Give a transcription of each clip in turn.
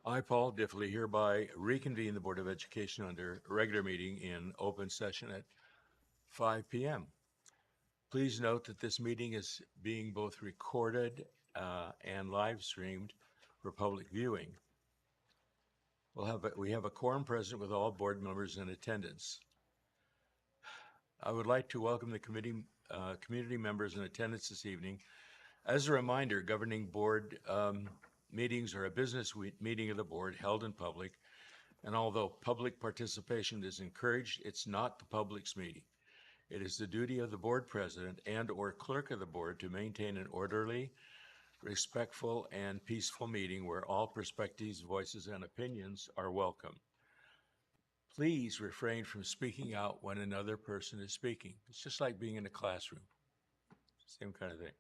I, Paul Diffley, hereby reconvene the Board of Education under regular meeting in open session at 5 p.m. Please note that this meeting is being both recorded and live streamed for public viewing. We have a quorum present with all board members in attendance. I would like to welcome the community members in attendance this evening. As a reminder, governing board meetings are a business meeting of the board held in public, and although public participation is encouraged, it's not the public's meeting. It is the duty of the board president and/or clerk of the board to maintain an orderly, respectful, and peaceful meeting where all perspectives, voices, and opinions are welcome. Please refrain from speaking out when another person is speaking. It's just like being in a classroom. Same kind of thing.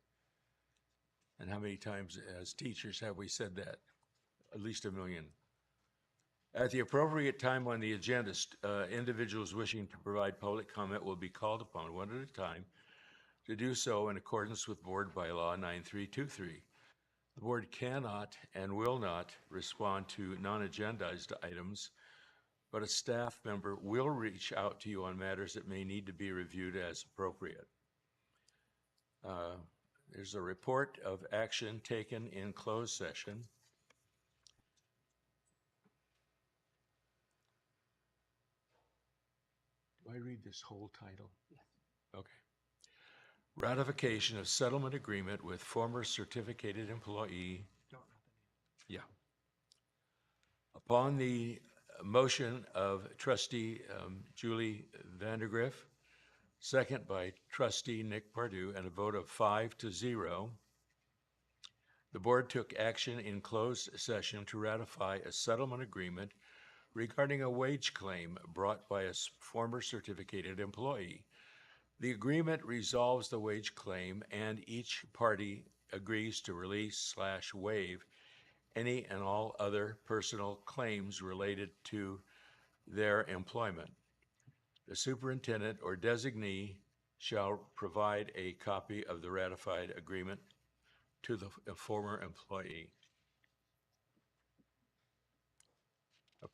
And how many times as teachers have we said that? At least a million. At the appropriate time on the agenda, individuals wishing to provide public comment will be called upon one at a time to do so in accordance with Board Bylaw 9323. The board cannot and will not respond to non-agendized items, but a staff member will reach out to you on matters that may need to be reviewed as appropriate. There's a report of action taken in closed session. Do I read this whole title? Yes. Okay. Ratification of settlement agreement with former certificated employee. Yeah. Upon the motion of trustee Julie Vandergriff, second by trustee Nick Pardue, and a vote of 5-0, the board took action in closed session to ratify a settlement agreement regarding a wage claim brought by a former certificated employee. The agreement resolves the wage claim, and each party agrees to release/waive any and all other personal claims related to their employment. The superintendent or designee shall provide a copy of the ratified agreement to the former employee.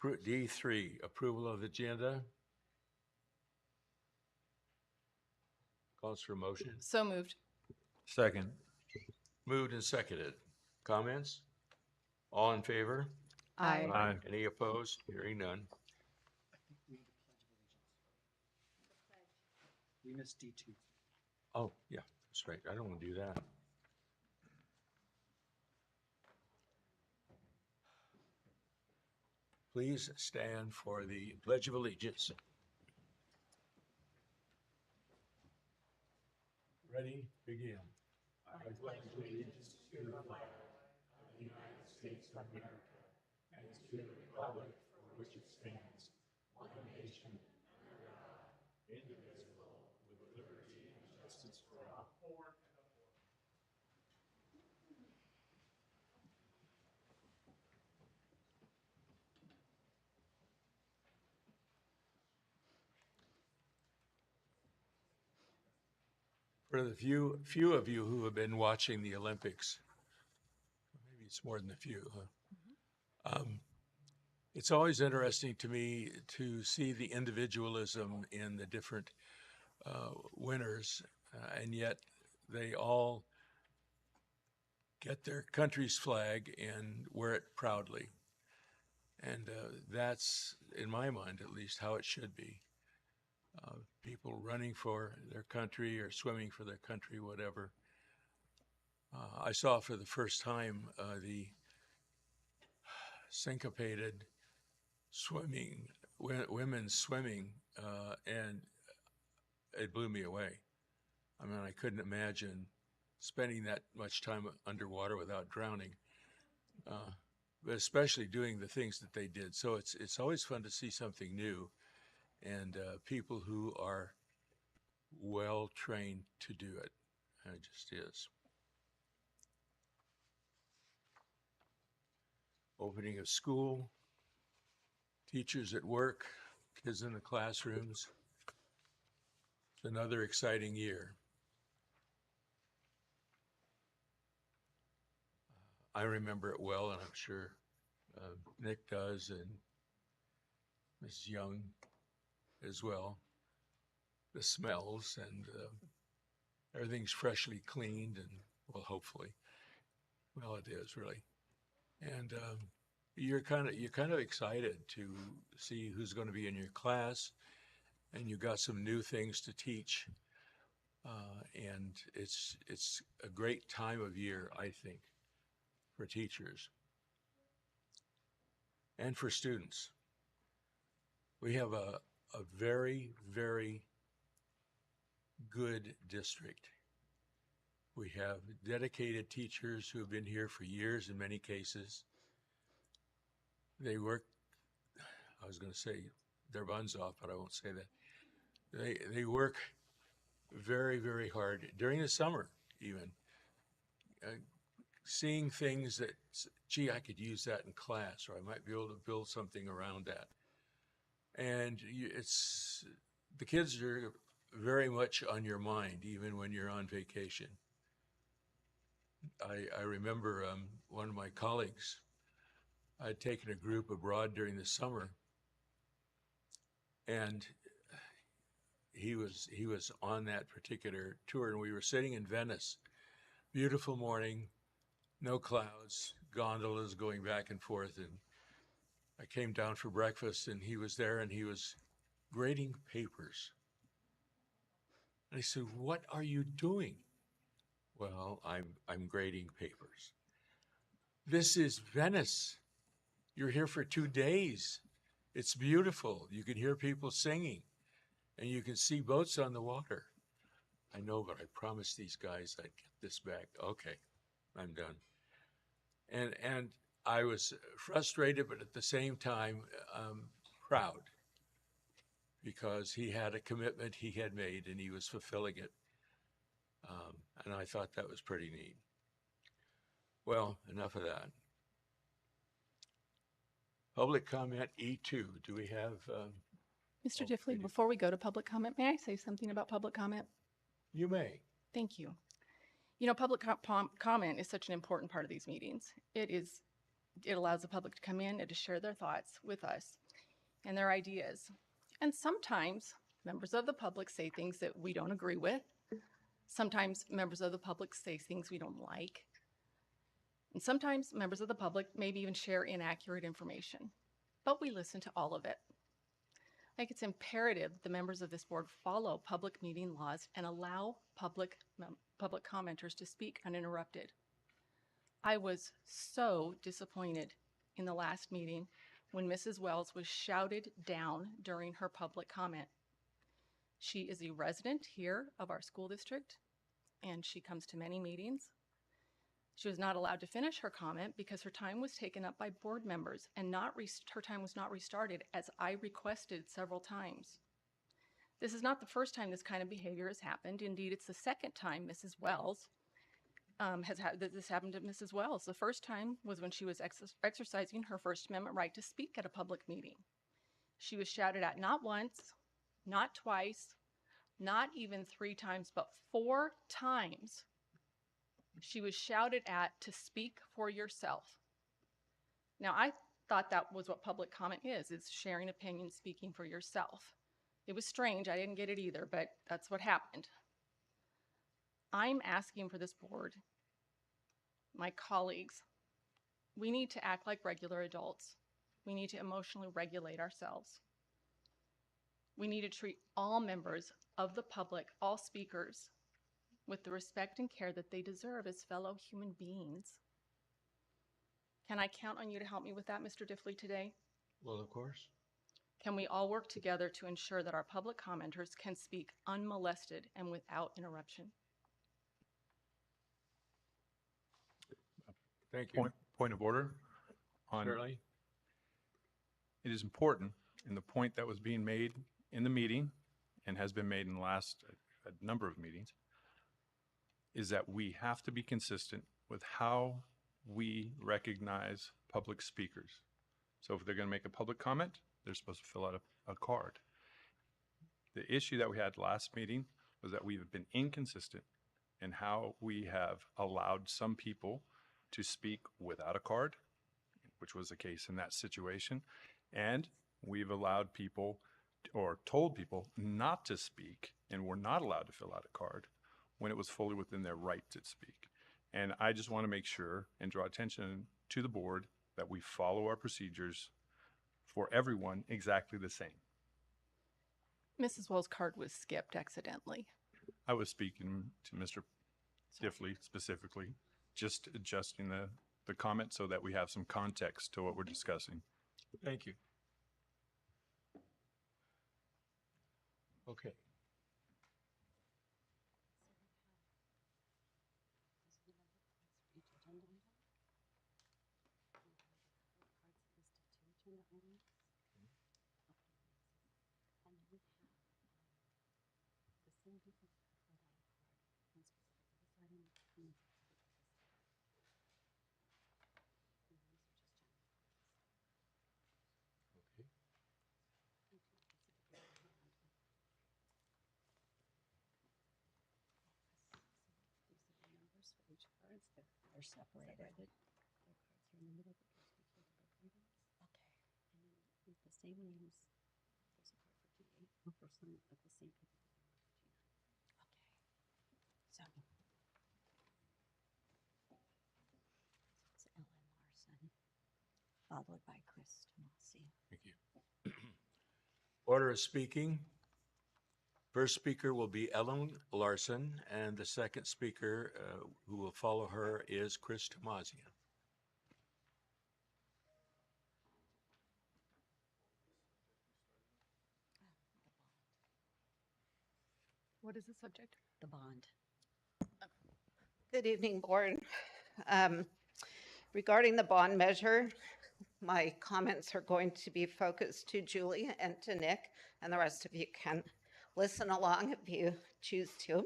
D3, approval of agenda. Calls for motion. So moved. Second. Moved and seconded. Comments? All in favor? Aye. Aye. Any opposed? Hearing none. We missed D2. Oh, yeah, that's right. I don't want to do that. Please stand for the Pledge of Allegiance. Ready? Begin. I pledge allegiance to the flag of the United States of America and to the republic for which it stands, one nation, under God, indivisible, with liberty and justice for all. For the few of you who have been watching the Olympics, maybe it's more than a few, huh? It's always interesting to me to see the individualism in the different winners, and yet they all get their country's flag and wear it proudly. And that's, in my mind at least, how it should be. People running for their country or swimming for their country, whatever. I saw for the first time the syncopated swimming, women's swimming, and it blew me away. I mean, I couldn't imagine spending that much time underwater without drowning, but especially doing the things that they did. So it's always fun to see something new, and people who are well trained to do it. It just is. Opening of school, teachers at work, kids in the classrooms. It's another exciting year. I remember it well, and I'm sure Nick does, and Ms. Young as well. The smells and everything's freshly cleaned and, well, hopefully. Well, it is really. And you're kind of excited to see who's going to be in your class, and you got some new things to teach. And it's a great time of year, I think, for teachers and for students. We have a very, very good district. We have dedicated teachers who have been here for years in many cases. They work, I was going to say their buns off, but I won't say that. They work very, very hard during the summer, even. Seeing things that, gee, I could use that in class, or I might be able to build something around that. And the kids are very much on your mind, even when you're on vacation. I remember one of my colleagues, I'd taken a group abroad during the summer, and he was on that particular tour, and we were sitting in Venice. Beautiful morning, no clouds, gondolas going back and forth, and I came down for breakfast, and he was there, and he was grading papers. And I said, "What are you doing?" "Well, I'm grading papers." "This is Venice. You're here for 2 days. It's beautiful. You can hear people singing, and you can see boats on the water." "I know, but I promised these guys I'd get this back." "Okay, I'm done." And I was frustrated, but at the same time, proud, because he had a commitment he had made and he was fulfilling it. And I thought that was pretty neat. Well, enough of that. Public comment E2. Do we have? Mr. Oh, Diffley, we do. before we go to public comment, may I say something about public comment? You may. Thank you. You know, public comment is such an important part of these meetings. It allows the public to come in and to share their thoughts with us and their ideas. And sometimes members of the public say things that we don't agree with. Sometimes members of the public say things we don't like. And sometimes members of the public maybe even share inaccurate information. But we listen to all of it. I think it's imperative that the members of this board follow public meeting laws and allow public commenters to speak uninterrupted. I was so disappointed in the last meeting when Mrs. Wells was shouted down during her public comment. She is a resident here of our school district, and she comes to many meetings. She was not allowed to finish her comment because her time was taken up by board members, and her time was not restarted, as I requested several times. This is not the first time this kind of behavior has happened. Indeed, it's the second time Mrs. Wells this happened to Mrs. Wells. The first time was when she was exercising her First Amendment right to speak at a public meeting. She was shouted at not once, not twice, not even 3 times, but 4 times. She was shouted at to speak for yourself. Now, I thought that was what public comment is sharing opinions, speaking for yourself. It was strange. I didn't get it either, but that's what happened. I'm asking for this board, my colleagues, we need to act like regular adults. We need to emotionally regulate ourselves. We need to treat all members of the public, all speakers, with the respect and care that they deserve as fellow human beings. Can I count on you to help me with that, Mr. Diffley, today? Well, of course. Can we all work together to ensure that our public commenters can speak unmolested and without interruption? Thank you. Point of order. Certainly. It is important, and the point that was being made in the meeting and has been made in the last a number of meetings, is that we have to be consistent with how we recognize public speakers. So if they're going to make a public comment, they're supposed to fill out a card. The issue that we had last meeting was that we've been inconsistent in how we have allowed some people to speak without a card which was the case in that situation. And we've allowed people or told people not to speak and were not allowed to fill out a card when it was fully within their right to speak. And I just want to make sure and draw attention to the board that we follow our procedures for everyone exactly the same. Mrs. Wells' card was skipped accidentally. I was speaking to Mr. Diffley specifically, just adjusting the comment so that we have some context to what we're discussing. Thank you. Okay. Okay. They're separated. Okay. And then with the same names, there's a card for G8 for some of the same people. So, It's Ellen Larson, followed by Chris Tomasi. Thank you. Order of speaking. First speaker will be Ellen Larson, and the second speaker who will follow her is Chris Tomasian. What is the subject? The bond. good evening, board. Regarding the bond measure, my comments are going to be focused to Julie and to Nick, and the rest of you can listen along if you choose to.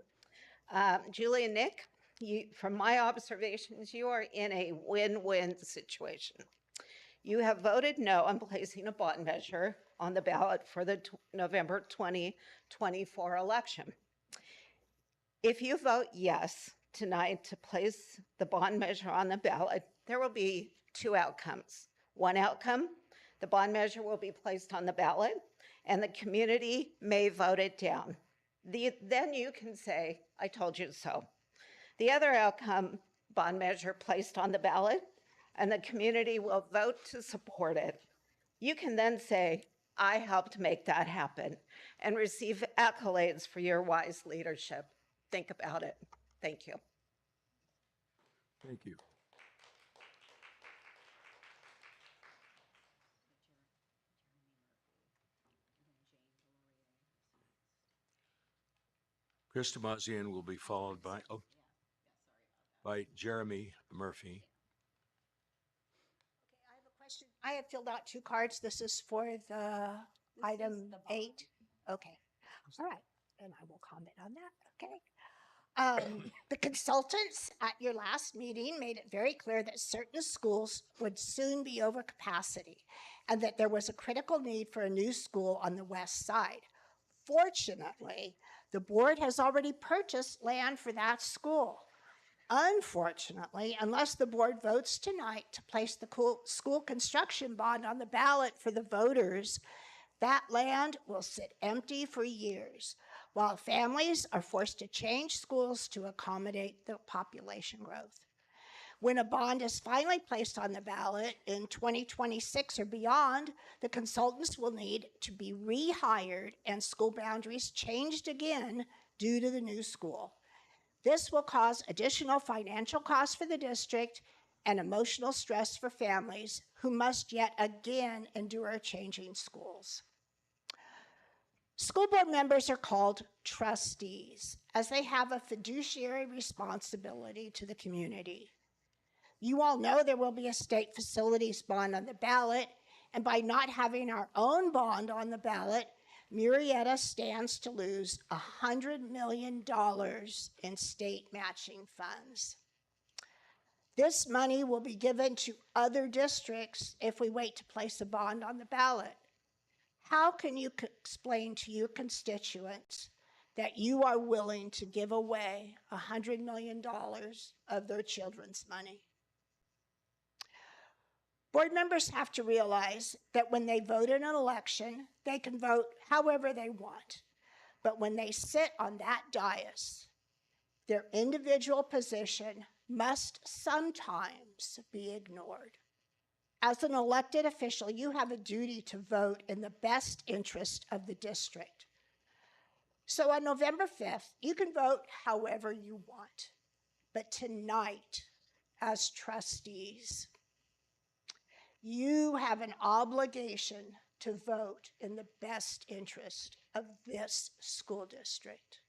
Julie and Nick, from my observations, you are in a win-win situation. You have voted no on placing a bond measure on the ballot for the November 2024 election. If you vote yes tonight to place the bond measure on the ballot, there will be two outcomes. One outcome, the bond measure will be placed on the ballot and the community may vote it down. Then you can say, I told you so. The other outcome, bond measure placed on the ballot and the community will vote to support it. You can then say, I helped make that happen and receive accolades for your wise leadership. Think about it. Thank you. Thank you. Chris Tomasian will be followed by Jeremy Murphy. Okay, I have a question. I have filled out 2 cards. This is for the item 8. Okay. All right. And I will comment on that. Okay. The consultants at your last meeting made it very clear that certain schools would soon be over capacity and that there was a critical need for a new school on the west side. Fortunately, the board has already purchased land for that school. Unfortunately, unless the board votes tonight to place the school construction bond on the ballot for the voters, that land will sit empty for years, while families are forced to change schools to accommodate the population growth. When a bond is finally placed on the ballot in 2026 or beyond, the consultants will need to be rehired and school boundaries changed again due to the new school. This will cause additional financial costs for the district and emotional stress for families who must yet again endure changing schools. School board members are called trustees, as they have a fiduciary responsibility to the community. You all know there will be a state facilities bond on the ballot, and by not having our own bond on the ballot, Murrieta stands to lose $100 million in state matching funds. This money will be given to other districts if we wait to place a bond on the ballot. How can you explain to your constituents that you are willing to give away $100 million of their children's money? Board members have to realize that when they vote in an election, they can vote however they want. But when they sit on that dais, their individual position must sometimes be ignored. As an elected official, you have a duty to vote in the best interest of the district. So on November 5th, you can vote however you want. But tonight, as trustees, you have an obligation to vote in the best interest of this school district.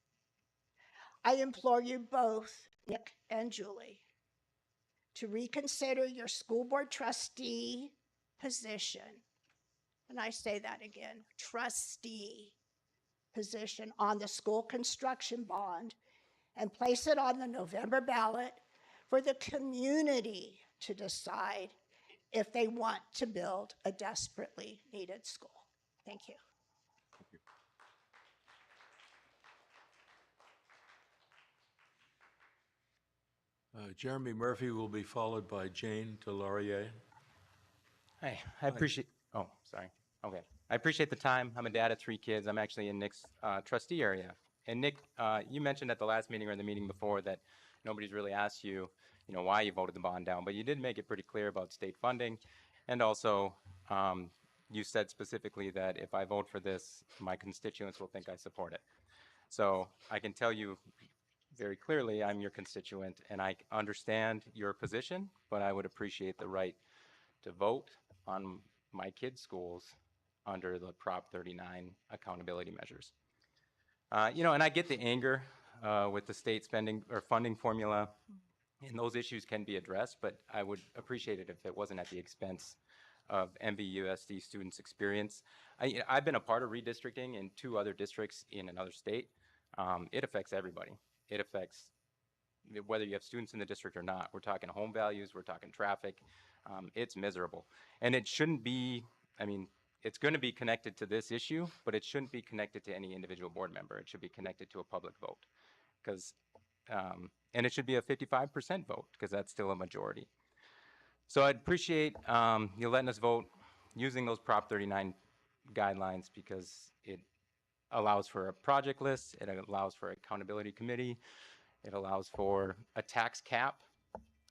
I implore you both, Nick and Julie, to reconsider your school board trustee position. And I say that again, trustee position on the school construction bond and place it on the November ballot for the community to decide if they want to build a desperately needed school. Thank you. Jeremy Murphy will be followed by Jane Delorier. Hi, I appreciate, oh, sorry. Okay. I appreciate the time. I'm a dad of 3 kids. I'm actually in Nick's trustee area. And Nick, you mentioned at the last meeting or the meeting before that nobody's really asked you, why you voted the bond down, but you did make it pretty clear about state funding. And also, you said specifically that if I vote for this, my constituents will think I support it. So I can tell you very clearly, I'm your constituent and I understand your position, but I would appreciate the right to vote on my kids' schools under the Prop 39 accountability measures. And I get the anger with the state spending or funding formula, and those issues can be addressed, but I would appreciate it if it wasn't at the expense of MVUSD students' experience. I've been a part of redistricting in 2 other districts in another state. It affects everybody. It affects whether you have students in the district or not. We're talking home values, we're talking traffic. It's miserable. And it shouldn't be, it's going to be connected to this issue, but it shouldn't be connected to any individual board member. It should be connected to a public vote. And it should be a 55% vote, because that's still a majority. So I'd appreciate you letting us vote using those Prop 39 guidelines, because it allows for a project list, it allows for accountability committee, it allows for a tax cap.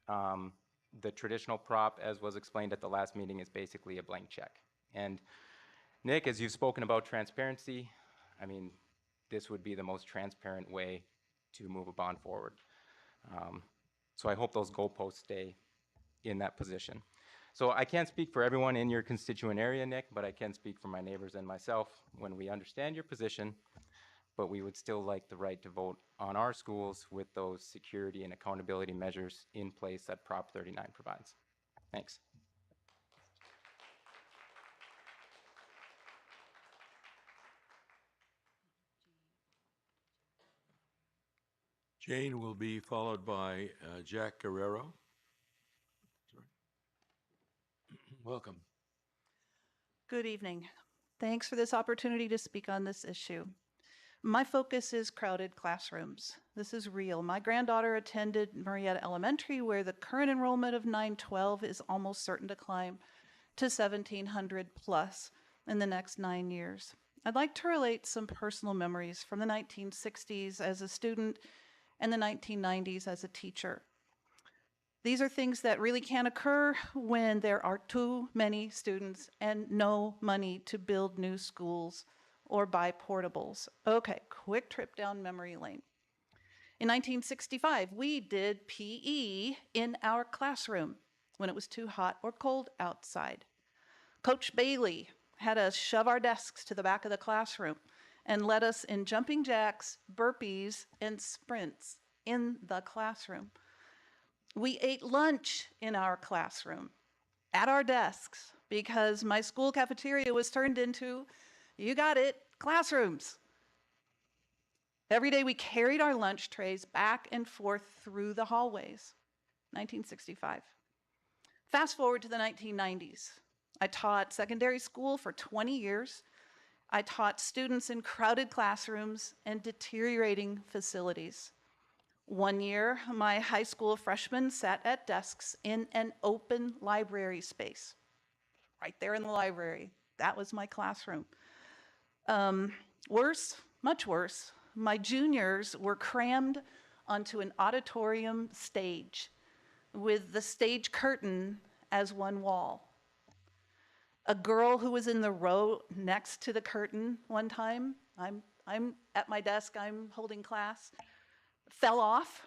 The traditional prop, as was explained at the last meeting, is basically a blank check. And Nick, as you've spoken about transparency, this would be the most transparent way to move a bond forward. So I hope those goalposts stay in that position. So I can't speak for everyone in your constituent area, Nick, but I can speak for my neighbors and myself. When we understand your position, but we would still like the right to vote on our schools with those security and accountability measures in place that Prop 39 provides. Thanks. Jane will be followed by Jack Guerrero. Sorry. Welcome. Good evening. Thanks for this opportunity to speak on this issue. My focus is crowded classrooms. This is real. My granddaughter attended Murrieta Elementary, where the current enrollment of 912 is almost certain to climb to 1,700 plus in the next 9 years. I'd like to relate some personal memories from the 1960s as a student and the 1990s as a teacher. These are things that really can't occur when there are too many students and no money to build new schools or buy portables. Okay, quick trip down memory lane. In 1965, we did PE in our classroom when it was too hot or cold outside. Coach Bailey had us shove our desks to the back of the classroom and led us in jumping jacks, burpees, and sprints in the classroom. We ate lunch in our classroom at our desks because my school cafeteria was turned into, you got it, classrooms. Every day we carried our lunch trays back and forth through the hallways. 1965. Fast forward to the 1990s. I taught secondary school for 20 years. I taught students in crowded classrooms and deteriorating facilities. One year, my high school freshmen sat at desks in an open library space. right there in the library. That was my classroom. Worse, much worse, my juniors were crammed onto an auditorium stage with the stage curtain as one wall. A girl who was in the row next to the curtain one time, I'm at my desk, I'm holding class, fell off.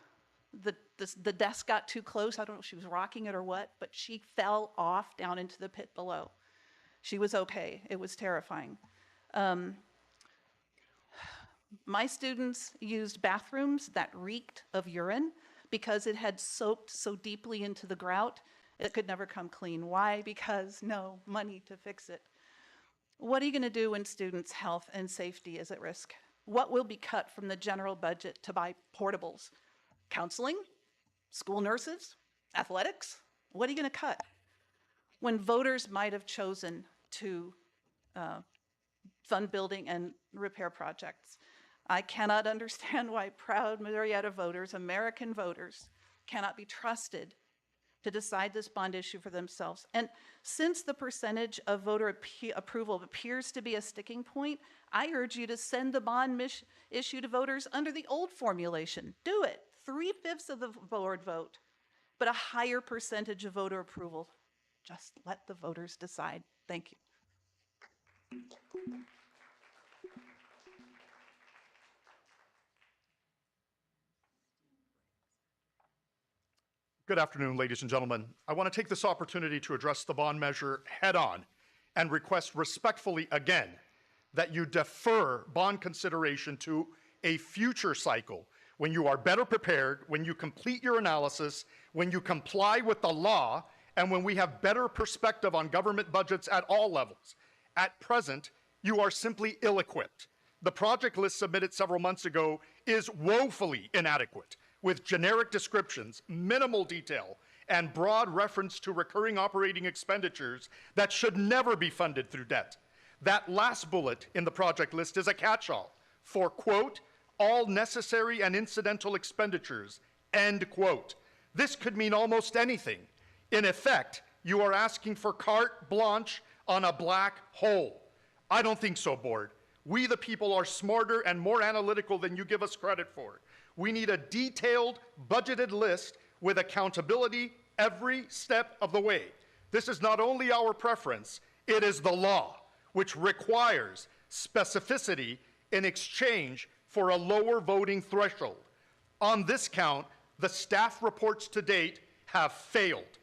The desk got too close. I don't know if she was rocking it or what, but she fell off down into the pit below. She was okay. It was terrifying. My students used bathrooms that reeked of urine because it had soaked so deeply into the grout, it could never come clean. Why? Because no money to fix it. What are you going to do when students' health and safety is at risk? What will be cut from the general budget to buy portables? Counseling? School nurses? Athletics? What are you going to cut? When voters might have chosen to fund building and repair projects. I cannot understand why proud Murrieta voters, American voters, cannot be trusted to decide this bond issue for themselves. And since the percentage of voter approval appears to be a sticking point, I urge you to send the bond issue to voters under the old formulation. Do it. 3/5 of the board vote, but a higher percentage of voter approval. Just let the voters decide. Thank you. Good afternoon, ladies and gentlemen. I want to take this opportunity to address the bond measure head on and request respectfully again that you defer bond consideration to a future cycle when you are better prepared, when you complete your analysis, when you comply with the law, and when we have better perspective on government budgets at all levels. At present, you are simply ill-equipped. The project list submitted several months ago is woefully inadequate, with generic descriptions, minimal detail, and broad reference to recurring operating expenditures that should never be funded through debt. That last bullet in the project list is a catch-all for, quote, all necessary and incidental expenditures, end quote. This could mean almost anything. In effect, you are asking for carte blanche on a black hole. I don't think so, board. We, the people, are smarter and more analytical than you give us credit for. We need a detailed, budgeted list with accountability every step of the way. This is not only our preference, it is the law, which requires specificity in exchange for a lower voting threshold. On this count, the staff reports to date have failed.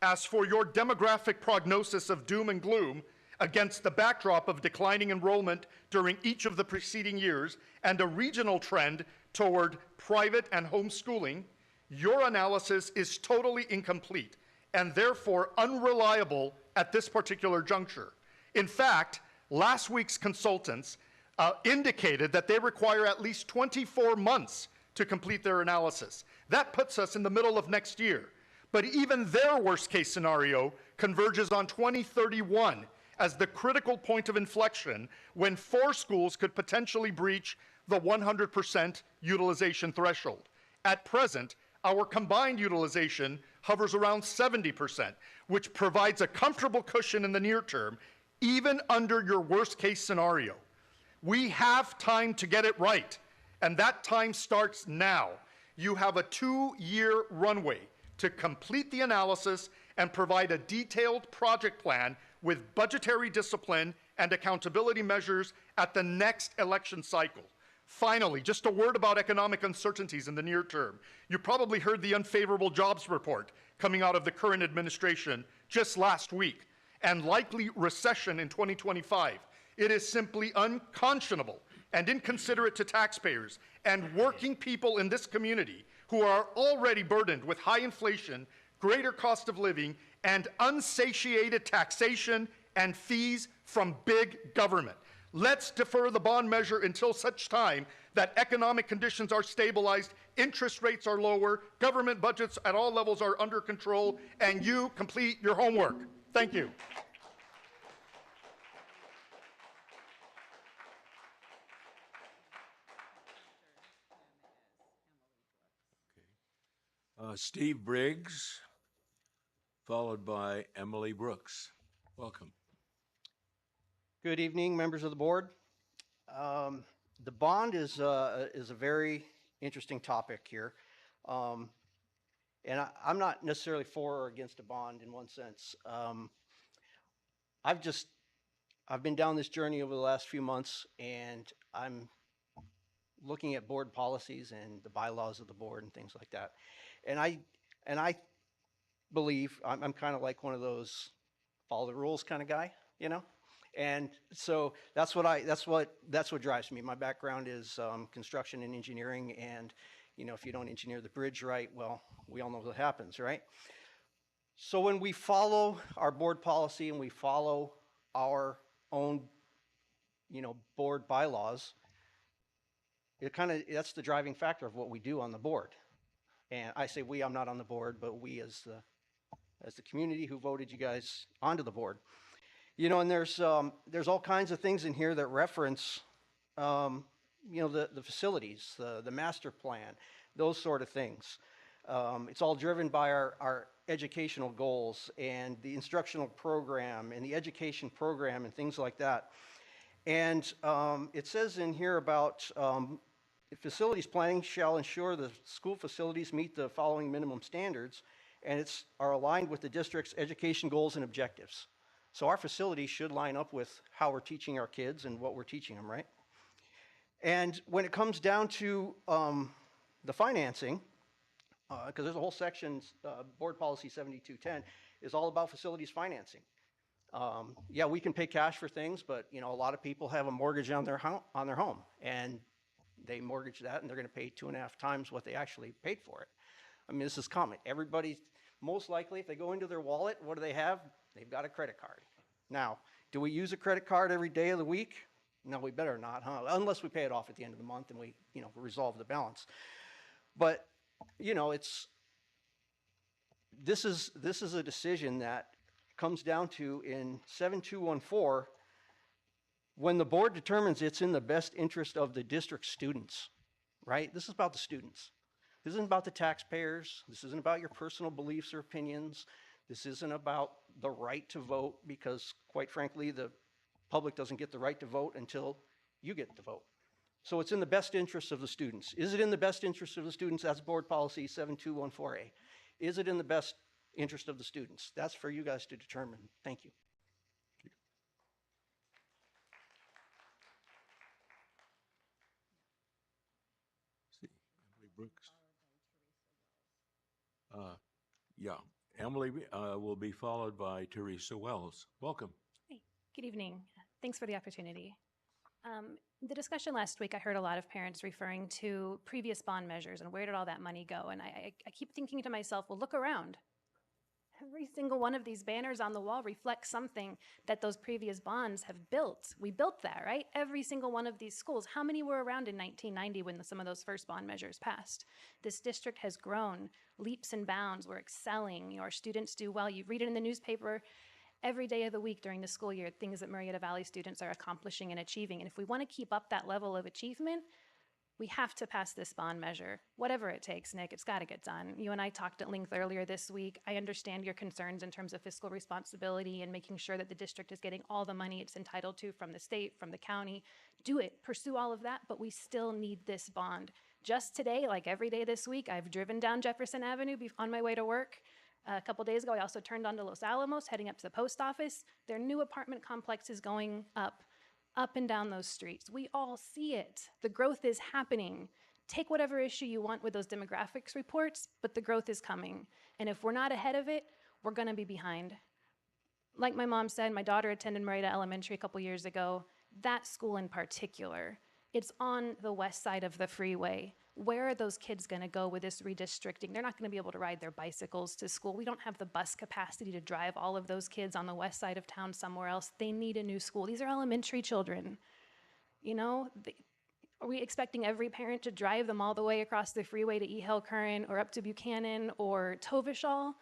As for your demographic prognosis of doom and gloom, against the backdrop of declining enrollment during each of the preceding years and a regional trend toward private and homeschooling, your analysis is totally incomplete and therefore unreliable at this particular juncture. In fact, last week's consultants indicated that they require at least 24 months to complete their analysis. That puts us in the middle of next year. But even their worst case scenario converges on 2031 as the critical point of inflection when 4 schools could potentially breach the 100% utilization threshold. At present, our combined utilization hovers around 70%, which provides a comfortable cushion in the near term, even under your worst case scenario. We have time to get it right, and that time starts now. You have a 2-year runway to complete the analysis and provide a detailed project plan with budgetary discipline and accountability measures at the next election cycle. Finally, just a word about economic uncertainties in the near term. You probably heard the unfavorable jobs report coming out of the current administration just last week, and likely recession in 2025. It is simply unconscionable and inconsiderate to taxpayers and working people in this community who are already burdened with high inflation, greater cost of living, and unsatiated taxation and fees from big government. Let's defer the bond measure until such time that economic conditions are stabilized, interest rates are lower, government budgets at all levels are under control, and you complete your homework. Thank you. Steve Briggs, followed by Emily Brooks. Welcome. Good evening, members of the board. The bond is a very interesting topic here. And I'm not necessarily for or against a bond in one sense. I've been down this journey over the last few months, and I'm looking at board policies and the bylaws of the board and things like that. And I believe I'm kind of like one of those follow the rules kind of guy, you know? And so that's what drives me. My background is construction and engineering, and if you don't engineer the bridge right, well, we all know what happens, right? So when we follow our board policy and we follow our own, board bylaws, that's the driving factor of what we do on the board. And I say we, I'm not on the board, but we as the community who voted you guys onto the board. And there's all kinds of things in here that reference, the facilities, the master plan, those sort of things. It's all driven by our educational goals and the instructional program and the education program and things like that. And it says in here about facilities planning shall ensure the school facilities meet the following minimum standards and are aligned with the district's education goals and objectives. So our facilities should line up with how we're teaching our kids and what we're teaching them, right? And when it comes down to the financing, because there's a whole section, Board Policy 7210, is all about facilities financing. Yeah, we can pay cash for things, but a lot of people have a mortgage on their home, and they mortgage that, and they're going to pay 2.5 times what they actually paid for it. I mean, this is common. Everybody, most likely, if they go into their wallet, what do they have? They've got a credit card. Now, do we use a credit card every day of the week? No, we better not, huh? Unless we pay it off at the end of the month and we, resolve the balance. But, this is a decision that comes down to in 7214, when the board determines it's in the best interest of the district students, right? This is about the students. This isn't about the taxpayers. This isn't about your personal beliefs or opinions. This isn't about the right to vote, because quite frankly, the public doesn't get the right to vote until you get to vote. So it's in the best interest of the students. Is it in the best interest of the students? That's Board Policy 7214A. Is it in the best interest of the students? That's for you guys to determine. Thank you. See, Emily Brooks. Yeah, Emily will be followed by Teresa Wells. Welcome. Hey, good evening. Thanks for the opportunity. The discussion last week, I heard a lot of parents referring to previous bond measures and where did all that money go? And I keep thinking to myself, well, look around. Every single one of these banners on the wall reflects something that those previous bonds have built. We built that, right? Every single one of these schools. How many were around in 1990 when some of those first bond measures passed? This district has grown leaps and bounds. We're excelling. Our students do well. You read it in the newspaper every day of the week during the school year, things that Murrieta Valley students are accomplishing and achieving. And if we want to keep up that level of achievement, we have to pass this bond measure. Whatever it takes, Nick, it's got to get done. You and I talked at length earlier this week. I understand your concerns in terms of fiscal responsibility and making sure that the district is getting all the money it's entitled to from the state, from the county. Do it, pursue all of that, but we still need this bond. Just today, like every day this week, I've driven down Jefferson Avenue on my way to work. A couple days ago, I also turned onto Los Alamos, heading up to the post office. Their new apartment complex is going up and down those streets. We all see it. The growth is happening. Take whatever issue you want with those demographics reports, but the growth is coming. And if we're not ahead of it, we're going to be behind. Like my mom said, my daughter attended Murrieta Elementary a couple years ago. That school in particular, it's on the west side of the freeway. Where are those kids going to go with this redistricting? They're not going to be able to ride their bicycles to school. We don't have the bus capacity to drive all of those kids on the west side of town somewhere else. They need a new school. These are elementary children. Are we expecting every parent to drive them all the way across the freeway to E. Hill Current or up to Buchanan or Tovishall?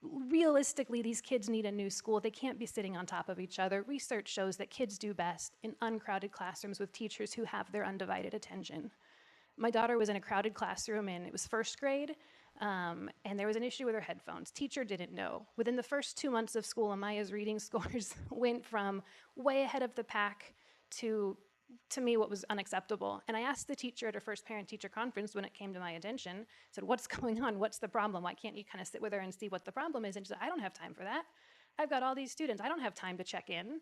Realistically, these kids need a new school. They can't be sitting on top of each other. Research shows that kids do best in uncrowded classrooms with teachers who have their undivided attention. My daughter was in a crowded classroom and it was first grade. And there was an issue with her headphones. Teacher didn't know. Within the first 2 months of school, Amaya's reading scores went from way ahead of the pack to me what was unacceptable. And I asked the teacher at her first parent-teacher conference when it came to my attention, said, what's going on? What's the problem? Why can't you kind of sit with her and see what the problem is? And she said, I don't have time for that. I've got all these students. I don't have time to check in.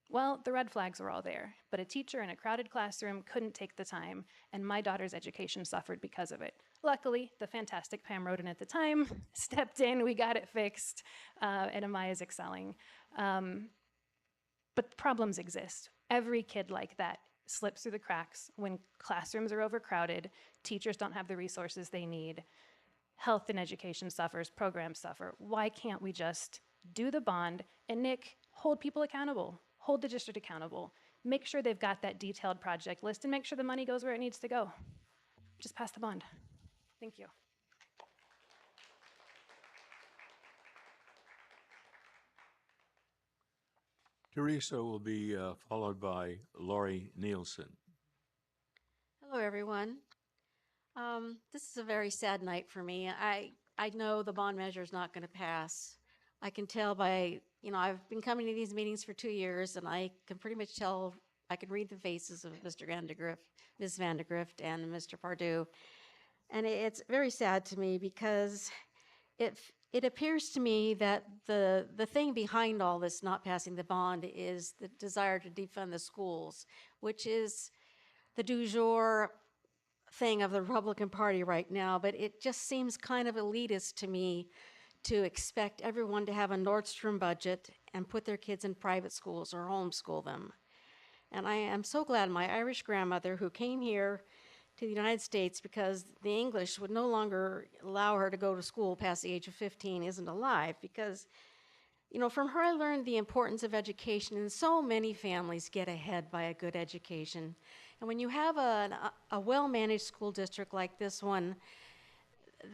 Well, the red flags were all there, but a teacher in a crowded classroom couldn't take the time, and my daughter's education suffered because of it. Luckily, the fantastic Pam Roden at the time stepped in, we got it fixed, and Amaya's excelling. But problems exist. Every kid like that slips through the cracks when classrooms are overcrowded, teachers don't have the resources they need, health and education suffers, programs suffer. Why can't we just do the bond and, Nick, hold people accountable, hold the district accountable, make sure they've got that detailed project list, and make sure the money goes where it needs to go. Just pass the bond. Thank you. Teresa will be followed by Lori Nielsen. Hello, everyone. This is a very sad night for me. I know the bond measure is not going to pass. I can tell by, I've been coming to these meetings for 2 years, and I can pretty much tell, I can read the faces of Mr. Vandergrift, Ms. Vandergrift, and Mr. Pardue. And it's very sad to me because it appears to me that the thing behind all this not passing the bond is the desire to defund the schools, which is the du jour thing of the Republican Party right now. But it just seems kind of elitist to me to expect everyone to have a Nordstrom budget and put their kids in private schools or homeschool them. And I am so glad my Irish grandmother, who came here to the United States because the English would no longer allow her to go to school past the age of 15, isn't alive, because from her I learned the importance of education, and so many families get ahead by a good education. And when you have a well-managed school district like this one,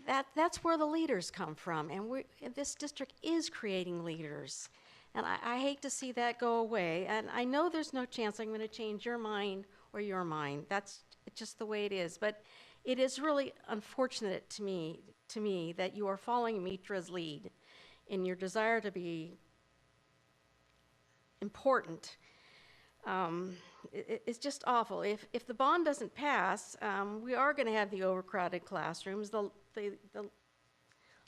that's where the leaders come from, and this district is creating leaders. And I hate to see that go away, and I know there's no chance I'm going to change your mind or your mind. That's just the way it is. But it is really unfortunate to me that you are following Mitra's lead in your desire to be important. It's just awful. If the bond doesn't pass, we are going to have the overcrowded classrooms. The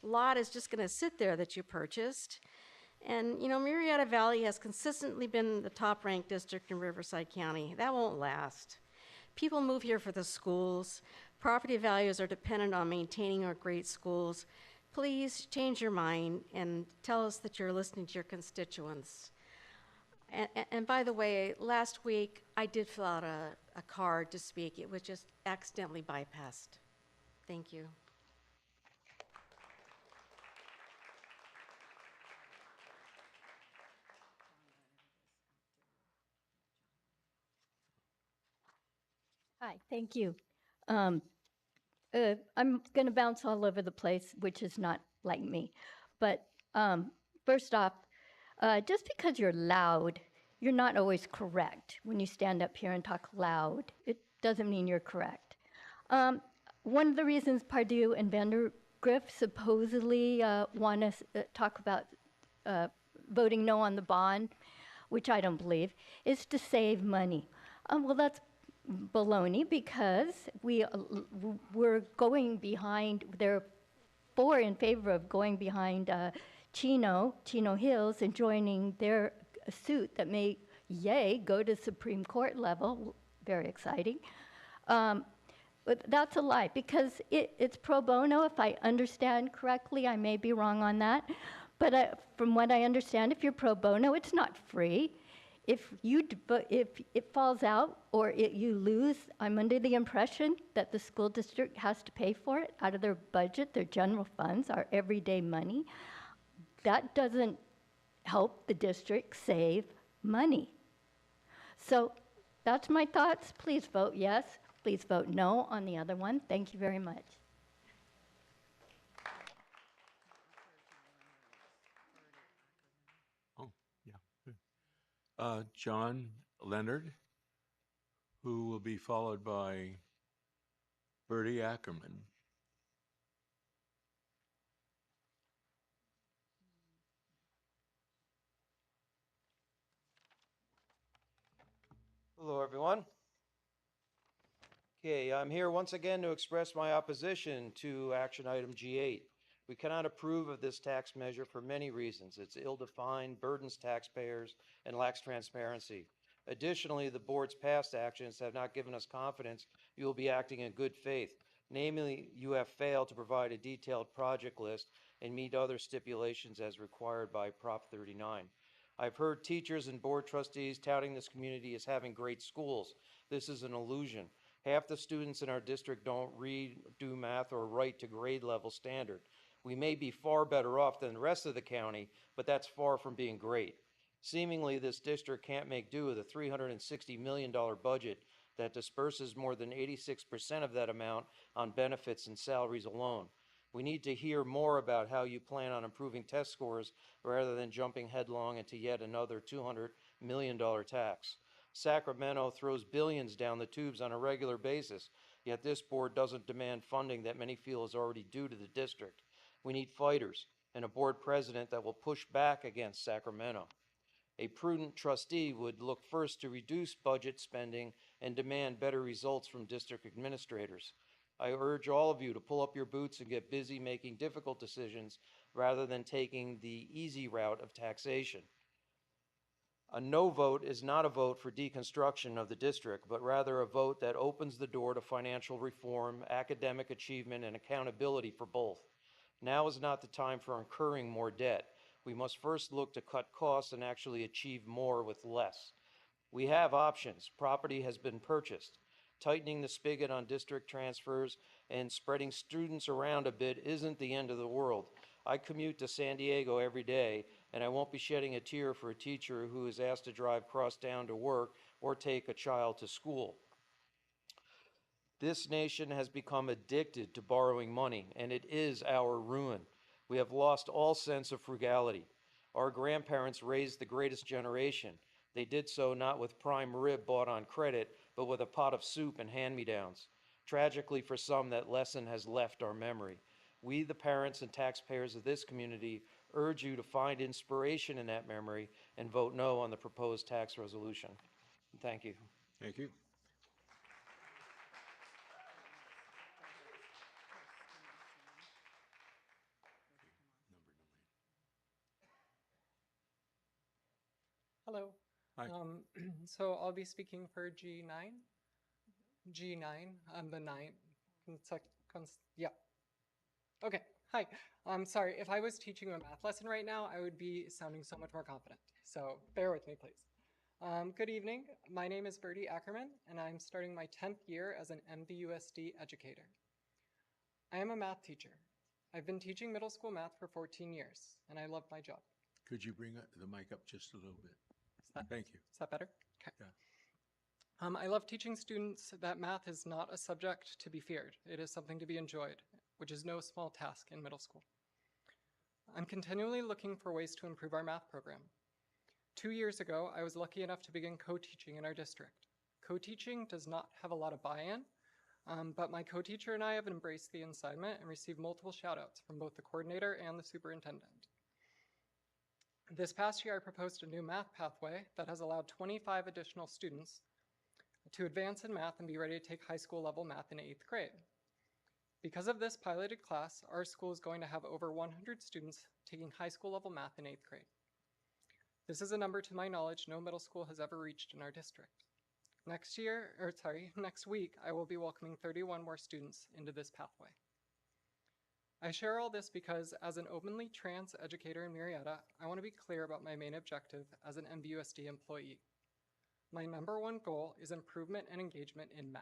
lot is just going to sit there that you purchased. And, Murrieta Valley has consistently been the top-ranked district in Riverside County. That won't last. People move here for the schools. Property values are dependent on maintaining our great schools. Please change your mind and tell us that you're listening to your constituents. And by the way, last week I did fill out a card to speak. It was just accidentally bypassed. Thank you. Hi, thank you. I'm going to bounce all over the place, which is not like me. But first off, just because you're loud, you're not always correct. When you stand up here and talk loud, it doesn't mean you're correct. One of the reasons Pardue and Vandergrift supposedly want to talk about voting no on the bond, which I don't believe, is to save money. Well, that's baloney, because we're going behind, they're for in favor of going behind Chino Hills and joining their suit that may, go to Supreme Court level. Very exciting. But that's a lie, because it's pro bono, if I understand correctly. I may be wrong on that. But from what I understand, if you're pro bono, it's not free. If it falls out or you lose, I'm under the impression that the school district has to pay for it out of their budget, their general funds, our everyday money. That doesn't help the district save money. So that's my thoughts. Please vote yes. Please vote no on the other one. Thank you very much. Oh, yeah. Good. John Leonard, who will be followed by Bertie Ackerman. Hello, everyone. Okay, I'm here once again to express my opposition to action item G8. We cannot approve of this tax measure for many reasons. It's ill-defined, burdens taxpayers, and lacks transparency. Additionally, the board's past actions have not given us confidence you will be acting in good faith. Namely, you have failed to provide a detailed project list and meet other stipulations as required by Prop 39. I've heard teachers and board trustees touting this community as having great schools. This is an illusion. Half the students in our district don't read, do math, or write to grade level standard. We may be far better off than the rest of the county, but that's far from being great. Seemingly, this district can't make do with a $360 million budget that disperses more than 86% of that amount on benefits and salaries alone. We need to hear more about how you plan on improving test scores rather than jumping headlong into yet another $200 million tax. Sacramento throws billions down the tubes on a regular basis, yet this board doesn't demand funding that many feel is already due to the district. We need fighters and a board president that will push back against Sacramento. A prudent trustee would look first to reduce budget spending and demand better results from district administrators. I urge all of you to pull up your boots and get busy making difficult decisions rather than taking the easy route of taxation. A no vote is not a vote for deconstruction of the district, but rather a vote that opens the door to financial reform, academic achievement, and accountability for both. Now is not the time for incurring more debt. We must first look to cut costs and actually achieve more with less. We have options. Property has been purchased. Tightening the spigot on district transfers and spreading students around a bit isn't the end of the world. I commute to San Diego every day, and I won't be shedding a tear for a teacher who is asked to drive cross town to work or take a child to school. This nation has become addicted to borrowing money, and it is our ruin. We have lost all sense of frugality. Our grandparents raised the greatest generation. They did so not with prime rib bought on credit, but with a pot of soup and hand-me-downs. Tragically for some, that lesson has left our memory. We, the parents and taxpayers of this community, urge you to find inspiration in that memory and vote no on the proposed tax resolution. Thank you. Thank you. Hello. Hi. So I'll be speaking for G9. G9, I'm the 9. Yeah. Okay, hi. I'm sorry, if I was teaching a math lesson right now, I would be sounding so much more confident. So bear with me, please. Good evening. My name is Bertie Ackerman, and I'm starting my 10th year as an MVUSD educator. I am a math teacher. I've been teaching middle school math for 14 years, and I love my job. Could you bring the mic up just a little bit? Thank you. Is that better? Okay. Yeah. I love teaching students that math is not a subject to be feared. It is something to be enjoyed, which is no small task in middle school. I'm continually looking for ways to improve our math program. 2 years ago, I was lucky enough to begin co-teaching in our district. Co-teaching does not have a lot of buy-in, but my co-teacher and I have embraced the assignment and received multiple shout-outs from both the coordinator and the superintendent. This past year, I proposed a new math pathway that has allowed 25 additional students to advance in math and be ready to take high school level math in 8th grade. Because of this piloted class, our school is going to have over 100 students taking high school level math in 8th grade. This is a number, to my knowledge, no middle school has ever reached in our district. Next week, I will be welcoming 31 more students into this pathway. I share all this because, as an openly trans educator in Murrieta, I want to be clear about my main objective as an MVUSD employee. My number one goal is improvement and engagement in math.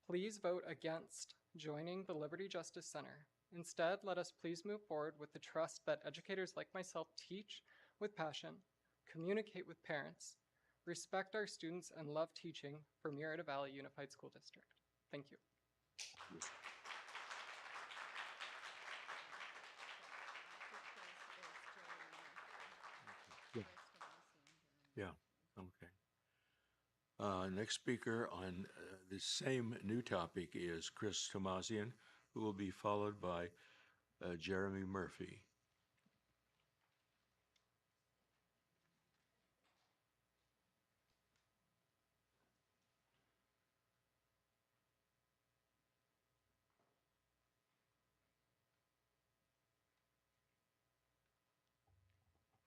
Please vote against joining the Liberty Justice Center. Instead, let us please move forward with the trust that educators like myself teach with passion, communicate with parents, respect our students, and love teaching for Murrieta Valley Unified School District. Thank you. Yeah, okay. Next speaker on the same new topic is Chris Tomasian, who will be followed by Jeremy Murphy.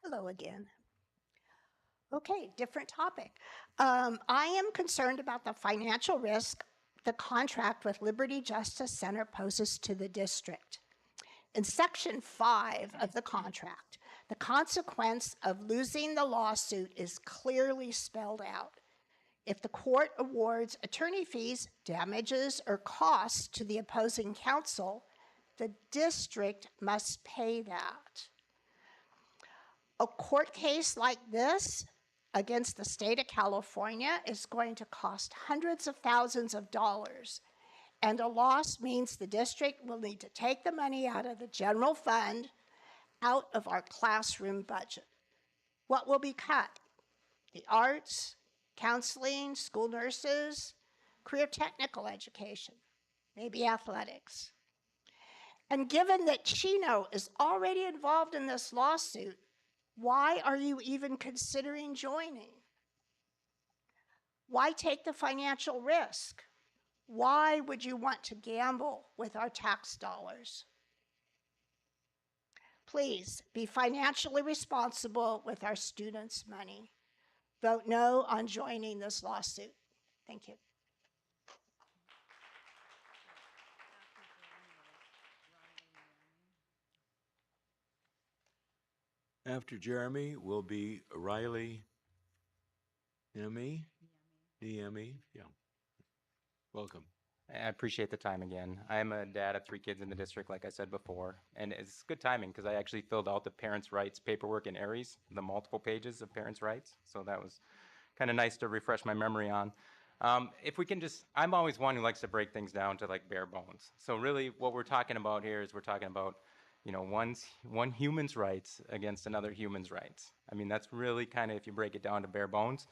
Hello again. Okay, different topic. I am concerned about the financial risk the contract with Liberty Justice Center poses to the district. In Section 5 of the contract, the consequence of losing the lawsuit is clearly spelled out. If the court awards attorney fees, damages, or costs to the opposing counsel, the district must pay that. A court case like this against the state of California is going to cost hundreds of thousands of dollars, and a loss means the district will need to take the money out of the general fund, out of our classroom budget. What will be cut? The arts, counseling, school nurses, career technical education, maybe athletics. And given that Chino is already involved in this lawsuit, why are you even considering joining? Why take the financial risk? Why would you want to gamble with our tax dollars? Please be financially responsible with our students' money. Vote no on joining this lawsuit. Thank you. After Jeremy will be Riley Niemi. Yeah. Welcome. I appreciate the time again. I am a dad of 3 kids in the district, like I said before, and it's good timing because I actually filled out the parents' rights paperwork in Aries, the multiple pages of parents' rights. So that was kind of nice to refresh my memory on. If we can just, I'm always one who likes to break things down to like bare bones. So really what we're talking about here is we're talking about, you know, one human's rights against another human's rights. I mean, that's really kind of, if you break it down to bare bones.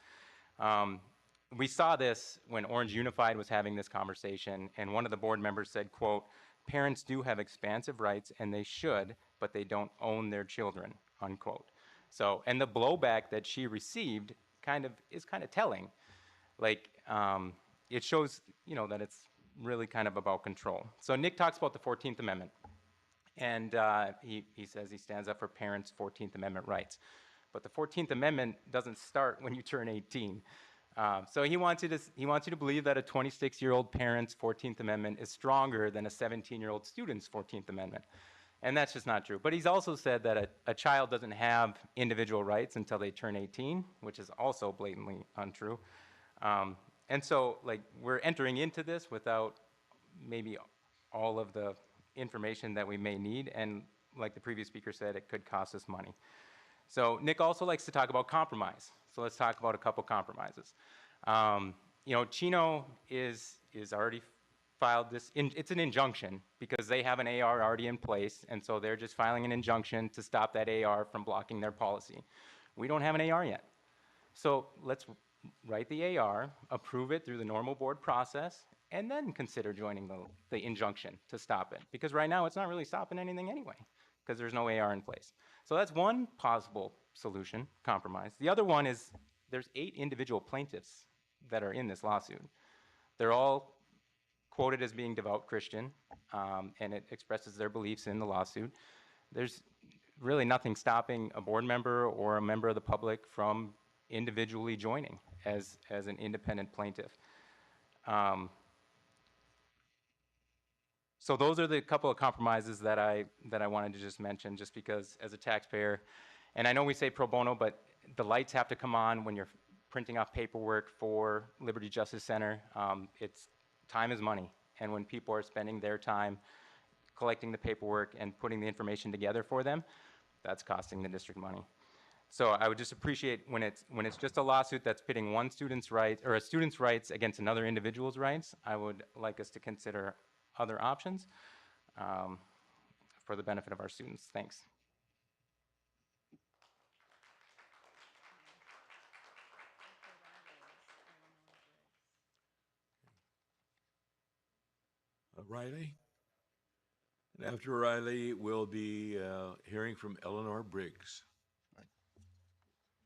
We saw this when Orange Unified was having this conversation, and one of the board members said, quote, "Parents do have expansive rights and they should, but they don't own their children," unquote. So, and the blowback that she received is kind of telling. Like, it shows, you know, that it's really kind of about control. So Nick talks about the 14th Amendment, and he says he stands up for parents' 14th Amendment rights. But the 14th Amendment doesn't start when you turn 18. So he wants you to believe that a 26-year-old parent's 14th Amendment is stronger than a 17-year-old student's 14th Amendment. And that's just not true. But he's also said that a child doesn't have individual rights until they turn 18, which is also blatantly untrue. And so, like, we're entering into this without maybe all of the information that we may need. And like the previous speaker said, it could cost us money. So Nick also likes to talk about compromise. So let's talk about a couple compromises. You know, Chino is already filed this, it's an injunction because they have an AR already in place, and so they're just filing an injunction to stop that AR from blocking their policy. We don't have an AR yet. So let's write the AR, approve it through the normal board process, and then consider joining the injunction to stop it. Because right now it's not really stopping anything anyway, because there's no AR in place. So that's one possible solution, compromise. The other one is there's 8 individual plaintiffs that are in this lawsuit. They're all quoted as being devout Christian, and it expresses their beliefs in the lawsuit. There's really nothing stopping a board member or a member of the public from individually joining as an independent plaintiff. So those are the couple of compromises that I wanted to just mention, just because as a taxpayer, and I know we say pro bono, but the lights have to come on when you're printing off paperwork for Liberty Justice Center. It's time is money, and when people are spending their time collecting the paperwork and putting the information together for them, that's costing the district money. So I would just appreciate when it's just a lawsuit that's pitting one student's rights or a student's rights against another individual's rights, I would like us to consider other options for the benefit of our students. Thanks. Riley? And after Riley, we'll be hearing from Eleanor Briggs.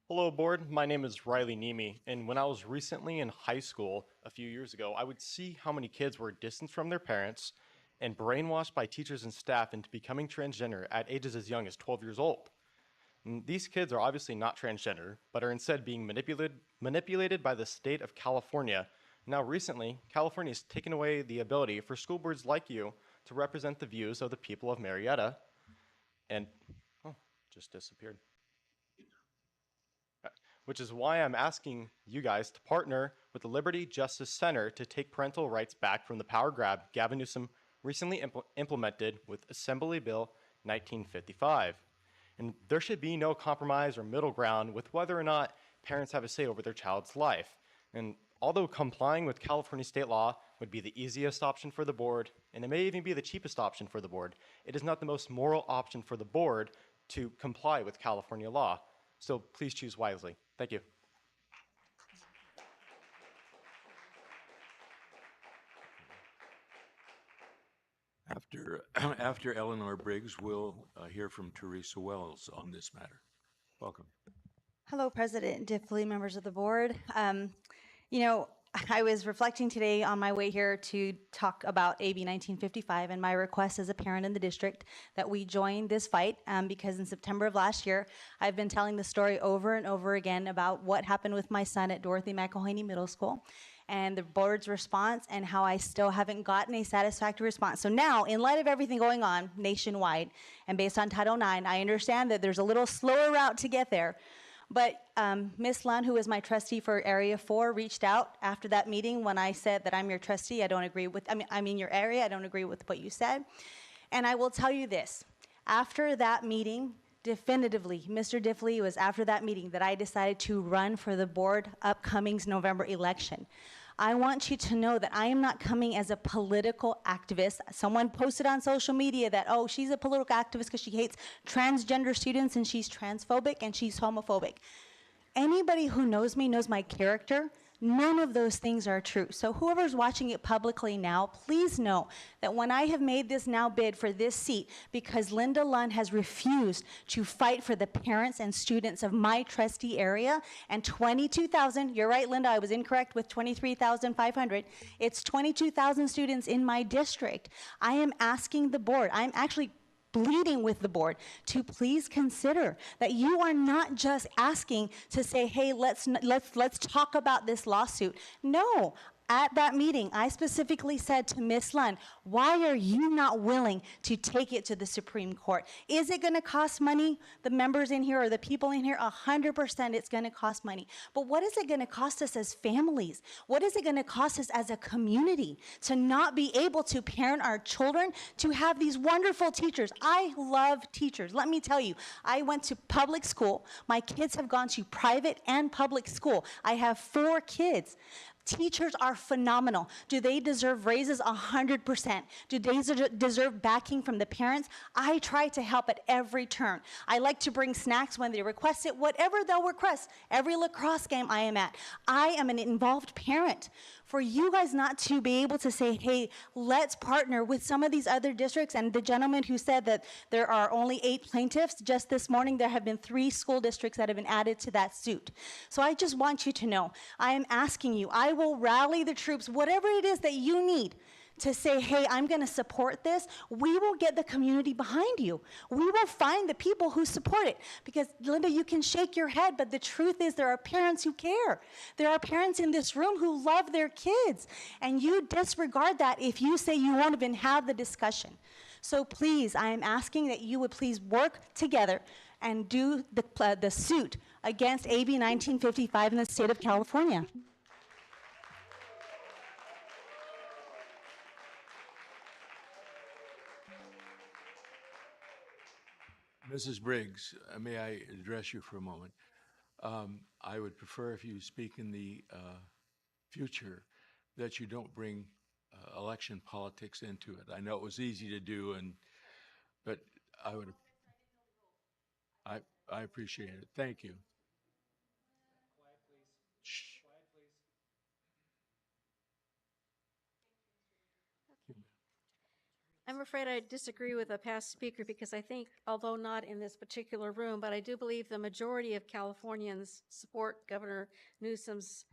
Hello, board. My name is Riley Niemi, and when I was recently in high school a few years ago, I would see how many kids were distanced from their parents and brainwashed by teachers and staff into becoming transgender at ages as young as 12 years old. These kids are obviously not transgender, but are instead being manipulated by the state of California. Now, recently, California has taken away the ability for school boards like you to represent the views of the people of Murrieta, and just disappeared. Which is why I'm asking you guys to partner with the Liberty Justice Center to take parental rights back from the power grab Gavin Newsom recently implemented with Assembly Bill 1955. And there should be no compromise or middle ground with whether or not parents have a say over their child's life. And although complying with California state law would be the easiest option for the board, and it may even be the cheapest option for the board, it is not the most moral option for the board to comply with California law. So please choose wisely. Thank you. After Eleanor Briggs, we'll hear from Teresa Wells on this matter. Welcome. Hello, President Diffley, members of the board. You know, I was reflecting today on my way here to talk about AB 1955 and my request as a parent in the district that we join this fight because in September of last year, I've been telling the story over and over again about what happened with my son at Dorothy McElhaney Middle School and the board's response and how I still haven't gotten a satisfactory response. So now, in light of everything going on nationwide and based on Title IX, I understand that there's a little slower route to get there. But Ms. Lund, who is my trustee for Area 4, reached out after that meeting when I said that I'm your trustee. I don't agree with, I'm in your area. I don't agree with what you said. And I will tell you this. After that meeting, definitively, Mr. Diffley, it was after that meeting that I decided to run for the board upcoming November election. I want you to know that I am not coming as a political activist. Someone posted on social media that, oh, she's a political activist because she hates transgender students and she's transphobic and she's homophobic. Anybody who knows me knows my character. None of those things are true. So whoever's watching it publicly now, please know that when I have made this now bid for this seat, because Linda Lund has refused to fight for the parents and students of my trustee area, and 22,000, you're right, Linda, I was incorrect with 23,500. It's 22,000 students in my district. I am asking the board, I'm actually pleading with the board to please consider that you are not just asking to say, hey, let's talk about this lawsuit. No. At that meeting, I specifically said to Ms. Lund, why are you not willing to take it to the Supreme Court? Is it going to cost money? The members in here or the people in here, 100% it's going to cost money. But what is it going to cost us as families? What is it going to cost us as a community to not be able to parent our children, to have these wonderful teachers? I love teachers. Let me tell you, I went to public school. My kids have gone to private and public school. I have 4 kids. Teachers are phenomenal. Do they deserve raises? 100%. Do they deserve backing from the parents? I try to help at every turn. I like to bring snacks when they request it, whatever they'll request. Every lacrosse game I am at, I am an involved parent. For you guys not to be able to say, hey, let's partner with some of these other districts, and the gentleman who said that there are only 8 plaintiffs, just this morning there have been 3 school districts that have been added to that suit. So I just want you to know, I am asking you, I will rally the troops, whatever it is that you need to say, hey, I'm going to support this. We will get the community behind you. We will find the people who support it. Because, Linda, you can shake your head, but the truth is there are parents who care. There are parents in this room who love their kids. And you disregard that if you say you won't even have the discussion. So please, I am asking that you would please work together and do the suit against AB 1955 in the state of California. Mrs. Briggs, may I address you for a moment? I would prefer if you speak in the future that you don't bring election politics into it. I know it was easy to do, but I appreciate it. Thank you. Quiet, please. Shh. Quiet, please. I'm afraid I disagree with a past speaker because I think, although not in this particular room, but I do believe the majority of Californians support Governor Newsom's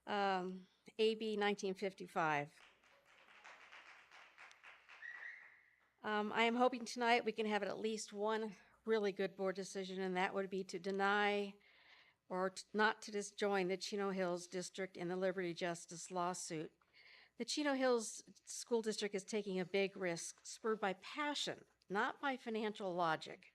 AB 1955. I am hoping tonight we can have at least one really good board decision, and that would be to deny or not to disjoin the Chino Hills District in the Liberty Justice lawsuit. The Chino Hills School District is taking a big risk spurred by passion, not by financial logic.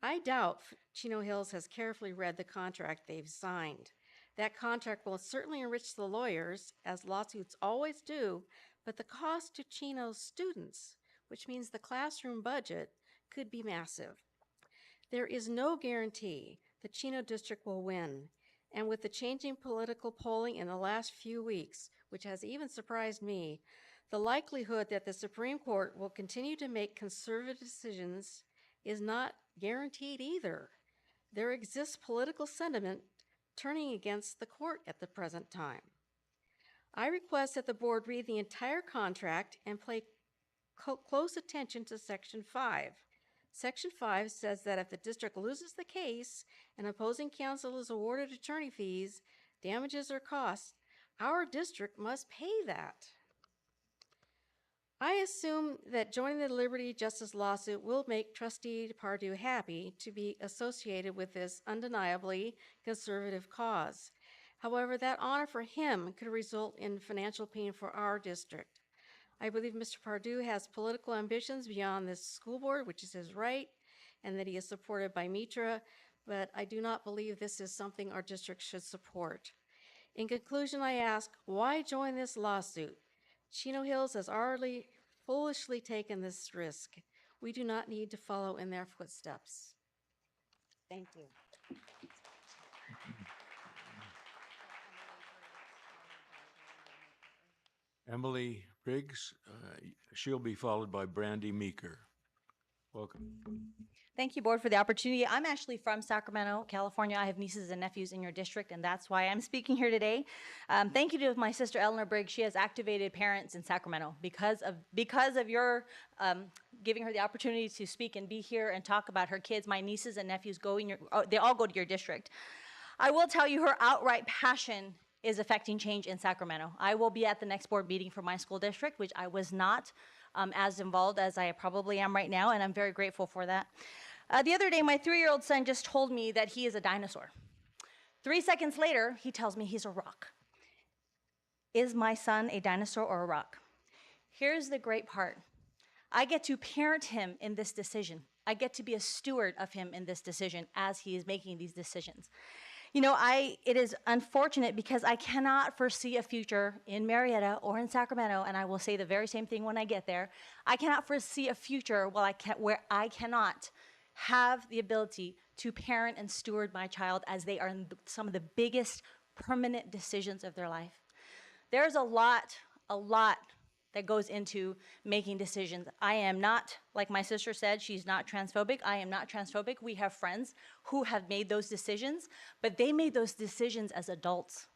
I doubt Chino Hills has carefully read the contract they've signed. That contract will certainly enrich the lawyers, as lawsuits always do, but the cost to Chino's students, which means the classroom budget, could be massive. There is no guarantee the Chino District will win, and with the changing political polling in the last few weeks, which has even surprised me, the likelihood that the Supreme Court will continue to make conservative decisions is not guaranteed either. There exists political sentiment turning against the court at the present time. I request that the board read the entire contract and pay close attention to Section 5. Section 5 says that if the district loses the case and opposing counsel is awarded attorney fees, damages, or costs, our district must pay that. I assume that joining the Liberty Justice lawsuit will make Trustee Pardue happy to be associated with this undeniably conservative cause. However, that honor for him could result in financial pain for our district. I believe Mr. Pardue has political ambitions beyond this school board, which is his right, and that he is supported by Mitra, but I do not believe this is something our district should support. In conclusion, I ask, why join this lawsuit? Chino Hills has already foolishly taken this risk. We do not need to follow in their footsteps. Thank you. Emily Briggs, she'll be followed by Brandy Meeker. Welcome. Thank you, Board, for the opportunity. I'm actually from Sacramento, California. I have nieces and nephews in your district, and that's why I'm speaking here today. Thank you to my sister, Eleanor Briggs. She has activated parents in Sacramento because of your giving her the opportunity to speak and be here and talk about her kids. My nieces and nephews they all go to your district. I will tell you her outright passion is affecting change in Sacramento. I will be at the next board meeting for my school district, which I was not as involved as I probably am right now, and I'm very grateful for that. The other day, my 3-year-old son just told me that he is a dinosaur. 3 seconds later, he tells me he's a rock. Is my son a dinosaur or a rock? Here's the great part. I get to parent him in this decision. I get to be a steward of him in this decision as he is making these decisions. You know, it is unfortunate because I cannot foresee a future in Murrieta or in Sacramento, and I will say the very same thing when I get there. I cannot foresee a future where I cannot have the ability to parent and steward my child as they are in some of the biggest permanent decisions of their life. There's a lot that goes into making decisions. I am not, like my sister said, she's not transphobic. I am not transphobic. We have friends who have made those decisions, but they made those decisions as adults.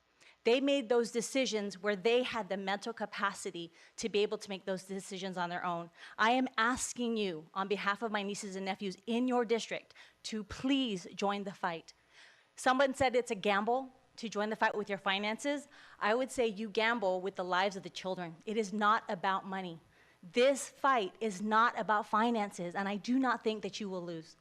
They made those decisions where they had the mental capacity to be able to make those decisions on their own. I am asking you, on behalf of my nieces and nephews in your district, to please join the fight. Someone said it's a gamble to join the fight with your finances. I would say you gamble with the lives of the children. It is not about money. This fight is not about finances, and I do not think that you will lose.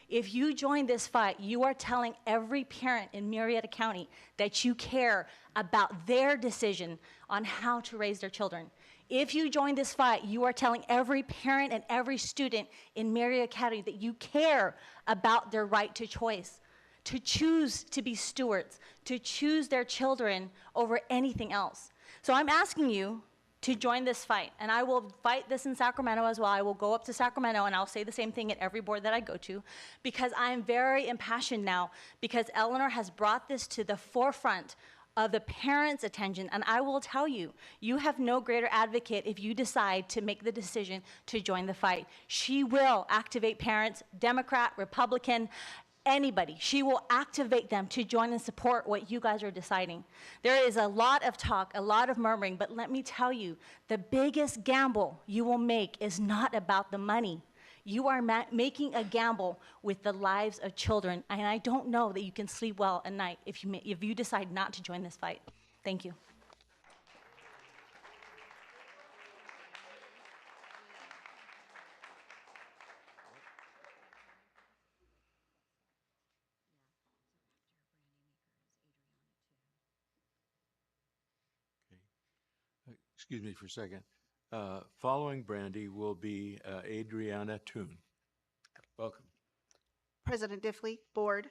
If you join this fight, you are telling every parent in Murrieta County that you care about their decision on how to raise their children. If you join this fight, you are telling every parent and every student in Murrieta County that you care about their right to choice, to choose to be stewards, to choose their children over anything else. So I'm asking you to join this fight, and I will fight this in Sacramento as well. I will go up to Sacramento and I'll say the same thing at every board that I go to, because I'm very impassioned now, because Eleanor has brought this to the forefront of the parents' attention, and I will tell you, you have no greater advocate if you decide to make the decision to join the fight. She will activate parents, Democrat, Republican, anybody. She will activate them to join and support what you guys are deciding. There is a lot of talk, a lot of murmuring, but let me tell you, the biggest gamble you will make is not about the money. You are making a gamble with the lives of children, and I don't know that you can sleep well at night if you decide not to join this fight. Thank you. excuse me for a second. Following Brandy will be Adriana Toon. Welcome. President Diffley, Board,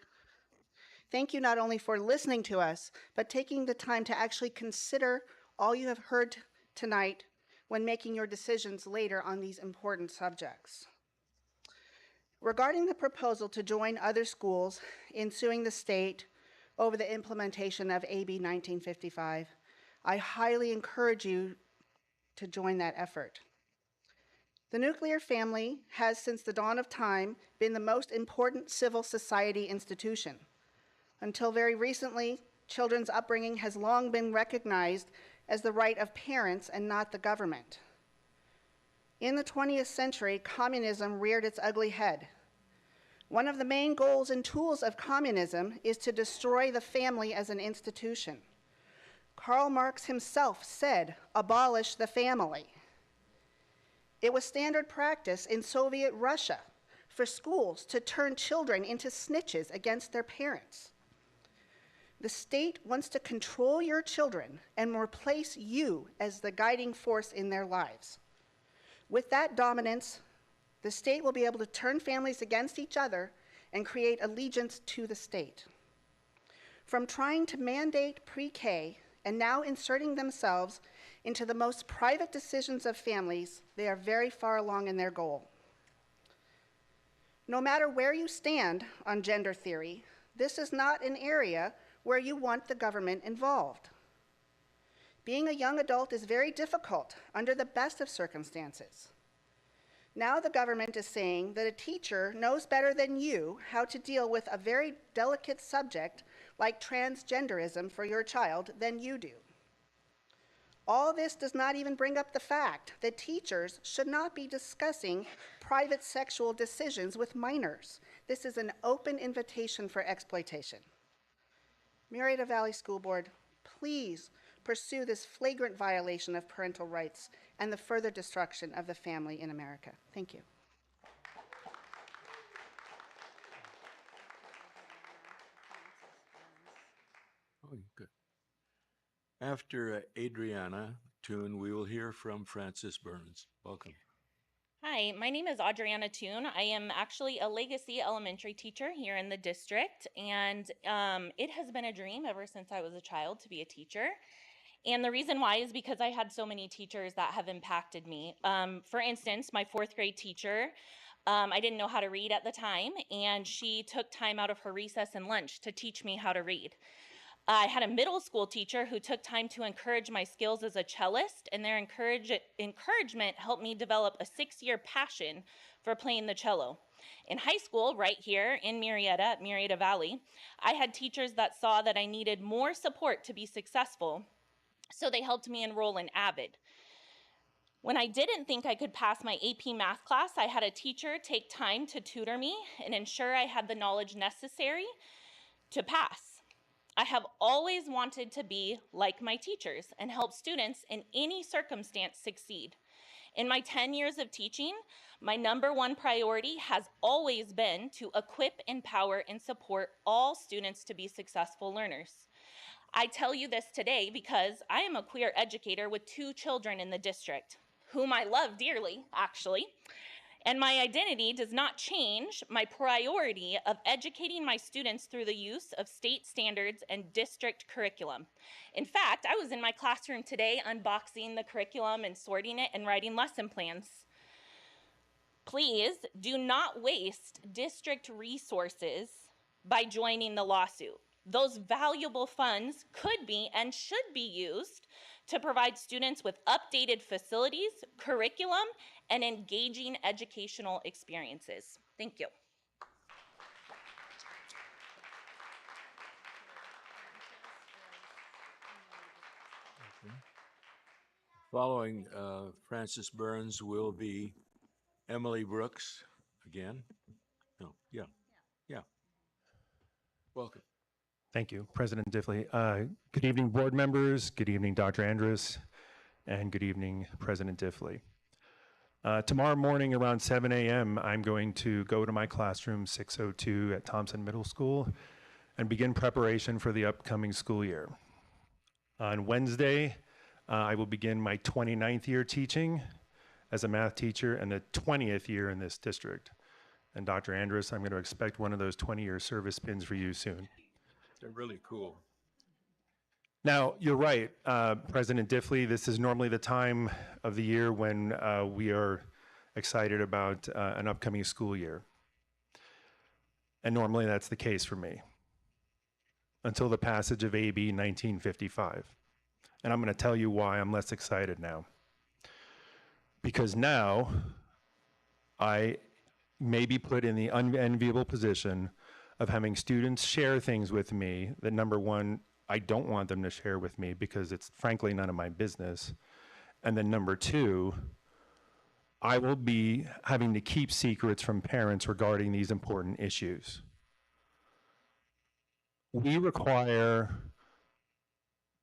thank you not only for listening to us, but taking the time to actually consider all you have heard tonight when making your decisions later on these important subjects. Regarding the proposal to join other schools in suing the state over the implementation of AB 1955, I highly encourage you to join that effort. The nuclear family has, since the dawn of time, been the most important civil society institution. Until very recently, children's upbringing has long been recognized as the right of parents and not the government. In the 20th century, communism reared its ugly head. One of the main goals and tools of communism is to destroy the family as an institution. Karl Marx himself said, "Abolish the family." It was standard practice in Soviet Russia for schools to turn children into snitches against their parents. The state wants to control your children and replace you as the guiding force in their lives. With that dominance, the state will be able to turn families against each other and create allegiance to the state. From trying to mandate pre-K and now inserting themselves into the most private decisions of families, they are very far along in their goal. No matter where you stand on gender theory, this is not an area where you want the government involved. Being a young adult is very difficult under the best of circumstances. Now the government is saying that a teacher knows better than you how to deal with a very delicate subject like transgenderism for your child than you do. All this does not even bring up the fact that teachers should not be discussing private sexual decisions with minors. This is an open invitation for exploitation. Murrieta Valley School Board, please pursue this flagrant violation of parental rights and the further destruction of the family in America. Thank you. Oh, good. After Adriana Toon, we will hear from Francis Burns. Welcome. Hi, my name is Adriana Toon. I am actually a legacy elementary teacher here in the district, and it has been a dream ever since I was a child to be a teacher. And the reason why is because I had so many teachers that have impacted me. For instance, my fourth grade teacher, I didn't know how to read at the time, and she took time out of her recess and lunch to teach me how to read. I had a middle school teacher who took time to encourage my skills as a cellist, and their encouragement helped me develop a 6-year passion for playing the cello. In high school, right here in Murrieta, at Murrieta Valley, I had teachers that saw that I needed more support to be successful, so they helped me enroll in AVID. When I didn't think I could pass my AP math class, I had a teacher take time to tutor me and ensure I had the knowledge necessary to pass. I have always wanted to be like my teachers and help students in any circumstance succeed. In my 10 years of teaching, my #1 priority has always been to equip, empower, and support all students to be successful learners. I tell you this today because I am a queer educator with 2 children in the district, whom I love dearly, actually. And my identity does not change my priority of educating my students through the use of state standards and district curriculum. In fact, I was in my classroom today unboxing the curriculum and sorting it and writing lesson plans. Please do not waste district resources by joining the lawsuit. Those valuable funds could be and should be used to provide students with updated facilities, curriculum, and engaging educational experiences. Thank you. Following Francis Burns will be Emily Brooks again. No, yeah. Welcome. Thank you, President Diffley. Good evening, board members. Good evening, Dr. Andrus, and good evening, President Diffley. Tomorrow morning around 7 a.m., I'm going to go to my classroom 602 at Thompson Middle School and begin preparation for the upcoming school year. On Wednesday, I will begin my 29th year teaching as a math teacher and the 20th year in this district. And Dr. Andrus, I'm going to expect one of those 20-year service pins for you soon. They're really cool. Now, you're right, President Diffley, this is normally the time of the year when we are excited about an upcoming school year. And normally that's the case for me, until the passage of AB 1955. And I'm going to tell you why I'm less excited now. Because now I may be put in the unenviable position of having students share things with me that, number one, I don't want them to share with me because it's frankly none of my business. And then number two, I will be having to keep secrets from parents regarding these important issues. We require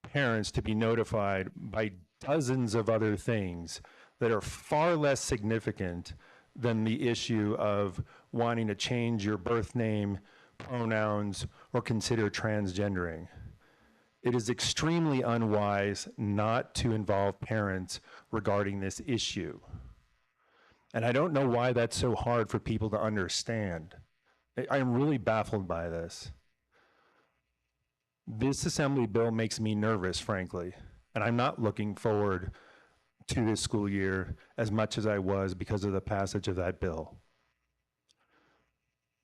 parents to be notified by dozens of other things that are far less significant than the issue of wanting to change your birth name, pronouns, or consider transgendering. It is extremely unwise not to involve parents regarding this issue. And I don't know why that's so hard for people to understand. I'm really baffled by this. This assembly bill makes me nervous, frankly, and I'm not looking forward to this school year as much as I was because of the passage of that bill.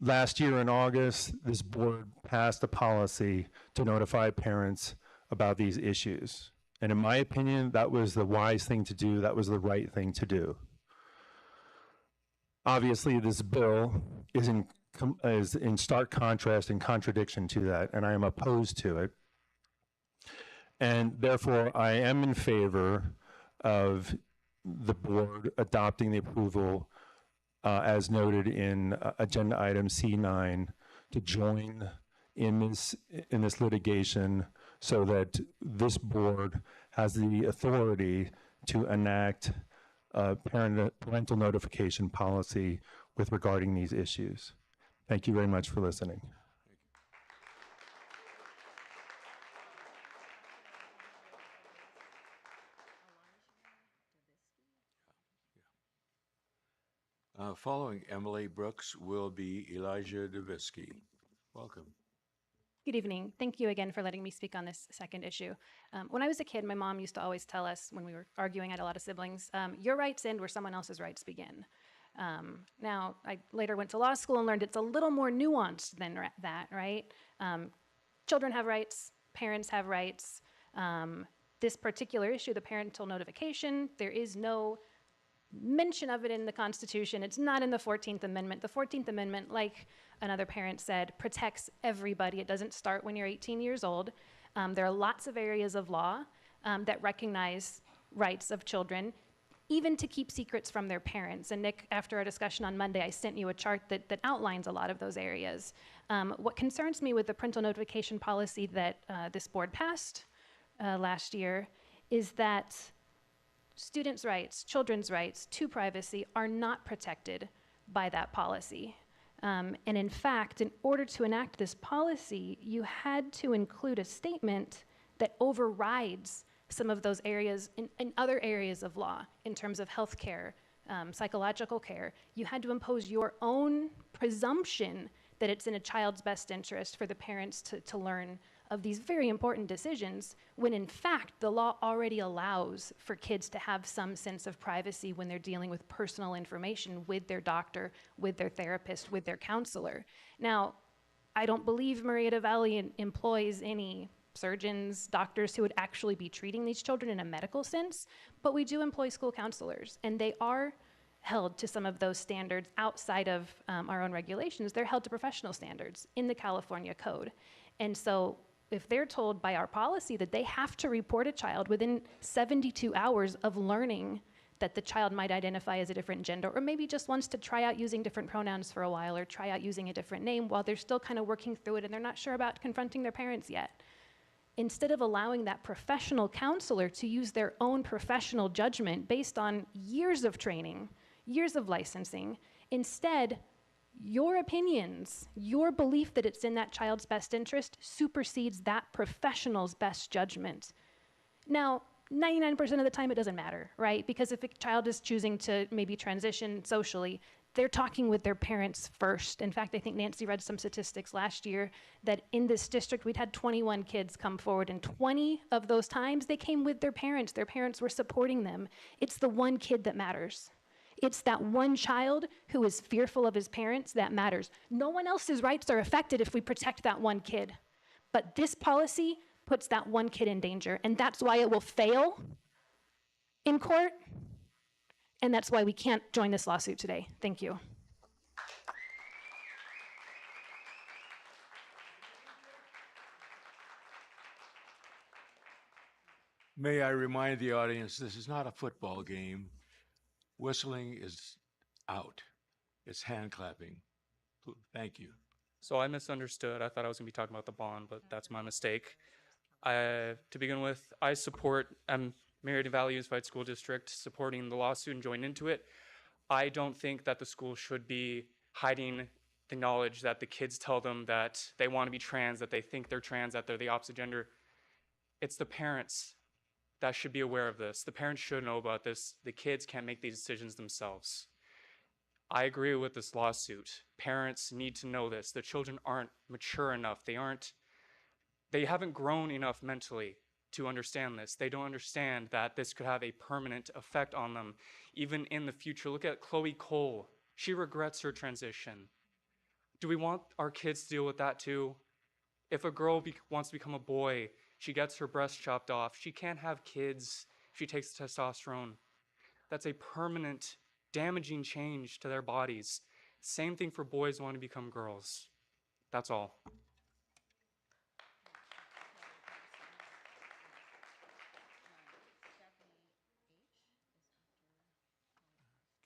Last year in August, this board passed a policy to notify parents about these issues. And in my opinion, that was the wise thing to do. That was the right thing to do. Obviously, this bill is in stark contrast and contradiction to that, and I am opposed to it. And therefore, I am in favor of the board adopting the approval as noted in agenda item C9 to join in this litigation so that this board has the authority to enact parental notification policy with regarding these issues. Thank you very much for listening. Following Emily Brooks will be Elijah Davisky. Welcome. Good evening. Thank you again for letting me speak on this second issue. When I was a kid, my mom used to always tell us when we were arguing, I had a lot of siblings, your rights end where someone else's rights begin. Now, I later went to law school and learned it's a little more nuanced than that, right? Children have rights, parents have rights. This particular issue, the parental notification, there is no mention of it in the Constitution. It's not in the 14th Amendment. The 14th Amendment, like another parent said, protects everybody. It doesn't start when you're 18 years old. There are lots of areas of law that recognize rights of children, even to keep secrets from their parents. And Nick, after our discussion on Monday, I sent you a chart that outlines a lot of those areas. What concerns me with the parental notification policy that this board passed last year is that students' rights, children's rights to privacy are not protected by that policy. And in fact, in order to enact this policy, you had to include a statement that overrides some of those areas in other areas of law in terms of healthcare, psychological care. You had to impose your own presumption that it's in a child's best interest for the parents to learn of these very important decisions, when in fact the law already allows for kids to have some sense of privacy when they're dealing with personal information with their doctor, with their therapist, with their counselor. Now, I don't believe Murrieta Valley employs any surgeons, doctors who would actually be treating these children in a medical sense, but we do employ school counselors, and they are held to some of those standards outside of our own regulations. They're held to professional standards in the California Code. And so if they're told by our policy that they have to report a child within 72 hours of learning that the child might identify as a different gender, or maybe just wants to try out using different pronouns for a while, or try out using a different name while they're still kind of working through it and they're not sure about confronting their parents yet, instead of allowing that professional counselor to use their own professional judgment based on years of training, years of licensing, instead, your opinions, your belief that it's in that child's best interest supersedes that professional's best judgment. Now, 99% of the time, it doesn't matter, right? Because if a child is choosing to maybe transition socially, they're talking with their parents first. In fact, I think Nancy read some statistics last year that in this district, we'd had 21 kids come forward, and 20 of those times, they came with their parents. Their parents were supporting them. It's the one kid that matters. It's that one child who is fearful of his parents that matters. No one else's rights are affected if we protect that one kid. But this policy puts that one kid in danger, and that's why it will fail in court, and that's why we can't join this lawsuit today. Thank you. May I remind the audience, this is not a football game. Whistling is out. It's hand clapping. Thank you. So I misunderstood. I thought I was going to be talking about the bond, but that's my mistake. To begin with, I support Murrieta Valley Unified School District supporting the lawsuit and joining into it. I don't think that the school should be hiding the knowledge that the kids tell them that they want to be trans, that they think they're trans, that they're the opposite gender. It's the parents that should be aware of this. The parents should know about this. The kids can't make these decisions themselves. I agree with this lawsuit. Parents need to know this. The children aren't mature enough. They haven't grown enough mentally to understand this. They don't understand that this could have a permanent effect on them, even in the future. Look at Chloe Cole. She regrets her transition. Do we want our kids to deal with that too? If a girl wants to become a boy, she gets her breast chopped off. She can't have kids if she takes testosterone. That's a permanent, damaging change to their bodies. Same thing for boys who want to become girls. That's all.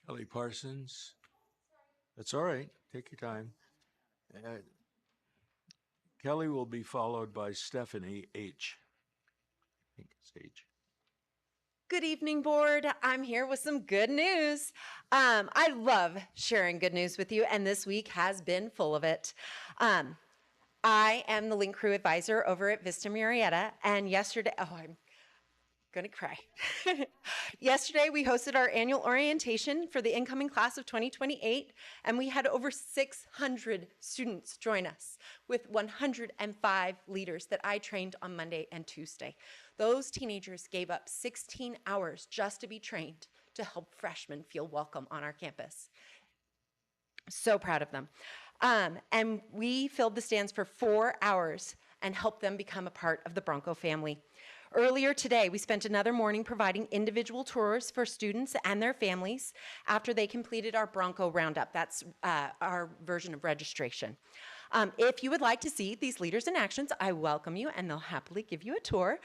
Kelly Parsons. That's all right. Take your time. Kelly will be followed by Stephanie H. I think it's H. Good evening, board. I'm here with some good news. I love sharing good news with you, and this week has been full of it. I am the Link Crew Advisor over at Vista Murrieta, and yesterday, I'm gonna cry. Yesterday, we hosted our annual orientation for the incoming class of 2028, and we had over 600 students join us with 105 leaders that I trained on Monday and Tuesday. Those teenagers gave up 16 hours just to be trained to help freshmen feel welcome on our campus. So proud of them. And we filled the stands for 4 hours and helped them become a part of the Bronco family. Earlier today, we spent another morning providing individual tours for students and their families after they completed our Bronco Roundup. That's our version of registration. If you would like to see these leaders in actions, I welcome you, and they'll happily give you a tour.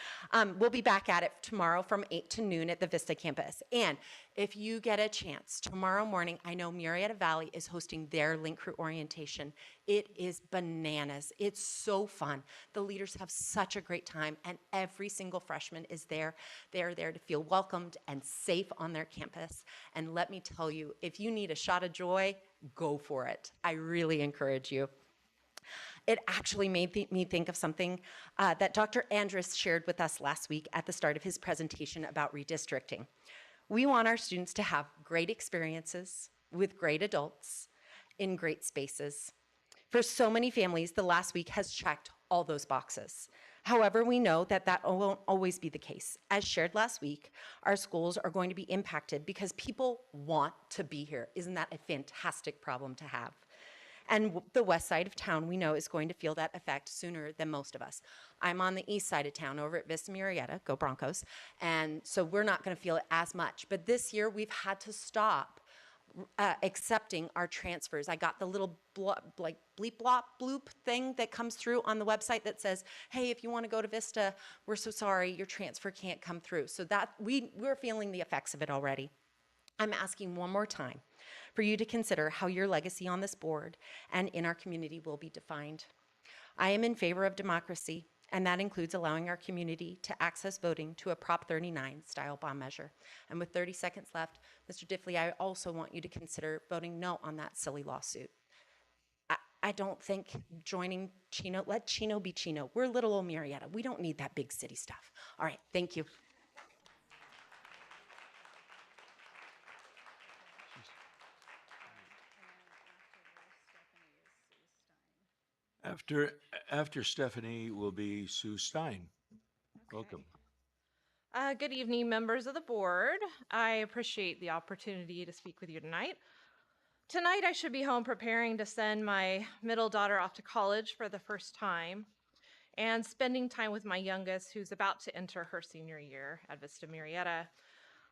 We'll be back at it tomorrow from 8 to noon at the Vista campus. And if you get a chance, tomorrow morning, I know Murrieta Valley is hosting their Link Crew orientation. It is bananas. It's so fun. The leaders have such a great time, and every single freshman is there. They're there to feel welcomed and safe on their campus. And let me tell you, if you need a shot of joy, go for it. I really encourage you. It actually made me think of something that Dr. Andrus shared with us last week at the start of his presentation about redistricting. We want our students to have great experiences with great adults in great spaces. For so many families, the last week has checked all those boxes. However, we know that that won't always be the case. As shared last week, our schools are going to be impacted because people want to be here. Isn't that a fantastic problem to have? And the west side of town, we know, is going to feel that effect sooner than most of us. I'm on the east side of town over at Vista Murrieta, go Broncos, and so we're not going to feel it as much. But this year, we've had to stop accepting our transfers. I got the little bleep blop bloop thing that comes through on the website that says, hey, if you want to go to Vista, we're so sorry, your transfer can't come through. So that we're feeling the effects of it already. I'm asking one more time for you to consider how your legacy on this board and in our community will be defined. I am in favor of democracy, and that includes allowing our community to access voting to a Prop 39 style bond measure. And with 30 seconds left, Mr. Diffley, I also want you to consider voting no on that silly lawsuit. I don't think joining Chino, let Chino be Chino. We're little old Murrieta. We don't need that big city stuff. All right, thank you. After Stephanie will be Sue Stein. Welcome. Good evening, members of the board. I appreciate the opportunity to speak with you tonight. Tonight, I should be home preparing to send my middle daughter off to college for the first time and spending time with my youngest, who's about to enter her senior year at Vista Murrieta.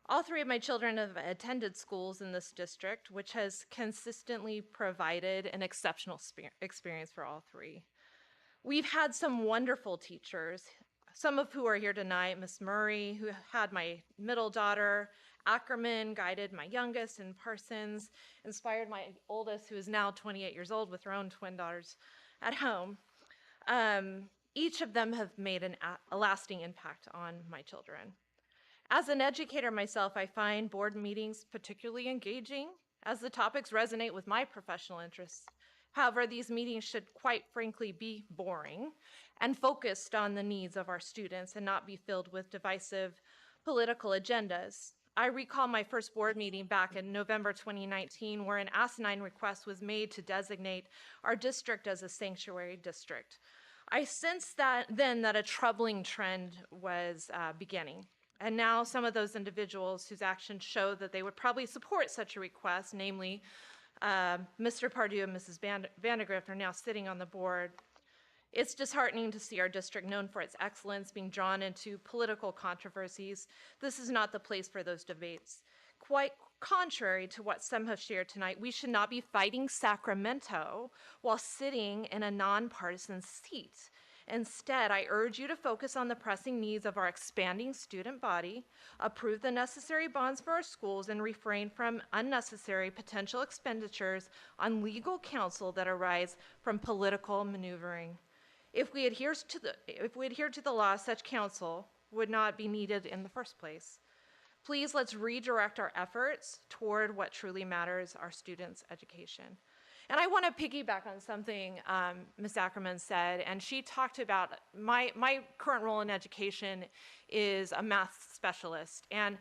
All three of my children have attended schools in this district, which has consistently provided an exceptional experience for all three. We've had some wonderful teachers, some of who are here tonight. Miss Murray, who had my middle daughter, Ackerman guided my youngest, and Parsons inspired my oldest, who is now 28 years old with her own twin daughters at home. Each of them have made a lasting impact on my children. As an educator myself, I find board meetings particularly engaging as the topics resonate with my professional interests. However, these meetings should quite frankly be boring and focused on the needs of our students and not be filled with divisive political agendas. I recall my first board meeting back in November 2019, where an asinine request was made to designate our district as a sanctuary district. I sensed then that a troubling trend was beginning. And now some of those individuals whose actions show that they would probably support such a request, namely Mr. Pardue and Mrs. Vandegrift, are now sitting on the board. It's disheartening to see our district, known for its excellence, being drawn into political controversies. This is not the place for those debates. Quite contrary to what some have shared tonight, we should not be fighting Sacramento while sitting in a nonpartisan seat. Instead, I urge you to focus on the pressing needs of our expanding student body, approve the necessary bonds for our schools, and refrain from unnecessary potential expenditures on legal counsel that arise from political maneuvering. If we adhere to the law, such counsel would not be needed in the first place. Please, let's redirect our efforts toward what truly matters, our students' education. And I want to piggyback on something Ms. Ackerman said, and she talked about my current role in education is a math specialist, and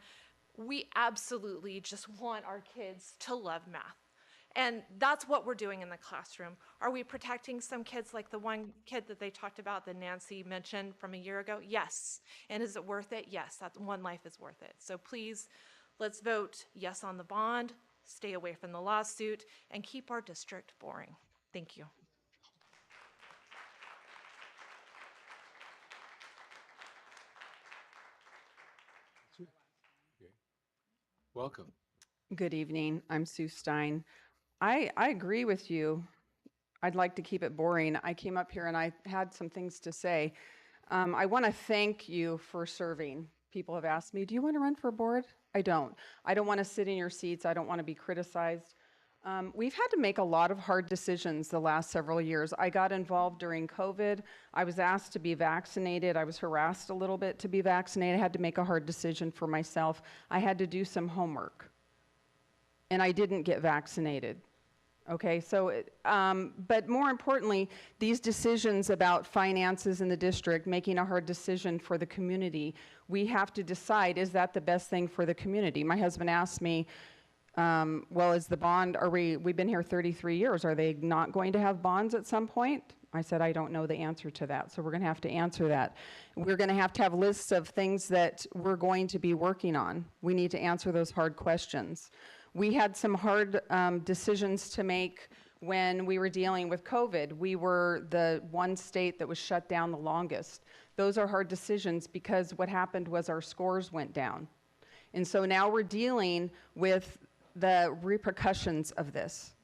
we absolutely just want our kids to love math. And that's what we're doing in the classroom. Are we protecting some kids like the one kid that they talked about that Nancy mentioned from a year ago? Yes. And is it worth it? Yes, that one life is worth it. So please, let's vote yes on the bond, stay away from the lawsuit, and keep our district boring. Thank you. Welcome. Good evening. I'm Sue Stein. I agree with you. I'd like to keep it boring. I came up here and I had some things to say. I want to thank you for serving. People have asked me, do you want to run for board? I don't. I don't want to sit in your seats. I don't want to be criticized. We've had to make a lot of hard decisions the last several years. I got involved during COVID. I was asked to be vaccinated. I was harassed a little bit to be vaccinated. I had to make a hard decision for myself. I had to do some homework. And I didn't get vaccinated. Okay, so, but more importantly, these decisions about finances in the district, making a hard decision for the community, we have to decide, is that the best thing for the community? My husband asked me, well, is the bond, we've been here 33 years, are they not going to have bonds at some point? I said, I don't know the answer to that, so we're gonna have to answer that. We're gonna have lists of things that we're going to be working on. We need to answer those hard questions. We had some hard decisions to make when we were dealing with COVID. We were the one state that was shut down the longest. Those are hard decisions because what happened was our scores went down. And so now we're dealing with the repercussions of this,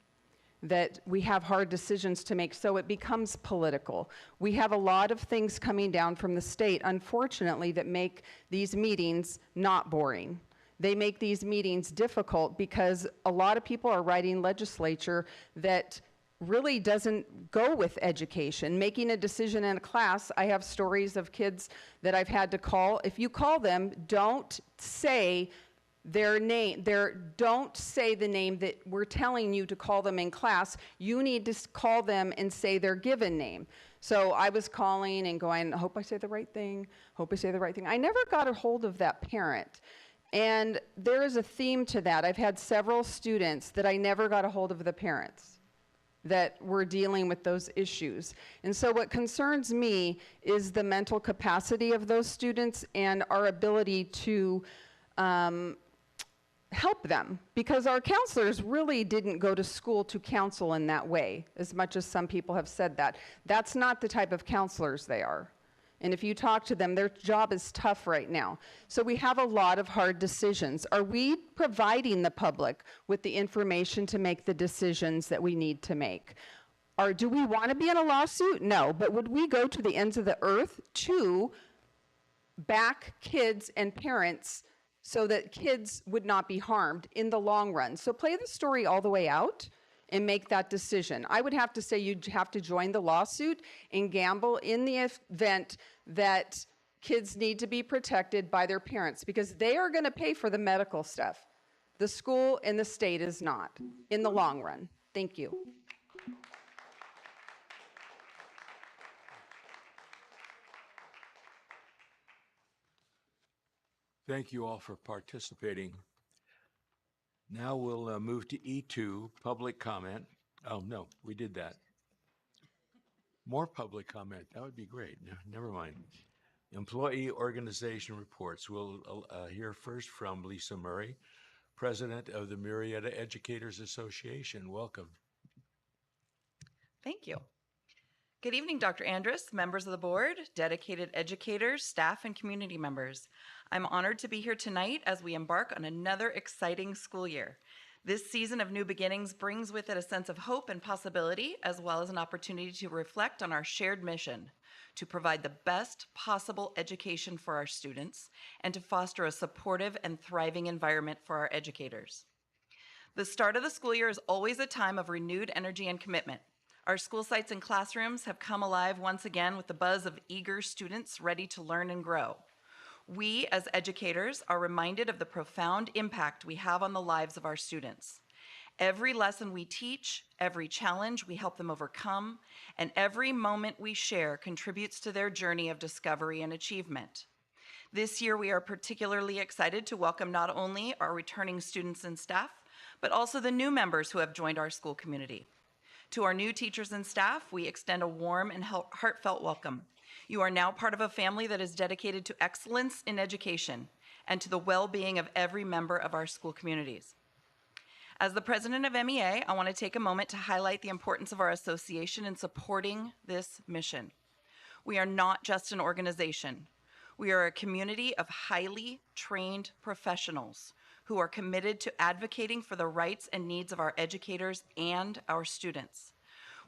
that we have hard decisions to make, so it becomes political. We have a lot of things coming down from the state, unfortunately, that make these meetings not boring. They make these meetings difficult because a lot of people are writing legislature that really doesn't go with education. Making a decision in a class, I have stories of kids that I've had to call. If you call them, don't say their name, don't say the name that we're telling you to call them in class. You need to call them and say their given name. So I was calling and going, I hope I say the right thing, hope I say the right thing. I never got a hold of that parent. And there is a theme to that. I've had several students that I never got a hold of the parents. that we're dealing with those issues. And so what concerns me is the mental capacity of those students and our ability to help them, because our counselors really didn't go to school to counsel in that way, as much as some people have said that. That's not the type of counselors they are. And if you talk to them, their job is tough right now. So we have a lot of hard decisions. Are we providing the public with the information to make the decisions that we need to make? Or do we want to be in a lawsuit? No, but would we go to the ends of the earth to back kids and parents so that kids would not be harmed in the long run? So play the story all the way out and make that decision. I would have to say you'd have to join the lawsuit and gamble in the event that kids need to be protected by their parents, because they are going to pay for the medical stuff. The school and the state is not in the long run. Thank you. Thank you all for participating. Now we'll move to E2, public comment. Oh, no, we did that. More public comment, that would be great. No, never mind. Employee organization reports. We'll hear first from Lisa Murray, President of the Murrieta Educators Association. Welcome. Thank you. Good evening, Dr. Andrus, members of the board, dedicated educators, staff, and community members. I'm honored to be here tonight as we embark on another exciting school year. This season of new beginnings brings with it a sense of hope and possibility, as well as an opportunity to reflect on our shared mission to provide the best possible education for our students and to foster a supportive and thriving environment for our educators. The start of the school year is always a time of renewed energy and commitment. Our school sites and classrooms have come alive once again with the buzz of eager students ready to learn and grow. We, as educators, are reminded of the profound impact we have on the lives of our students. Every lesson we teach, every challenge we help them overcome, and every moment we share contributes to their journey of discovery and achievement. This year, we are particularly excited to welcome not only our returning students and staff, but also the new members who have joined our school community. To our new teachers and staff, we extend a warm and heartfelt welcome. You are now part of a family that is dedicated to excellence in education and to the well-being of every member of our school communities. As the president of MEA, I want to take a moment to highlight the importance of our association in supporting this mission. We are not just an organization. We are a community of highly trained professionals who are committed to advocating for the rights and needs of our educators and our students.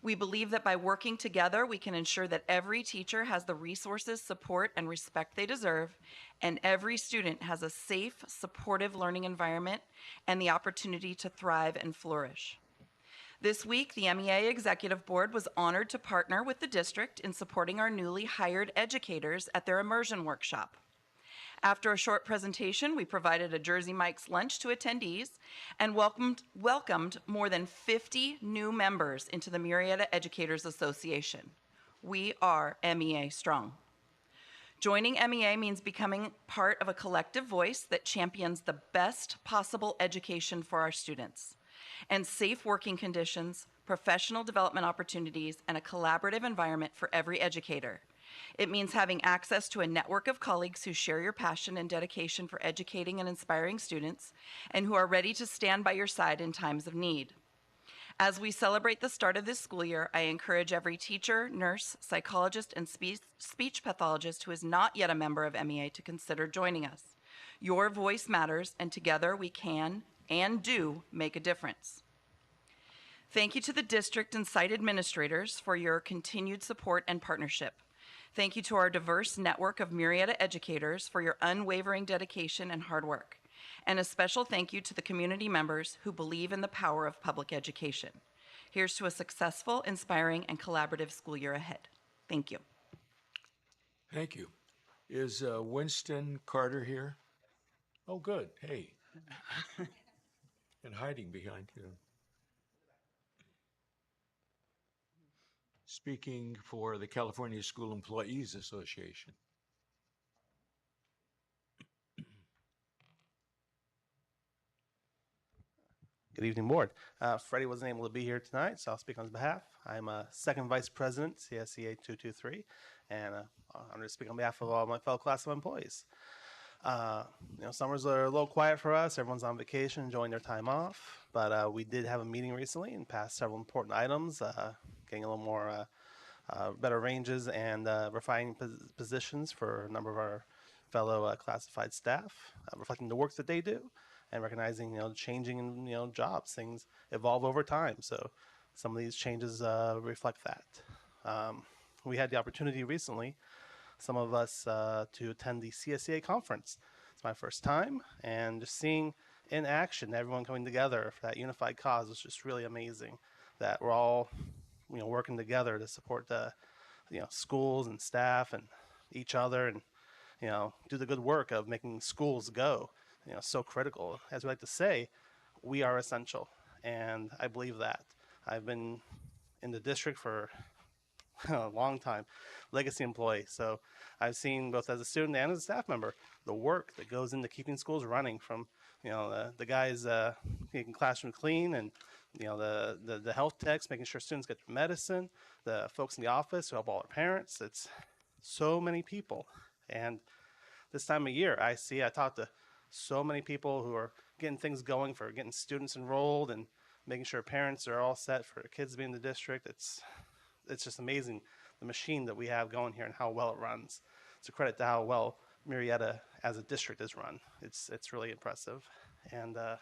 We believe that by working together, we can ensure that every teacher has the resources, support, and respect they deserve, and every student has a safe, supportive learning environment and the opportunity to thrive and flourish. This week, the MEA Executive Board was honored to partner with the district in supporting our newly hired educators at their immersion workshop. After a short presentation, we provided a Jersey Mike's lunch to attendees and welcomed more than 50 new members into the Murrieta Educators Association. We are MEA strong. Joining MEA means becoming part of a collective voice that champions the best possible education for our students and safe working conditions, professional development opportunities, and a collaborative environment for every educator. It means having access to a network of colleagues who share your passion and dedication for educating and inspiring students and who are ready to stand by your side in times of need. As we celebrate the start of this school year, I encourage every teacher, nurse, psychologist, and speech pathologist who is not yet a member of MEA to consider joining us. Your voice matters, and together we can and do make a difference. Thank you to the district and site administrators for your continued support and partnership. Thank you to our diverse network of Murrieta educators for your unwavering dedication and hard work. And a special thank you to the community members who believe in the power of public education. Here's to a successful, inspiring, and collaborative school year ahead. Thank you. Thank you. Is Winston Carter here? Oh, good. Hey. And hiding behind you. Speaking for the California School Employees Association. Good evening, board. Freddie wasn't able to be here tonight, so I'll speak on his behalf. I'm a second vice president, CSEA 223, and I'm going to speak on behalf of all my fellow class of employees. Summers are a little quiet for us. Everyone's on vacation, enjoying their time off. But we did have a meeting recently and passed several important items, getting a little more better ranges and refining positions for a number of our fellow classified staff, reflecting the work that they do and recognizing, changing, jobs. Things evolve over time. So some of these changes reflect that. We had the opportunity recently, some of us, to attend the CSEA conference. It's my first time, and just seeing in action everyone coming together for that unified cause was just really amazing. That we're all, working together to support the, schools and staff and each other, and do the good work of making schools go. So critical. As we like to say, we are essential, and I believe that. I've been in the district for a long time, legacy employee. So I've seen both as a student and as a staff member the work that goes into keeping schools running. From the guys making classroom clean, and the health techs making sure students get their medicine, the folks in the office who help all their parents. It's so many people, and this time of year I talk to so many people who are getting things going for getting students enrolled and making sure parents are all set for kids to be in the district. It's just amazing, the machine that we have going here and how well it runs. It's a credit to how well Murrieta as a district is run. It's really impressive. And my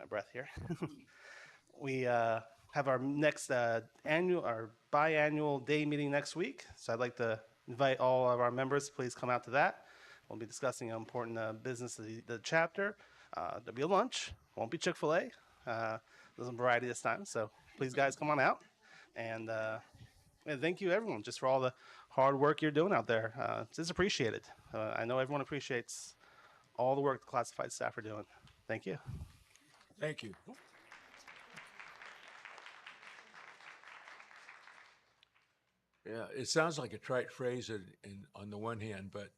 breath here. We have our next biannual day meeting next week. So I'd like to invite all of our members to please come out to that. We'll be discussing important business of the chapter. There'll be a lunch. Won't be Chick-fil-A. There's some variety this time. So please, guys, come on out. And thank you, everyone, just for all the hard work you're doing out there. It's appreciated. I know everyone appreciates all the work the classified staff are doing. Thank you. Thank you. Yeah, it sounds like a trite phrase on the one hand, but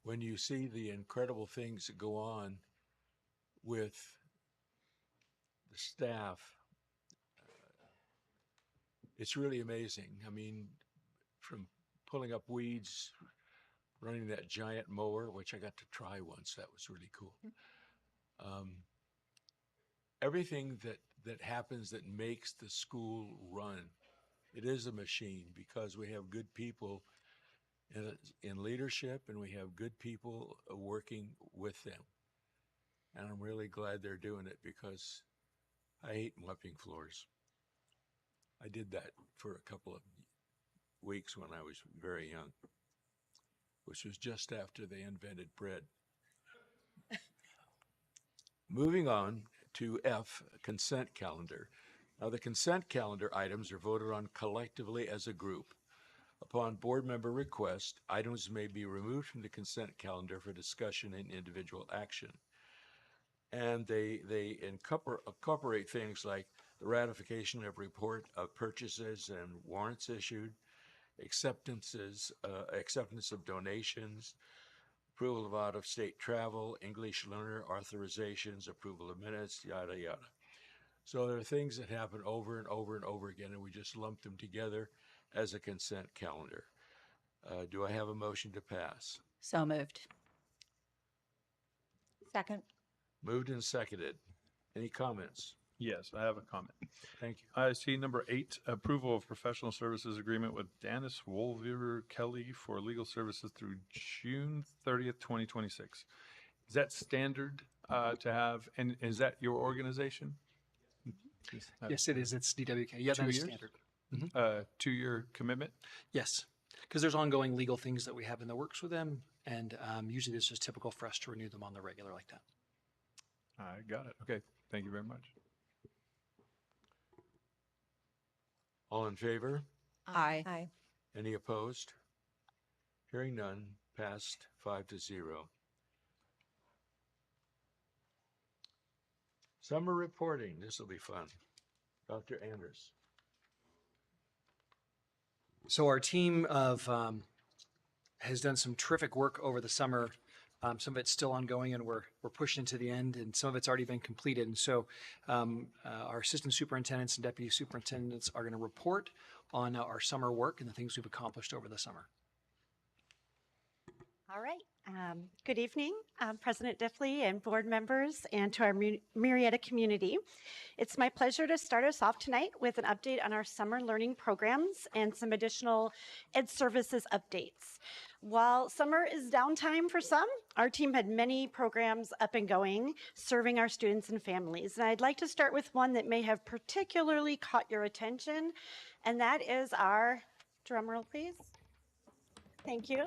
when you see the incredible things that go on with the staff, it's really amazing. I mean, from pulling up weeds, running that giant mower, which I got to try once. That was really cool. Everything that happens that makes the school run, it is a machine, because we have good people in leadership, and we have good people working with them. And I'm really glad they're doing it, because I hate mopping floors. I did that for a couple of weeks when I was very young, which was just after they invented bread. Moving on to F, consent calendar. Now, the consent calendar items are voted on collectively as a group. Upon board member request, items may be removed from the consent calendar for discussion and individual action. And they incorporate things like the ratification of report of purchases and warrants issued, acceptance of donations, approval of out-of-state travel, English learner authorizations, approval of minutes, yada, yada. So there are things that happen over and over and over again, and we just lump them together as a consent calendar. Do I have a motion to pass? So moved. Second. Moved and seconded. Any comments? Yes, I have a comment. Thank you. I see number 8, approval of professional services agreement with Dennis Wolver Kelly for legal services through June 30th, 2026. Is that standard to have, and is that your organization? Yes, it is. It's DWK. Yeah, 2 that is years? standard. 2-year commitment? Yes, because there's ongoing legal things that we have in the works with them, and usually it's just typical for us to renew them on the regular like that. I got it. Okay, thank you very much. All in favor? Aye. Aye. Any opposed? Hearing none, passed 5-0. Summer reporting, this will be fun. Dr. Anders. So our team of has done some terrific work over the summer Some of it's still ongoing, and we're pushing to the end, and some of it's already been completed. And so our assistant superintendents and deputy superintendents are going to report on our summer work and the things we've accomplished over the summer. All right. Good evening, President Diffley and board members, and to our Murrieta community. It's my pleasure to start us off tonight with an update on our summer learning programs and some additional ed services updates. While summer is downtime for some, our team had many programs up and going, serving our students and families. And I'd like to start with one that may have particularly caught your attention, and that is our, drum roll please. Thank you.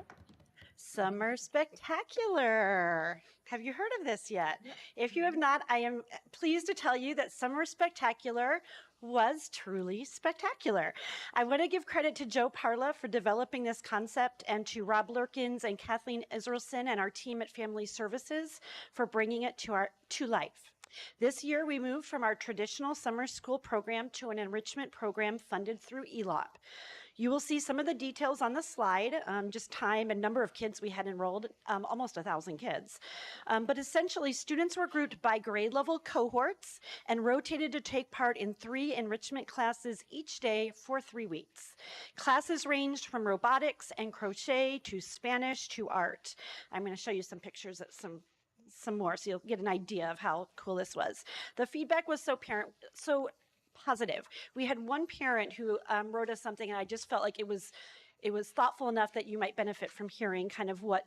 Summer Spectacular. Have you heard of this yet? If you have not, I am pleased to tell you that Summer Spectacular was truly spectacular. I want to give credit to Joe Parla for developing this concept, and to Rob Lurkins and Kathleen Israelson and our team at Family Services for bringing it to life. This year, we moved from our traditional summer school program to an enrichment program funded through ELOP. You will see some of the details on the slide, just time and number of kids we had enrolled, almost 1,000 kids. But essentially, students were grouped by grade level cohorts and rotated to take part in 3 enrichment classes each day for 3 weeks. Classes ranged from robotics and crochet to Spanish to art. I'm going to show you some pictures of some more so you'll get an idea of how cool this was. The feedback was so positive. We had one parent who wrote us something, and I just felt like it was thoughtful enough that you might benefit from hearing kind of what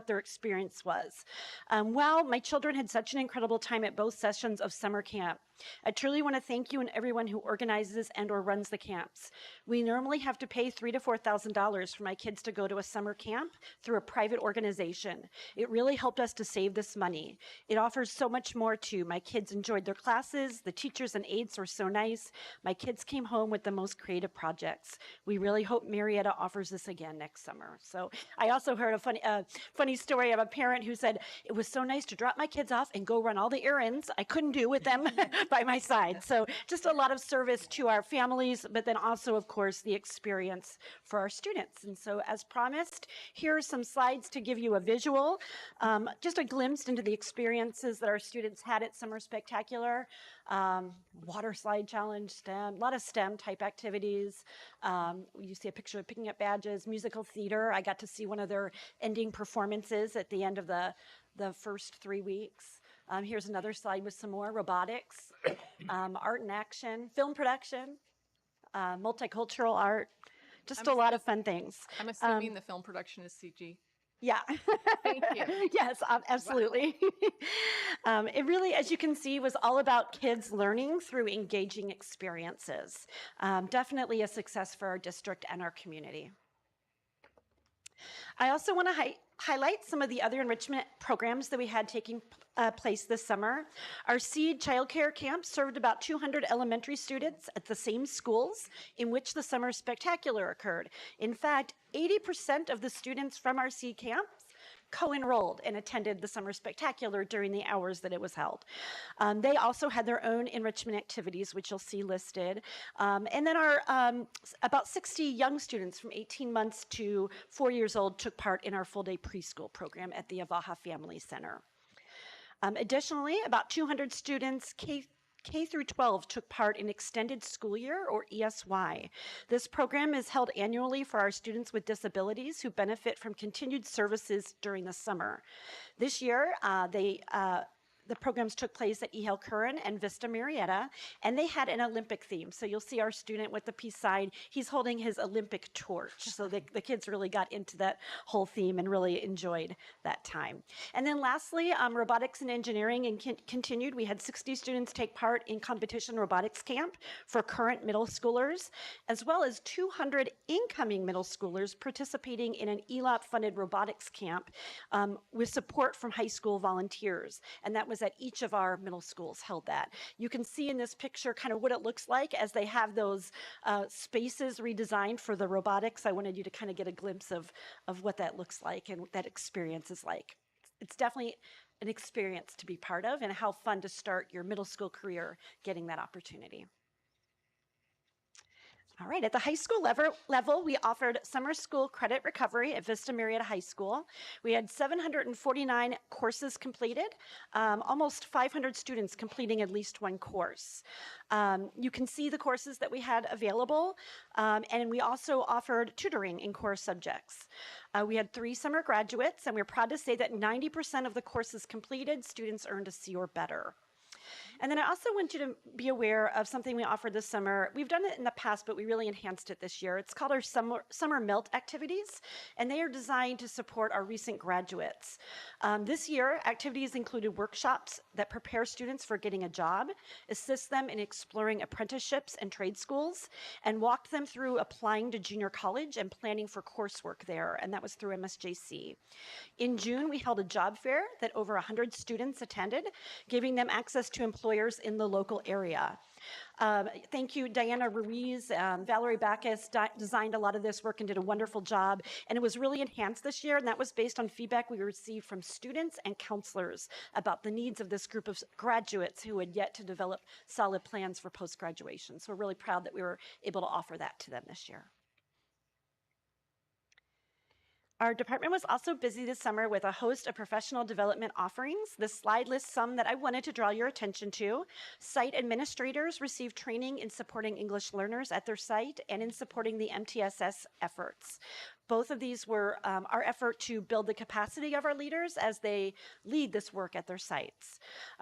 their experience was. Well, my children had such an incredible time at both sessions of summer camp. I truly want to thank you and everyone who organizes and or runs the camps. We normally have to pay $3,000 to $4,000 for my kids to go to a summer camp through a private organization. It really helped us to save this money. It offers so much more too. My kids enjoyed their classes. The teachers and aides were so nice. My kids came home with the most creative projects. We really hope Murrieta offers this again next summer. So I also heard a funny story of a parent who said, it was so nice to drop my kids off and go run all the errands I couldn't do with them by my side. So just a lot of service to our families, but then also, of course, the experience for our students. And so as promised, here are some slides to give you a visual, just a glimpse into the experiences that our students had at Summer Spectacular. Water slide challenge, STEM, a lot of STEM type activities. You see a picture of picking up badges, musical theater. I got to see one of their ending performances at the end of the first 3 weeks. Here's another slide with some more robotics, art and action, film production, multicultural art, just a lot of fun things. I'm assuming the film production is CG. Yeah. Thank you. Yes, absolutely. It really, as you can see, was all about kids learning through engaging experiences. Definitely a success for our district and our community. I also want to highlight some of the other enrichment programs that we had taking place this summer. Our SEED childcare camp served about 200 elementary students at the same schools in which the Summer Spectacular occurred. In fact, 80% of the students from our SEED camps co-enrolled and attended the Summer Spectacular during the hours that it was held. They also had their own enrichment activities, which you'll see listed. And then our about 60 young students from 18 months to 4 years old took part in our full-day preschool program at the Avaha Family Center. Additionally, about 200 students K through 12 took part in Extended School Year, or ESY. This program is held annually for our students with disabilities who benefit from continued services during the summer. This year, the programs took place at EHEL Curran and Vista Murrieta, and they had an Olympic theme. So you'll see our student with the peace sign, he's holding his Olympic torch. So the kids really got into that whole theme and really enjoyed that time. And then lastly, robotics and engineering continued. We had 60 students take part in competition robotics camp for current middle schoolers, as well as 200 incoming middle schoolers participating in an ELOP-funded robotics camp with support from high school volunteers. And that was at each of our middle schools held that. You can see in this picture kind of what it looks like as they have those spaces redesigned for the robotics. I wanted you to kind of get a glimpse of what that looks like and what that experience is like. It's definitely an experience to be part of, and how fun to start your middle school career getting that opportunity. All right, at the high school level, we offered summer school credit recovery at Vista Murrieta High School. We had 749 courses completed, almost 500 students completing at least one course. You can see the courses that we had available, and we also offered tutoring in core subjects. We had 3 summer graduates, and we're proud to say that 90% of the courses completed, students earned a C or better. And then I also want you to be aware of something we offered this summer. We've done it in the past, but we really enhanced it this year. It's called our Summer Melt activities, and they are designed to support our recent graduates. This year, activities included workshops that prepare students for getting a job, assist them in exploring apprenticeships and trade schools, and walked them through applying to junior college and planning for coursework there, and that was through MSJC. In June, we held a job fair that over 100 students attended, giving them access to employers in the local area. Thank you, Diana Ruiz. Valerie Backus designed a lot of this work and did a wonderful job. And it was really enhanced this year, and that was based on feedback we received from students and counselors about the needs of this group of graduates who had yet to develop solid plans for post-graduation. So we're really proud that we were able to offer that to them this year. Our department was also busy this summer with a host of professional development offerings. This slide lists some that I wanted to draw your attention to. Site administrators received training in supporting English learners at their site and in supporting the MTSS efforts. Both of these were our effort to build the capacity of our leaders as they lead this work at their sites.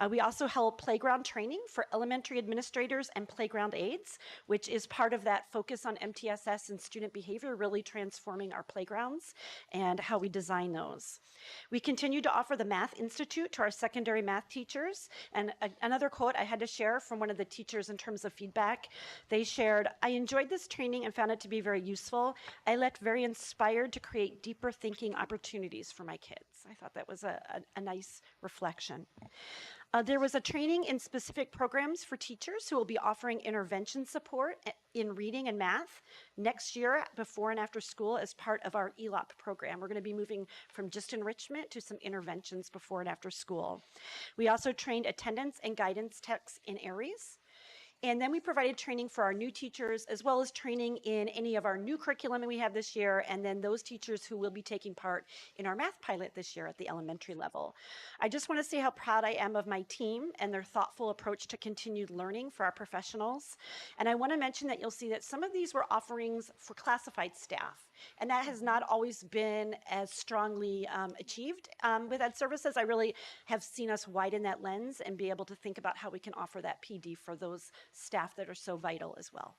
We also held playground training for elementary administrators and playground aides, which is part of that focus on MTSS and student behavior, really transforming our playgrounds and how we design those. We continue to offer the Math Institute to our secondary math teachers. And another quote I had to share from one of the teachers in terms of feedback, they shared, "I enjoyed this training and found it to be very useful. I left very inspired to create deeper thinking opportunities for my kids." I thought that was a nice reflection. There was a training in specific programs for teachers who will be offering intervention support in reading and math next year before and after school as part of our ELOP program. We're going to be moving from just enrichment to some interventions before and after school. We also trained attendance and guidance techs in ARIES. And then we provided training for our new teachers, as well as training in any of our new curriculum we have this year, and then those teachers who will be taking part in our math pilot this year at the elementary level. I just want to say how proud I am of my team and their thoughtful approach to continued learning for our professionals. And I want to mention that you'll see that some of these were offerings for classified staff, and that has not always been as strongly achieved with Ed Services. I really have seen us widen that lens and be able to think about how we can offer that PD for those staff that are so vital as well.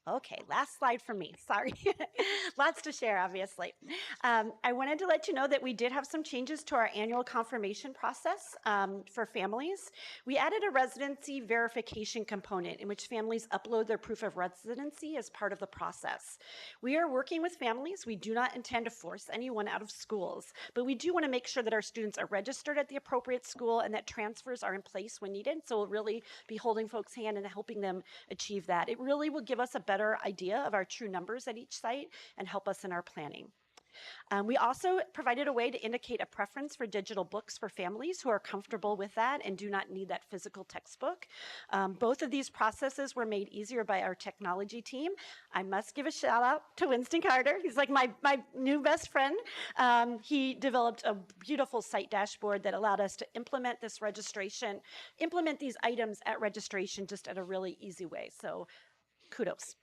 Okay, last slide from me. Sorry. Lots to share, obviously. I wanted to let you know that we did have some changes to our annual confirmation process for families. We added a residency verification component in which families upload their proof of residency as part of the process. We are working with families. We do not intend to force anyone out of schools, but we do want to make sure that our students are registered at the appropriate school and that transfers are in place when needed. So we'll really be holding folks' hand and helping them achieve that. It really will give us a better idea of our true numbers at each site and help us in our planning. We also provided a way to indicate a preference for digital books for families who are comfortable with that and do not need that physical textbook. Both of these processes were made easier by our technology team. I must give a shout out to Winston Carter. He's like my new best friend. He developed a beautiful site dashboard that allowed us to implement this registration, implement these items at registration just at a really easy way. So kudos.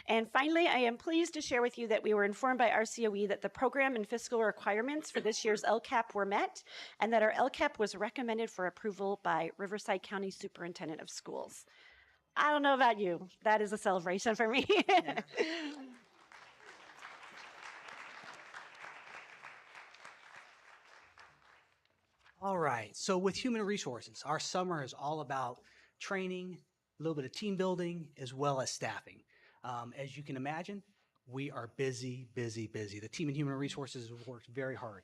And finally, I am pleased to share with you that we were informed by RCOE that the program and fiscal requirements for this year's LCAP were met, and that our LCAP was recommended for approval by Riverside County Superintendent of Schools. I don't know about you, that is a celebration for me. Yeah. All right, so with human resources, our summer is all about training, a little bit of team building, as well as staffing. As you can imagine, we are busy, busy, busy. The team in human resources has worked very hard.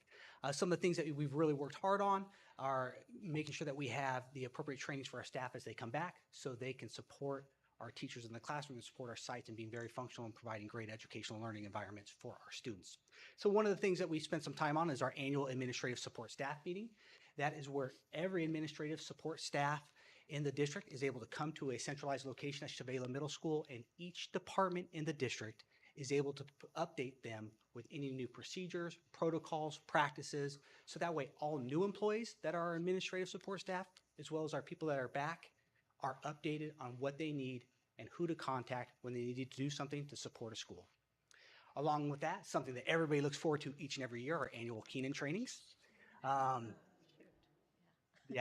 Some of the things that we've really worked hard on are making sure that we have the appropriate trainings for our staff as they come back so they can support our teachers in the classroom and support our sites and being very functional and providing great educational learning environments for our students. So one of the things that we spent some time on is our annual administrative support staff meeting. That is where every administrative support staff in the district is able to come to a centralized location at Chavela Middle School, and each department in the district is able to update them with any new procedures, protocols, practices, so that way all new employees that are our administrative support staff, as well as our people that are back, are updated on what they need and who to contact when they need to do something to support a school. Along with that, something that everybody looks forward to each and every year are annual Keenan trainings. Yeah,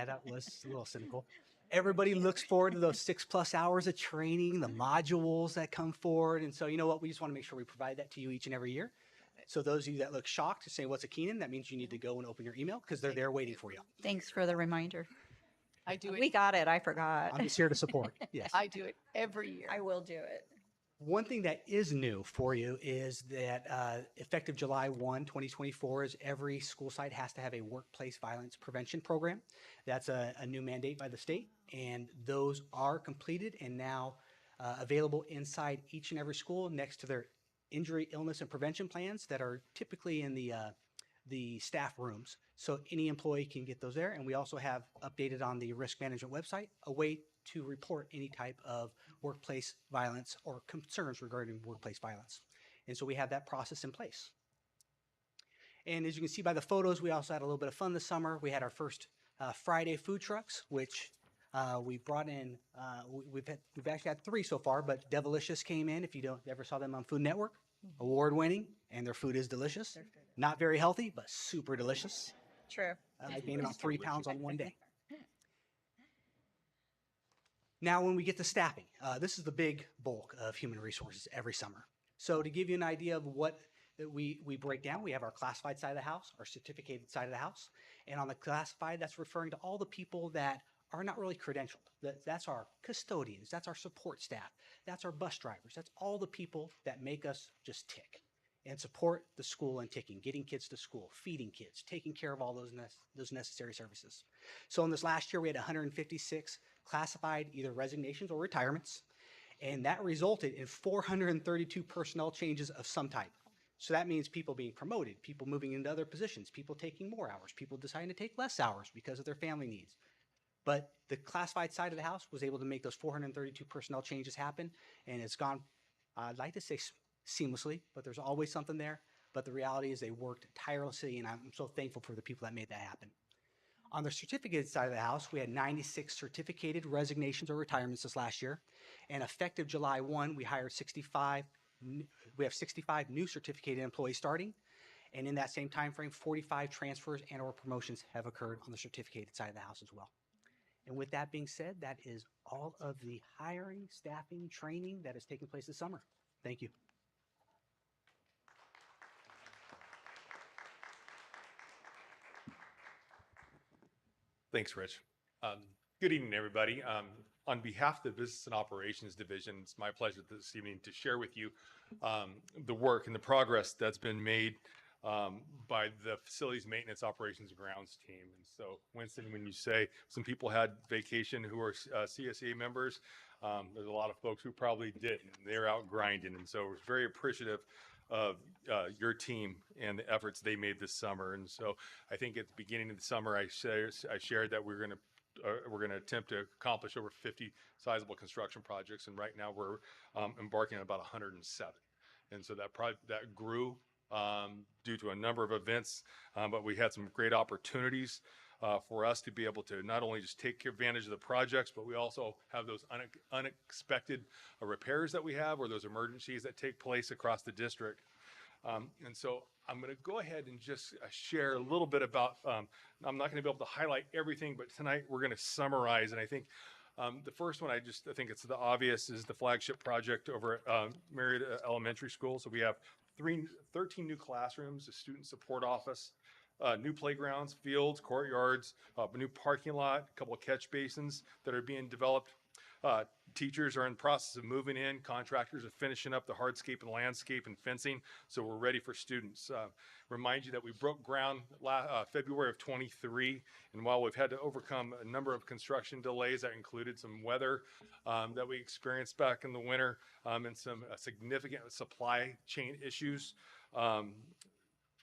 that was a little cynical. Everybody looks forward to those 6+ hours of training, the modules that come forward. And so, you know what? We just want to make sure we provide that to you each and every year. So those of you that look shocked saying, what's a Keenan? That means you need to go and open your email because they're there waiting for you. Thanks for the reminder. I do it. We got it. I forgot. I'm just here to support. Yes. I do it every year. I will do it. One thing that is new for you is that effective July 1, 2024, is every school site has to have a workplace violence prevention program. That's a new mandate by the state, and those are completed and now available inside each and every school next to their injury, illness, and prevention plans that are typically in the staff rooms. So any employee can get those there, and we also have updated on the risk management website a way to report any type of workplace violence or concerns regarding workplace violence. And so we have that process in place. And as you can see by the photos, we also had a little bit of fun this summer. We had our first Friday food trucks, which we brought in. We've actually had 3 so far, but Devilicious came in. If you ever saw them on Food Network, award-winning, and their food is delicious. Not very healthy, but super delicious. True. I gained about 3 pounds on one day. Now, when we get to staffing, this is the big bulk of human resources every summer. So to give you an idea of what we break down, we have our classified side of the house, our certificated side of the house. And on the classified, that's referring to all the people that are not really credentialed. That's our custodians, that's our support staff, that's our bus drivers, that's all the people that make us just tick and support the school and ticking, getting kids to school, feeding kids, taking care of all those necessary services. So in this last year, we had 156 classified either resignations or retirements, and that resulted in 432 personnel changes of some type. So that means people being promoted, people moving into other positions, people taking more hours, people deciding to take less hours because of their family needs. But the classified side of the house was able to make those 432 personnel changes happen, and it's gone, I'd like to say seamlessly, but there's always something there. But the reality is they worked tirelessly, and I'm so thankful for the people that made that happen. On the certificated side of the house, we had 96 certificated resignations or retirements this last year. And effective July 1, we hired 65, we have 65 new certificated employees starting. And in that same time frame, 45 transfers and or promotions have occurred on the certificated side of the house as well. And with that being said, that is all of the hiring, staffing, training that has taken place this summer. Thank you. Thanks, Rich. Good evening, everybody. On behalf of the Business and Operations Division, it's my pleasure this evening to share with you the work and the progress that's been made by the Facilities Maintenance Operations and Grounds team. And so, Winston, when you say some people had vacation who are CSEA members, there's a lot of folks who probably didn't. They're out grinding. And so we're very appreciative of your team and the efforts they made this summer. And so I think at the beginning of the summer, I shared that we're going to attempt to accomplish over 50 sizable construction projects. And right now we're embarking on about 107. And so that grew due to a number of events, but we had some great opportunities for us to be able to not only just take advantage of the projects, but we also have those unexpected repairs that we have or those emergencies that take place across the district. And so I'm going to go ahead and just share a little bit about, I'm not going to be able to highlight everything, but tonight we're going to summarize. And I think the first one, I think it's the obvious, is the flagship project over at Murrieta Elementary School. So we have 13 new classrooms, a student support office, new playgrounds, fields, courtyards, a new parking lot, a couple of catch basins that are being developed. Teachers are in the process of moving in. Contractors are finishing up the hardscape and landscape and fencing, so we're ready for students. Remind you that we broke ground February of 23, and while we've had to overcome a number of construction delays that included some weather that we experienced back in the winter and some significant supply chain issues,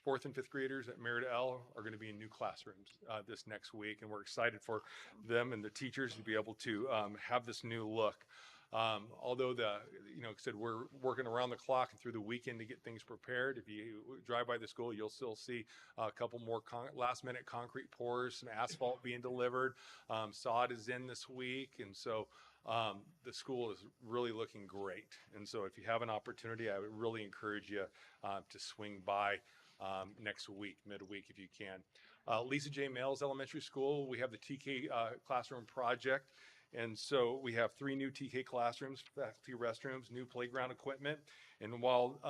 fourth and fifth graders at Murrieta L are going to be in new classrooms this next week, and we're excited for them and the teachers to be able to have this new look. Although like I said, we're working around the clock and through the weekend to get things prepared. If you drive by the school, you'll still see a couple more last-minute concrete pours, some asphalt being delivered. Sod is in this week, and so the school is really looking great. And so if you have an opportunity, I would really encourage you to swing by next week, midweek, if you can. Lisa J. Males Elementary School, we have the TK classroom project. And so we have 3 new TK classrooms, faculty restrooms, new playground equipment. And while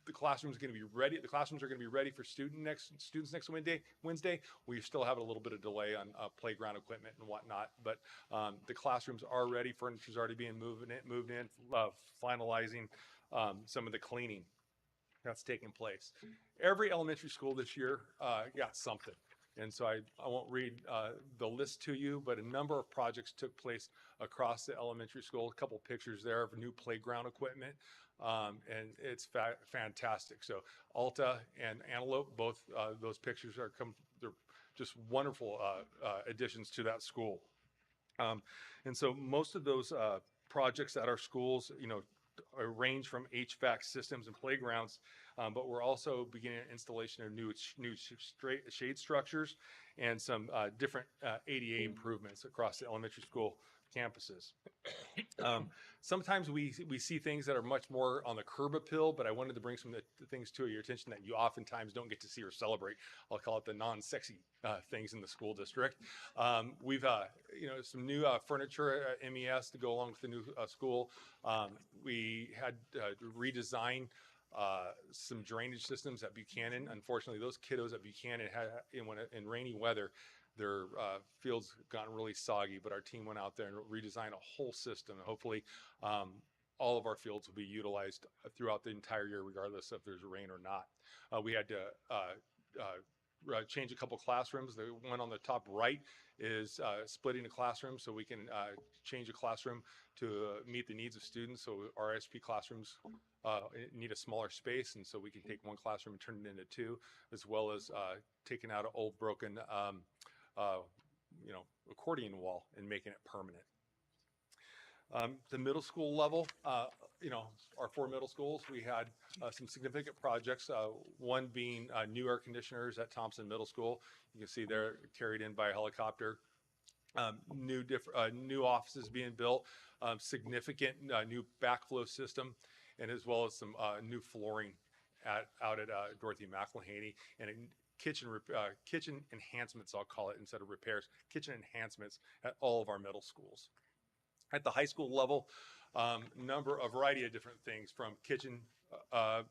the classrooms are going to be ready for students next Wednesday, we still have a little bit of delay on playground equipment and whatnot. But the classrooms are ready. Furniture's already being moved in, finalizing some of the cleaning that's taking place. Every elementary school this year got something. And so I won't read the list to you, but a number of projects took place across the elementary school. A couple pictures there of new playground equipment, and it's fantastic. So Alta and Antelope, both those pictures they're just wonderful additions to that school. And so most of those projects at our schools, range from HVAC systems and playgrounds, but we're also beginning installation of new shade structures and some different ADA improvements across the elementary school campuses. Sometimes we see things that are much more on the curb appeal, but I wanted to bring some of the things to your attention that you oftentimes don't get to see or celebrate. I'll call it the non-sexy things in the school district. We've some new furniture at MES to go along with the new school. We had to redesign some drainage systems at Buchanan. Unfortunately, those kiddos at Buchanan had in rainy weather, their fields gotten really soggy, but our team went out there and redesigned a whole system. Hopefully, all of our fields will be utilized throughout the entire year, regardless if there's rain or not. We had to change a couple classrooms. The one on the top right is splitting a classroom so we can change a classroom to meet the needs of students. So our SP classrooms need a smaller space, and so we can take one classroom and turn it into 2, as well as taking out an old broken accordion wall and making it permanent. The middle school level, our 4 middle schools, we had some significant projects, one being new air conditioners at Thompson Middle School. You can see they're carried in by a helicopter. New offices being built, significant new backflow system, and as well as some new flooring out at Dorothy McElhaney, and kitchen enhancements, I'll call it, instead of repairs, kitchen enhancements at all of our middle schools. At the high school level, a variety of different things, from kitchen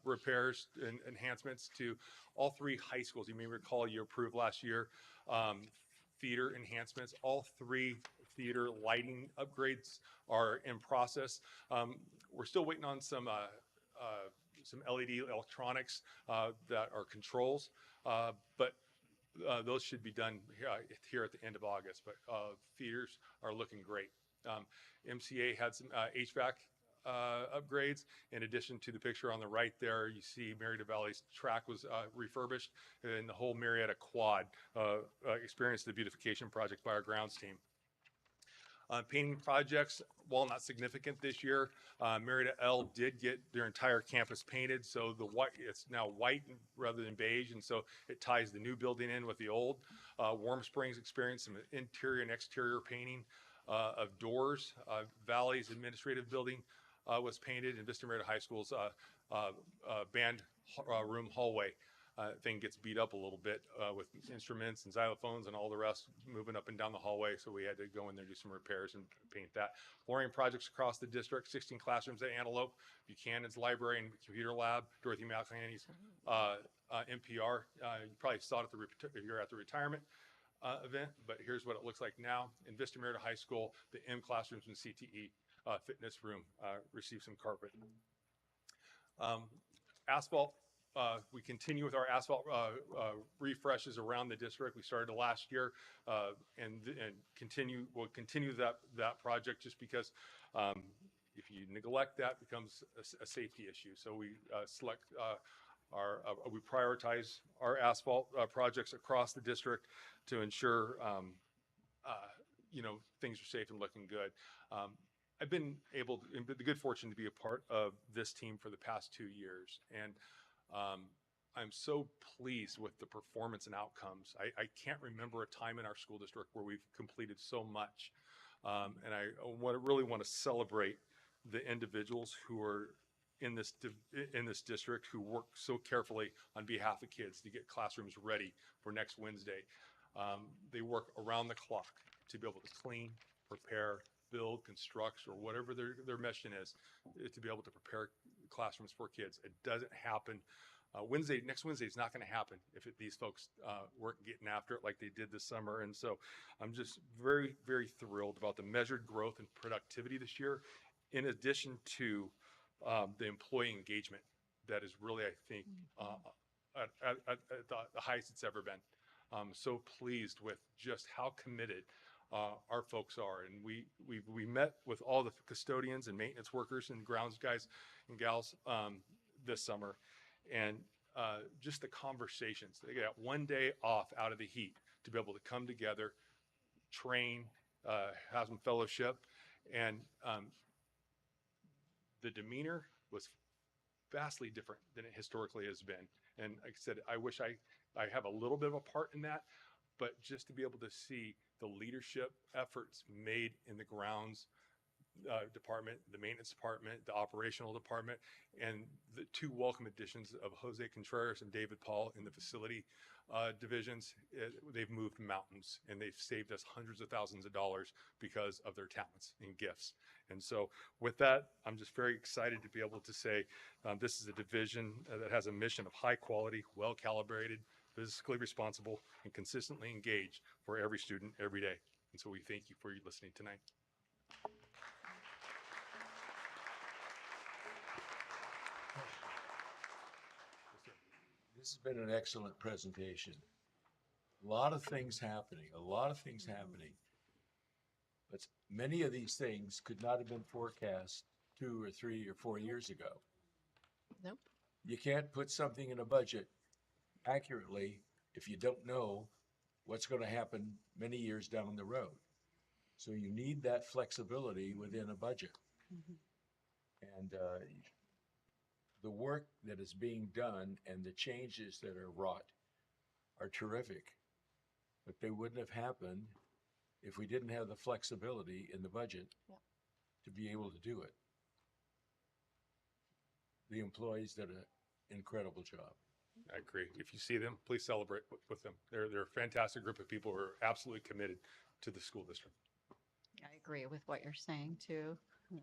repairs and enhancements to all 3 high schools. You may recall you approved last year theater enhancements. All 3 theater lighting upgrades are in process. We're still waiting on some LED electronics that are controls, but those should be done here at the end of August. But theaters are looking great. MCA had some HVAC upgrades. In addition to the picture on the right there, you see Murrieta Valley's track was refurbished, and the whole Murrieta quad experienced the beautification project by our grounds team. Painting projects, while not significant this year, Murrieta L did get their entire campus painted, so it's now white rather than beige, and so it ties the new building in with the old. Warm Springs experienced some interior and exterior painting of doors. Valley's administrative building was painted, and Vista Murrieta High School's band room hallway thing gets beat up a little bit with instruments and xylophones and all the rest moving up and down the hallway, so we had to go in there and do some repairs and paint that. Flooring projects across the district, 16 classrooms at Antelope, Buchanan's library and computer lab, Dorothy McElhaney's NPR. You probably saw it if you're at the retirement event, but here's what it looks like now. In Vista Murrieta High School, the M classrooms and CTE fitness room received some carpet. Asphalt, we continue with our asphalt refreshes around the district. We started last year and we'll continue that project, just because if you neglect that, it becomes a safety issue. So we select We prioritize our asphalt projects across the district to ensure things are safe and looking good. I've been the good fortune to be a part of this team for the past 2 years, and I'm so pleased with the performance and outcomes. I can't remember a time in our school district where we've completed so much, and I really want to celebrate the individuals who are in this district who work so carefully on behalf of kids to get classrooms ready for next Wednesday. They work around the clock to be able to clean, prepare, build, construct, or whatever their mission is, to be able to prepare classrooms for kids. It doesn't happen. Next Wednesday is not going to happen if these folks weren't getting after it like they did this summer. And so I'm just very, very thrilled about the measured growth and productivity this year, in addition to the employee engagement that is really, I think, at the highest it's ever been. I'm so pleased with just how committed our folks are. And we met with all the custodians and maintenance workers and grounds guys and gals this summer. And just the conversations. They got one day off out of the heat to be able to come together, train, have some fellowship. And the demeanor was vastly different than it historically has been. And like I said, I wish I have a little bit of a part in that, but just to be able to see the leadership efforts made in the grounds department, the maintenance department, the operational department, and the 2 welcome additions of Jose Contreras and David Paul in the facility divisions. They've moved mountains, and they've saved us hundreds of thousands of dollars because of their talents and gifts. And so with that, I'm just very excited to be able to say this is a division that has a mission of high quality, well-calibrated, fiscally responsible, and consistently engaged for every student every day. And so we thank you for listening tonight. This has been an excellent presentation. A lot of things happening, But many of these things could not have been forecast 2 or 3 or 4 years ago. Nope. You can't put something in a budget accurately if you don't know what's going to happen many years down the road. So you need that flexibility within a budget. And the work that is being done and the changes that are wrought are terrific, but they wouldn't have happened if we didn't have the flexibility in the budget to be able to do it. The employees did an incredible job. I agree. If you see them, please celebrate with them. They're a fantastic group of people who are absolutely committed to the school district. I agree with what you're saying too. You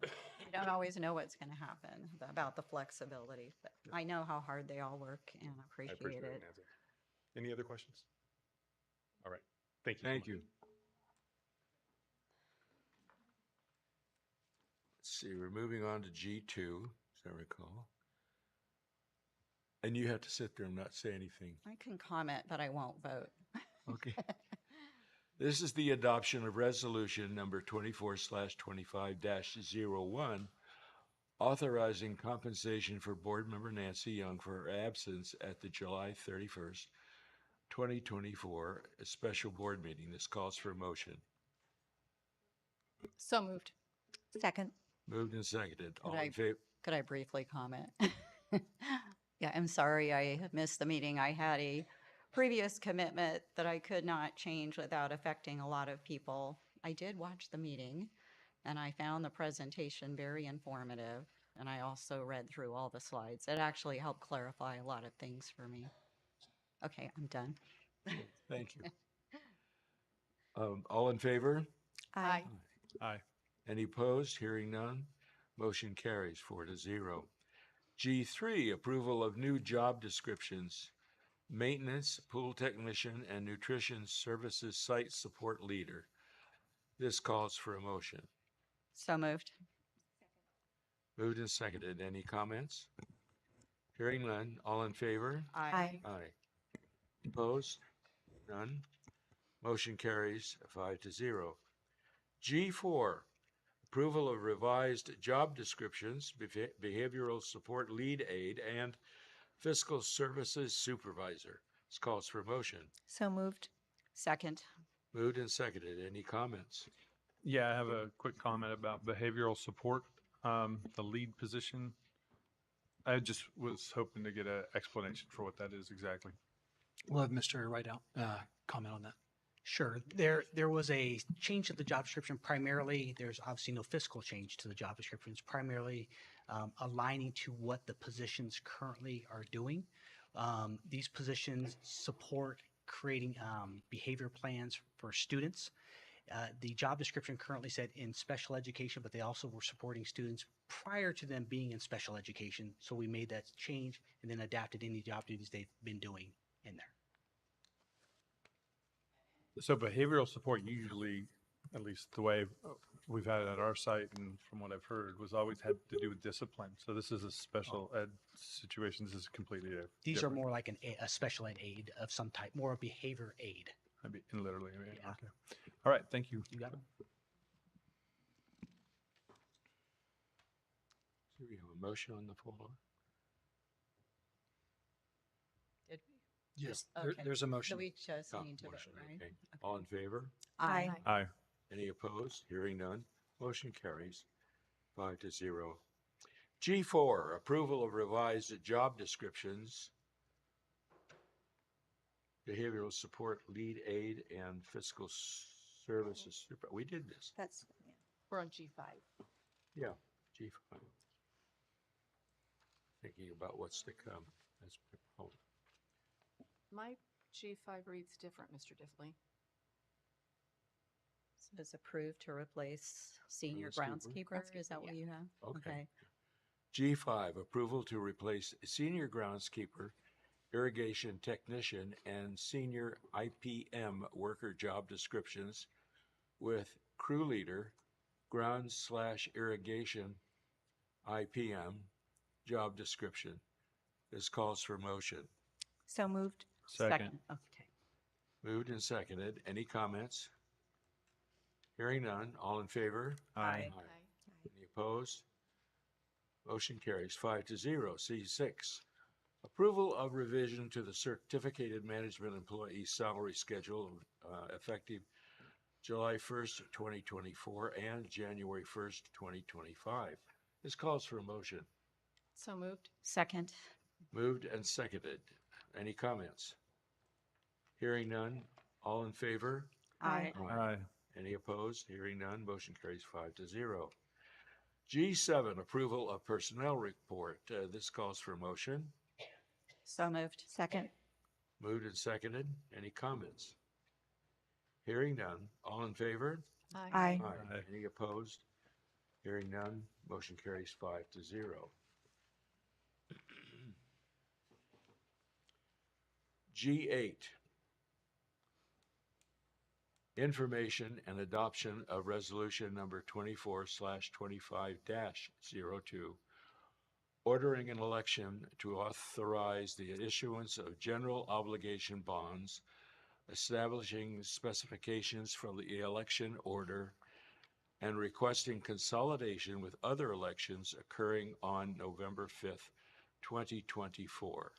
don't always know what's going to happen about the flexibility, but I know how hard they all work and appreciate it. Nancy. Any other questions? All right. Thank you. Thank you. Let's see, we're moving on to G2, as I recall. And you have to sit there and not say anything. I can comment, but I won't vote. Okay. This is the adoption of resolution number 24/25-01, authorizing compensation for board member Nancy Young for her absence at the July 31st, 2024 special board meeting. This calls for a motion. So moved. Second. Moved and seconded. All in favor? Could I briefly comment? Yeah, I'm sorry I missed the meeting. I had a previous commitment that I could not change without affecting a lot of people. I did watch the meeting, and I found the presentation very informative, and I also read through all the slides. It actually helped clarify a lot of things for me. Okay, I'm done. Thank you. All in favor? Aye. Aye. Any opposed? Hearing none. Motion carries 4-0. G3, approval of new job descriptions, maintenance, pool technician, and nutrition services site support leader. This calls for a motion. So moved. Moved and seconded. Any comments? Hearing none. All in favor? Aye. Aye. Opposed? None. Motion carries 5-0. G4, approval of revised job descriptions, behavioral support lead aid, and Fiscal Services Supervisor. This calls for a motion. So moved. Second. Moved and seconded. Any comments? Yeah, I have a quick comment about behavioral support, the lead position. I just was hoping to get an explanation for what that is exactly. We'll have Mr. Rideout comment on that. Sure. There was a change to the job description. Primarily, there's obviously no fiscal change to the job description. It's primarily aligning to what the positions currently are doing. These positions support creating behavior plans for students. The job description currently said in special education, but they also were supporting students prior to them being in special education. So we made that change and then adapted any job duties they've been doing in there. So behavioral support usually, at least the way we've had it at our site and from what I've heard, was always had to do with discipline. So this is a special ed situation. This is completely These different. are more like a special ed aid of some type, more a behavior aid. Literally. Yeah. Okay. All right. Thank you. You got it. So we have a motion on the floor. Did we? Yes, Okay. there's a motion. So we just Oh, need to vote, motion, right? okay. All in favor? Aye. Aye. Any opposed? Hearing none. Motion carries 5-0. G4, approval of revised job descriptions, behavioral support lead aid and fiscal services. We did this. We're on G5. Yeah, G5. Thinking about what's to come. That's my problem. My G5 reads different, Mr. Diffley. Is approved to replace senior groundskeeper. Is that what you have? Okay. G5, approval to replace senior groundskeeper, irrigation technician, and senior IPM worker job descriptions with crew leader, grounds/irrigation IPM job description. This calls for motion. So moved. Second. Okay. Moved and seconded. Any comments? Hearing none. All in favor? Aye. Any opposed? Motion carries 5-0. C6, approval of revision to the certificated management employee salary schedule effective July 1st, 2024 and January 1st, 2025. This calls for a motion. So moved. Second. Moved and seconded. Any comments? Hearing none. All in favor? Aye. Aye. Any opposed? Hearing none. Motion carries 5-0. G7, approval of personnel report. This calls for a motion. So moved. Second. Moved and seconded. Any comments? Hearing none. All in favor? Aye. Aye. Any opposed? Hearing none. Motion carries 5-0. G8, information and adoption of resolution number 24/25-02, ordering an election to authorize the issuance of general obligation bonds, establishing specifications for the election order, and requesting consolidation with other elections occurring on November 5th, 2024.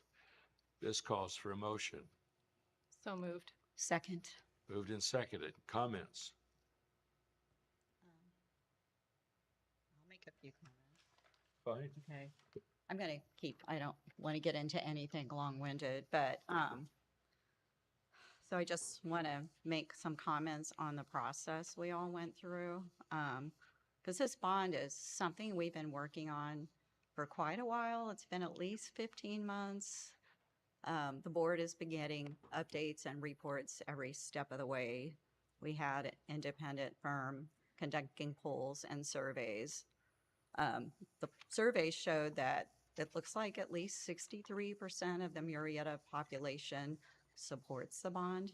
This calls for a motion. So moved. Second. Moved and seconded. Comments? I'll make a few comments. Fine. Okay. I'm going to I don't want to get into anything long-winded, but so I just want to make some comments on the process we all went through. Because this bond is something we've been working on for quite a while. It's been at least 15 months. The board has been getting updates and reports every step of the way. We had an independent firm conducting polls and surveys. The surveys showed that it looks like at least 63% of the Murrieta population supports the bond.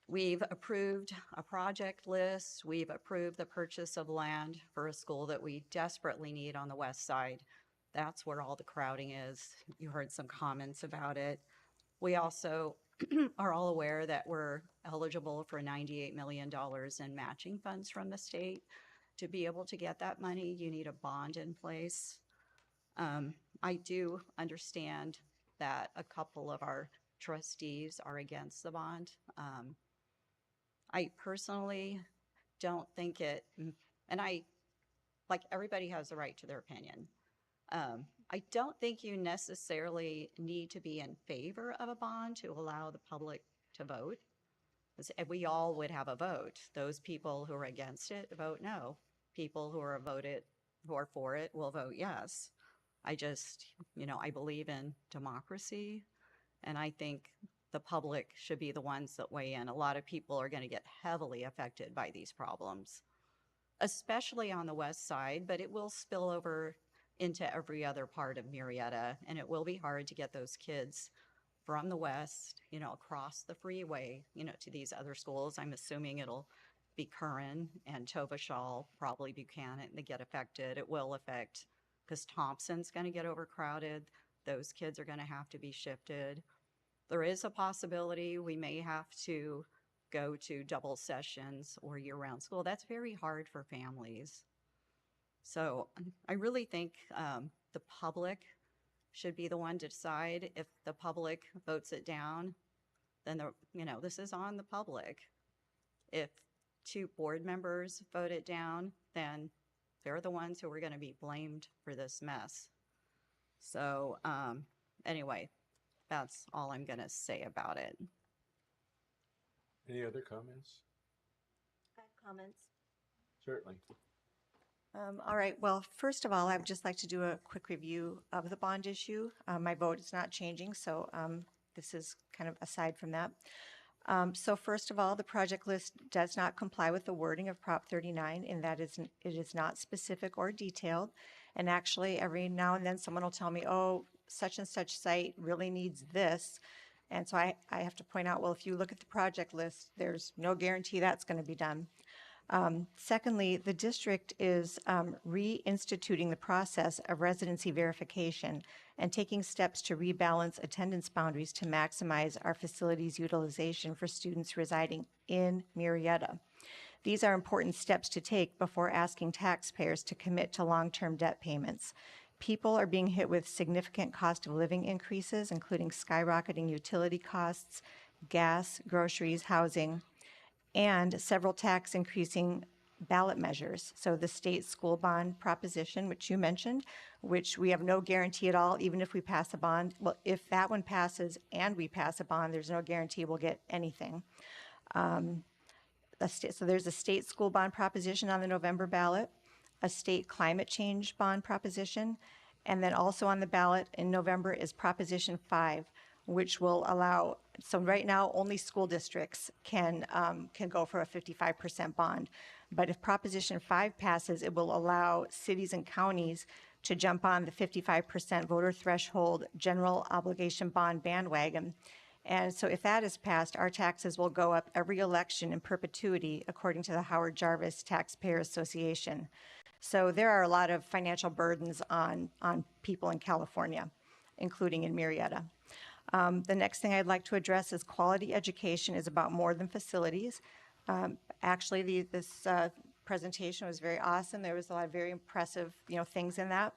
We've approved a project list. We've approved the purchase of land for a school that we desperately need on the west side. That's where all the crowding is. You heard some comments about it. We also are all aware that we're eligible for $98 million in matching funds from the state. To be able to get that money, you need a bond in place. I do understand that a couple of our trustees are against the bond. I personally don't think it, and like everybody has the right to their opinion. I don't think you necessarily need to be in favor of a bond to allow the public to vote. 'Cause we all would have a vote. Those people who are against it vote no. People who are for it will vote yes. I just, I believe in democracy, and I think the public should be the ones that weigh in. A lot of people are going to get heavily affected by these problems, especially on the west side, but it will spill over into every other part of Murrieta, and it will be hard to get those kids from the west, across the freeway, to these other schools. I'm assuming it'll be Curran and Tovashal, probably Buchanan, that get affected. It will affect, because Thompson's going to get overcrowded. Those kids are going to have to be shifted. There is a possibility we may have to go to double sessions or year-round school. That's very hard for families. So I really think the public should be the one to decide. If the public votes it down, then this is on the public. If 2 board members vote it down, then they're the ones who are going to be blamed for this mess. So anyway, that's all I'm going to say about it. Any other comments? I have comments. Certainly. All right. Well, first of all, I would just like to do a quick review of the bond issue. My vote is not changing, so this is kind of aside from that. So first of all, the project list does not comply with the wording of Prop 39 in that it is not specific or detailed. And actually, every now and then someone will tell me, oh, such and such site really needs this. And so I have to point out, well, if you look at the project list, there's no guarantee that's going to be done. Secondly, the district is reinstituting the process of residency verification and taking steps to rebalance attendance boundaries to maximize our facilities utilization for students residing in Murrieta. These are important steps to take before asking taxpayers to commit to long-term debt payments. People are being hit with significant cost of living increases, including skyrocketing utility costs, gas, groceries, housing, and several tax increasing ballot measures. So the state school bond proposition, which you mentioned, which we have no guarantee at all, even if we pass a bond. Well, if that one passes and we pass a bond, there's no guarantee we'll get anything. So there's a state school bond proposition on the November ballot, a state climate change bond proposition, and then also on the ballot in November is Proposition 5, which will allow, so right now only school districts can go for a 55% bond. But if Proposition 5 passes, it will allow cities and counties to jump on the 55% voter threshold general obligation bond bandwagon. And so if that is passed, our taxes will go up every election in perpetuity, according to the Howard Jarvis Taxpayer Association. So there are a lot of financial burdens on people in California, including in Murrieta. The next thing I'd like to address is quality education is about more than facilities. Actually, this presentation was very awesome. There was a lot of very impressive, things in that.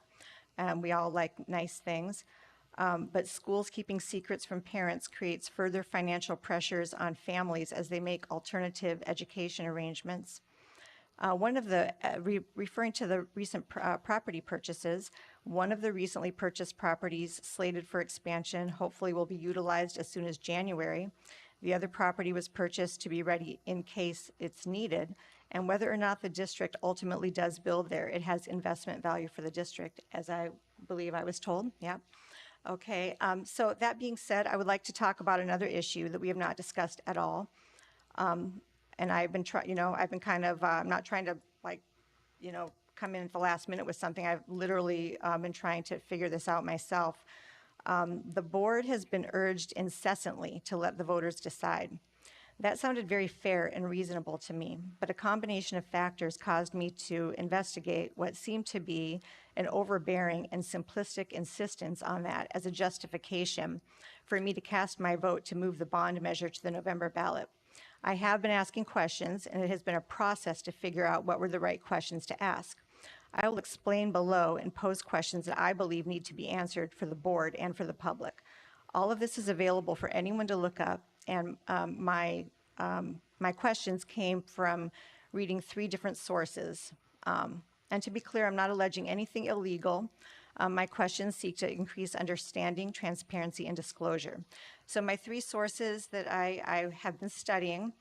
We all like nice things. But schools keeping secrets from parents creates further financial pressures on families as they make alternative education arrangements. Referring to the recent property purchases, one of the recently purchased properties slated for expansion hopefully will be utilized as soon as January. The other property was purchased to be ready in case it's needed. And whether or not the district ultimately does build there, it has investment value for the district, as I believe I was told. Yeah. Okay. So that being said, I would like to talk about another issue that we have not discussed at all. And I've been kind of, I'm not trying to come in at the last minute with something. I've literally been trying to figure this out myself. The board has been urged incessantly to let the voters decide. That sounded very fair and reasonable to me, but a combination of factors caused me to investigate what seemed to be an overbearing and simplistic insistence on that as a justification for me to cast my vote to move the bond measure to the November ballot. I have been asking questions, and it has been a process to figure out what were the right questions to ask. I will explain below and pose questions that I believe need to be answered for the board and for the public. All of this is available for anyone to look up, and my questions came from reading 3 different sources. And to be clear, I'm not alleging anything illegal. My questions seek to increase understanding, transparency, and disclosure. So my 3 sources that I have been studying,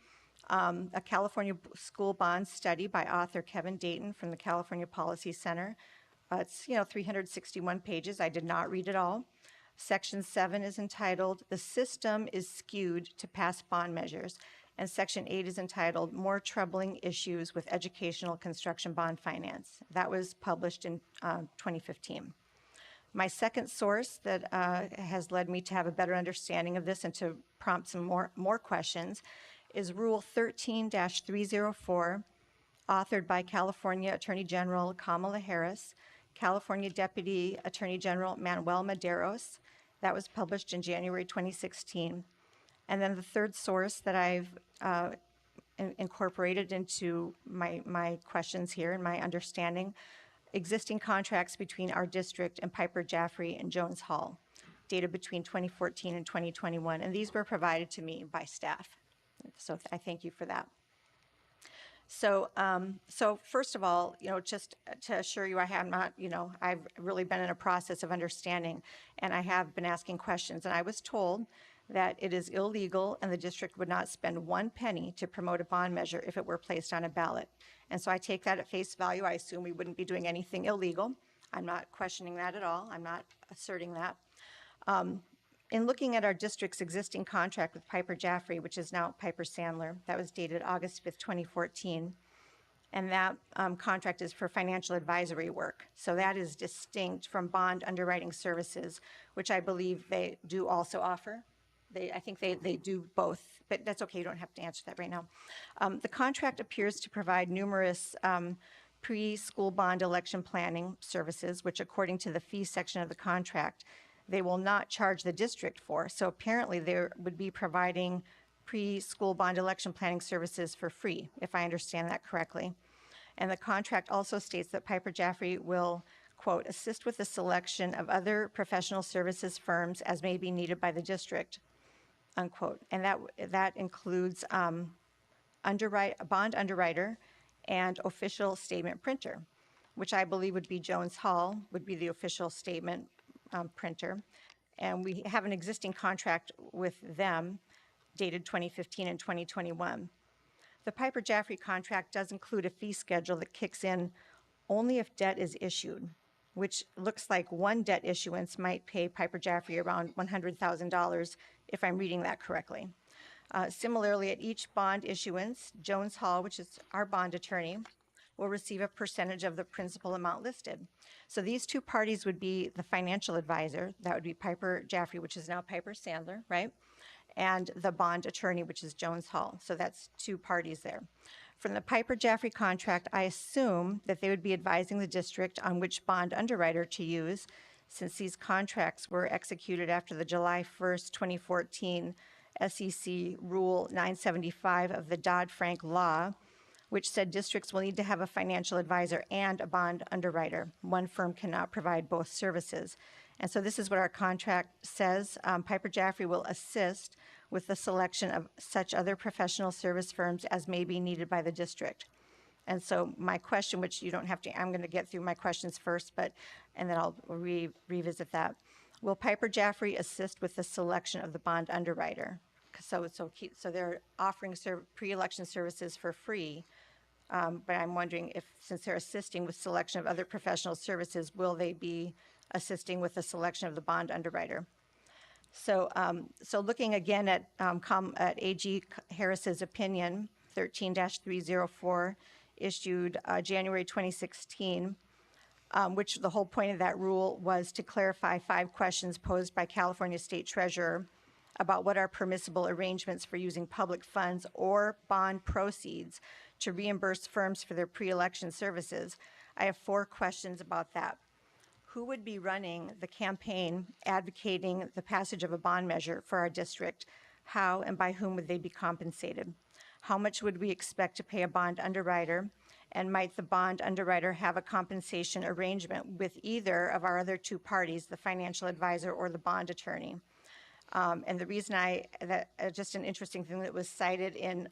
a California school bond study by author Kevin Dayton from the California Policy Center. It's 361 pages. I did not read it all. Section 7 is entitled, "The System is Skewed to Pass Bond Measures," and Section 8 is entitled, "More Troubling Issues with Educational Construction Bond Finance." That was published in 2015. My second source that has led me to have a better understanding of this and to prompt some more questions is Rule 13-304, authored by California Attorney General Kamala Harris, California Deputy Attorney General Manuel Medeiros. That was published in January 2016. And then the third source that I've incorporated into my questions here and my understanding, existing contracts between our district and Piper Jaffray and Jones Hall, dated between 2014 and 2021. And these were provided to me by staff. So I thank you for that. So, first of all, just to assure you, I have not, I've really been in a process of understanding, and I have been asking questions. And I was told that it is illegal and the district would not spend 1 penny to promote a bond measure if it were placed on a ballot. And so I take that at face value. I assume we wouldn't be doing anything illegal. I'm not questioning that at all. I'm not asserting that. In looking at our district's existing contract with Piper Jaffray, which is now Piper Sandler, that was dated August 5th, 2014, and that contract is for financial advisory work. So that is distinct from bond underwriting services, which I believe they do also offer. I think they do both, but that's okay. You don't have to answer that right now. The contract appears to provide numerous pre-school bond election planning services, which according to the fee section of the contract, they will not charge the district for. So apparently they would be providing pre-school bond election planning services for free, if I understand that correctly. And the contract also states that Piper Jaffray will, quote, "assist with the selection of other professional services firms as may be needed by the district," unquote. And that includes bond underwriter and official statement printer, which I believe would be Jones Hall, would be the official statement printer. And we have an existing contract with them dated 2015 and 2021. The Piper Jaffray contract does include a fee schedule that kicks in only if debt is issued, which looks like one debt issuance might pay Piper Jaffray around $100,000, if I'm reading that correctly. Similarly, at each bond issuance, Jones Hall, which is our bond attorney, will receive a percentage of the principal amount listed. So these 2 parties would be the financial advisor, that would be Piper Jaffray, which is now Piper Sandler, right? And the bond attorney, which is Jones Hall. So that's 2 parties there. From the Piper Jaffray contract, I assume that they would be advising the district on which bond underwriter to use, since these contracts were executed after the July 1st, 2014 SEC Rule 975 of the Dodd-Frank law, which said districts will need to have a financial advisor and a bond underwriter. One firm cannot provide both services. And so this is what our contract says. Piper Jaffray will assist with the selection of such other professional service firms as may be needed by the district. And so my question, which you don't have to, I'm going to get through my questions first, and then I'll revisit that. Will Piper Jaffray assist with the selection of the bond underwriter? So they're offering pre-election services for free, but I'm wondering if, since they're assisting with selection of other professional services, will they be assisting with the selection of the bond underwriter? So looking again at AG Harris's opinion, 13-304, issued January 2016, which the whole point of that rule was to clarify 5 questions posed by California State Treasurer about what are permissible arrangements for using public funds or bond proceeds to reimburse firms for their pre-election services. I have 4 questions about that. Who would be running the campaign advocating the passage of a bond measure for our district? How and by whom would they be compensated? How much would we expect to pay a bond underwriter? And might the bond underwriter have a compensation arrangement with either of our other two parties, the financial advisor or the bond attorney? And the reason just an interesting thing that was cited in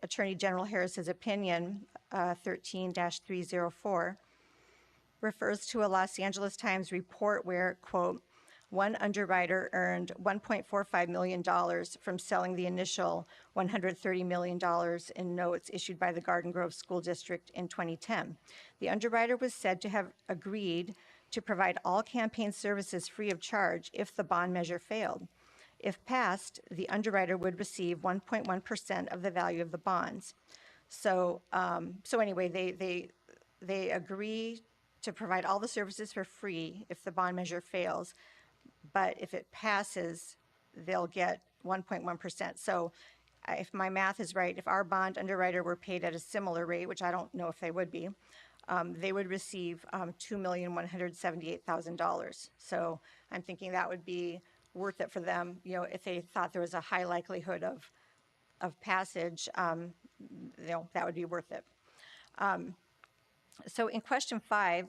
Attorney General Harris's opinion, 13-304, refers to a Los Angeles Times report where, quote, one underwriter earned $1.45 million from selling the initial $130 million in notes issued by the Garden Grove School District in 2010. The underwriter was said to have agreed to provide all campaign services free of charge if the bond measure failed. If passed, the underwriter would receive 1.1% of the value of the bonds. So anyway, they agree to provide all the services for free if the bond measure fails, but if it passes, they'll get 1.1%. So if my math is right, if our bond underwriter were paid at a similar rate, which I don't know if they would be, they would receive $2,178,000. So I'm thinking that would be worth it for them, you know, if they thought there was a high likelihood of passage, you know, that would be worth it. So in question 5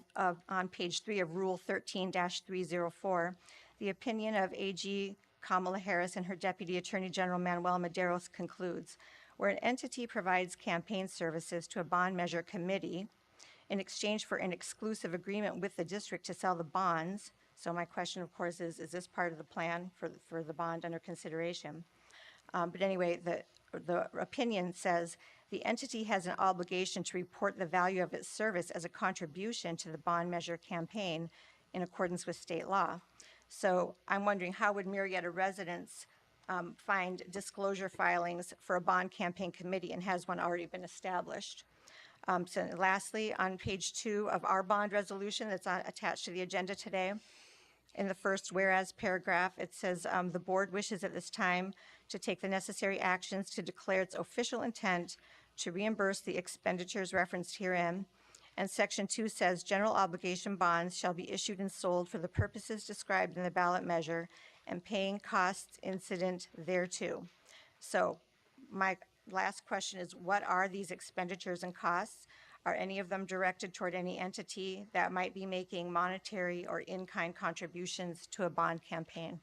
on page 3 of Rule 13-304, the opinion of AG Kamala Harris and her Deputy Attorney General Manuel Medeiros concludes, where an entity provides campaign services to a bond measure committee in exchange for an exclusive agreement with the district to sell the bonds. So my question, of course, is this part of the plan for the bond under consideration? But anyway, the opinion says the entity has an obligation to report the value of its service as a contribution to the bond measure campaign in accordance with state law. So I'm wondering, how would Murrieta residents find disclosure filings for a bond campaign committee, and has one already been established? So lastly, on page 2 of our bond resolution that's attached to the agenda today, in the first whereas paragraph, it says the board wishes at this time to take the necessary actions to declare its official intent to reimburse the expenditures referenced herein. And section 2 says general obligation bonds shall be issued and sold for the purposes described in the ballot measure and paying costs incident thereto. So my last question is, what are these expenditures and costs? Are any of them directed toward any entity that might be making monetary or in-kind contributions to a bond campaign?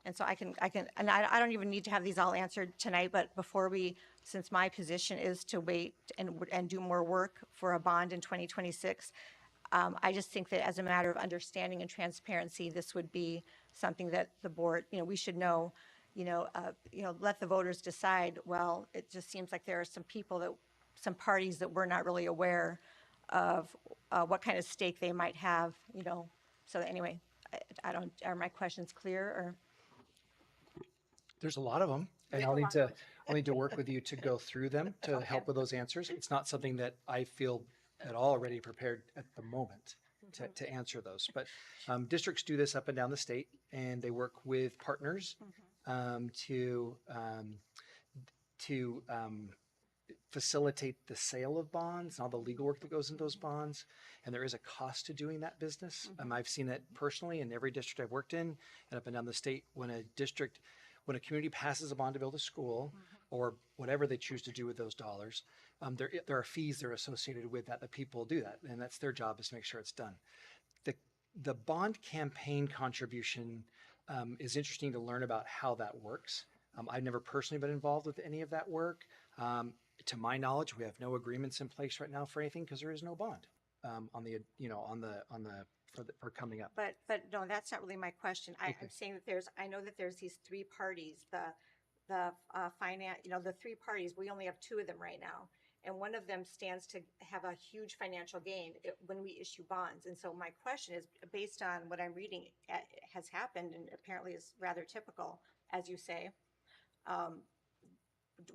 And so I don't even need to have these all answered tonight, but before since my position is to wait and do more work for a bond in 2026, I just think that as a matter of understanding and transparency, this would be something that the board, you know, we should know, let the voters decide. Well, it just seems like there are some parties that we're not really aware of what kind of stake they might have, you know. So anyway, are my questions clear or? There's a lot of them, and I'll need to work with you to go through them to help with those answers. It's not something that I feel at all ready prepared at the moment to answer those. But districts do this up and down the state, and they work with partners to facilitate the sale of bonds and all the legal work that goes into those bonds. And there is a cost to doing that business. I've seen it personally in every district I've worked in and up and down the state. When a community passes a bond to build a school or whatever they choose to do with those dollars, there are fees that are associated with that people do that. And that's their job, is to make sure it's done. The bond campaign contribution is interesting to learn about how that works. I've never personally been involved with any of that work. To my knowledge, we have no agreements in place right now for anything because there is no bond for coming up. But no, that's not really my question. I'm saying that I know that there's these three parties, the finance, the three parties. We only have two of them right now, and one of them stands to have a huge financial gain when we issue bonds. And so my question is, based on what I'm reading, has happened and apparently is rather typical, as you say.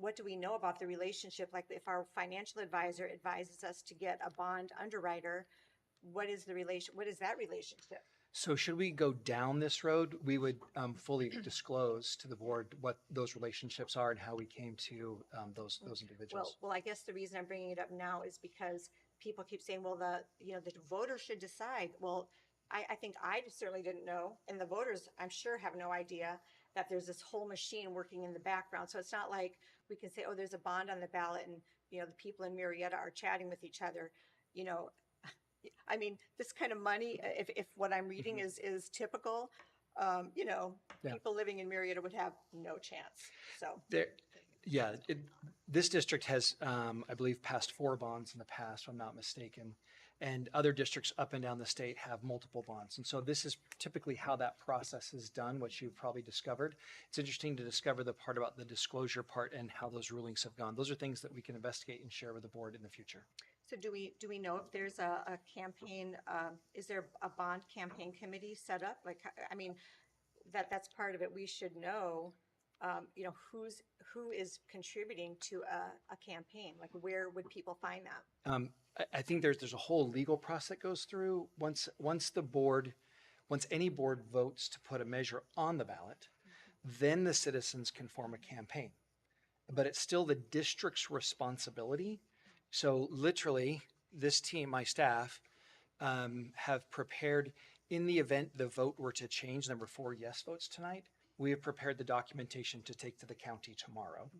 What do we know about the relationship? Like, if our financial advisor advises us to get a bond underwriter, what is that relationship? So should we go down this road, we would fully disclose to the board what those relationships are and how we came to those individuals. Well, I guess the reason I'm bringing it up now is because people keep saying, well, the voters should decide. Well, I think I certainly didn't know, and the voters, I'm sure, have no idea that there's this whole machine working in the background. So it's not like we can say, oh, there's a bond on the ballot, and you know, the people in Murrieta are chatting with each other, you know, I mean, this kind of money, if what I'm reading is typical, you know, Yeah. people living in Murrieta would have no chance. So There, yeah, this district has, I believe, passed 4 bonds in the past, if I'm not mistaken. And other districts up and down the state have multiple bonds. And so this is typically how that process is done, which you've probably discovered. It's interesting to discover the part about the disclosure part and how those rulings have gone. Those are things that we can investigate and share with the board in the future. So do we know if there's a campaign, is there a bond campaign committee set up? Like, I mean, that's part of it. We should know, you know, who is contributing to a campaign? Like, where would people find that? I think there's a whole legal process that goes through. Once any board votes to put a measure on the ballot, then the citizens can form a campaign. But it's still the district's responsibility. So literally, this team, my staff, have prepared, in the event the vote were to change, there were 4 yes votes tonight, we have prepared the documentation to take to the county tomorrow.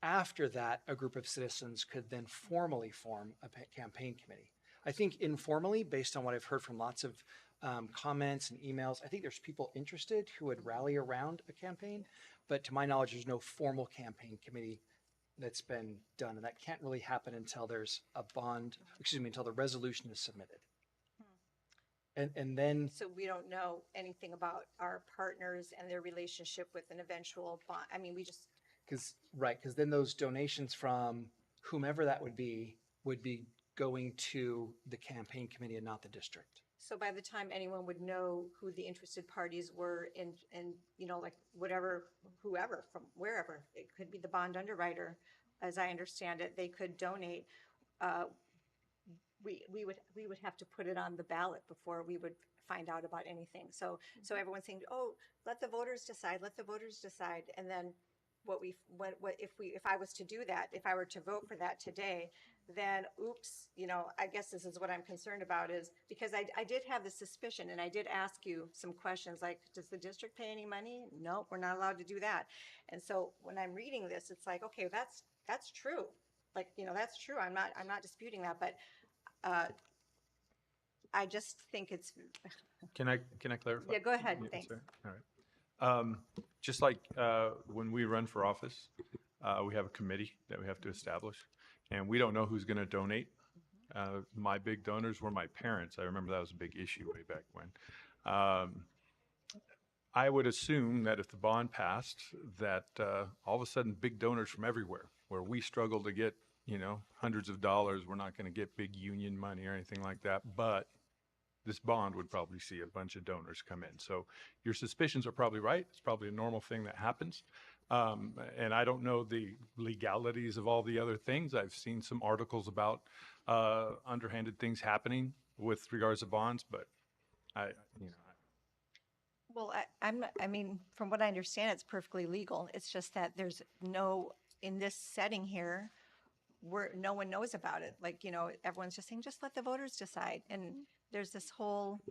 After that, a group of citizens could then formally form a campaign committee. I think informally, based on what I've heard from lots of comments and emails, I think there's people interested who would rally around a campaign, but to my knowledge, there's no formal campaign committee that's been done, and that can't really happen until there's a bond, until the resolution is submitted. And then, So we don't know anything about our partners and their relationship with an eventual bond. I mean, we just, because then those donations from whomever that would be going to the campaign committee and not the district. so by the time anyone would know who the interested parties were in, you know, like whoever from wherever, it could be the bond underwriter, as I understand it, they could donate. We would have to put it on the ballot before we would find out about anything. So everyone's saying, oh, let the voters decide, let the voters decide. And then if I was to do that, if I were to vote for that today, then oops, you know, I guess this is what I'm concerned about, is because I did have the suspicion, and I did ask you some questions like, does the district pay any money? No, we're not allowed to do that. And so when I'm reading this, it's like, okay, that's true. Like, you know, that's true. I'm not disputing that, but I just think it's. Can I clarify? Yeah, go ahead. Yeah, Thanks. sorry. All right. Just like when we run for office, we have a committee that we have to establish, and we don't know who's going to donate. My big donors were my parents. I remember that was a big issue way back when. I would assume that if the bond passed, that all of a sudden big donors from everywhere, where we struggle to get, you know, hundreds of dollars, we're not going to get big union money or anything like that, but this bond would probably see a bunch of donors come in. So your suspicions are probably right. It's probably a normal thing that happens. And I don't know the legalities of all the other things. I've seen some articles about underhanded things happening with regards to bonds, but Well, I mean, from what I understand, it's perfectly legal. It's just that there's no, in this setting here, where no one knows about it. Like, you know, everyone's just saying, just let the voters decide. And there's this whole,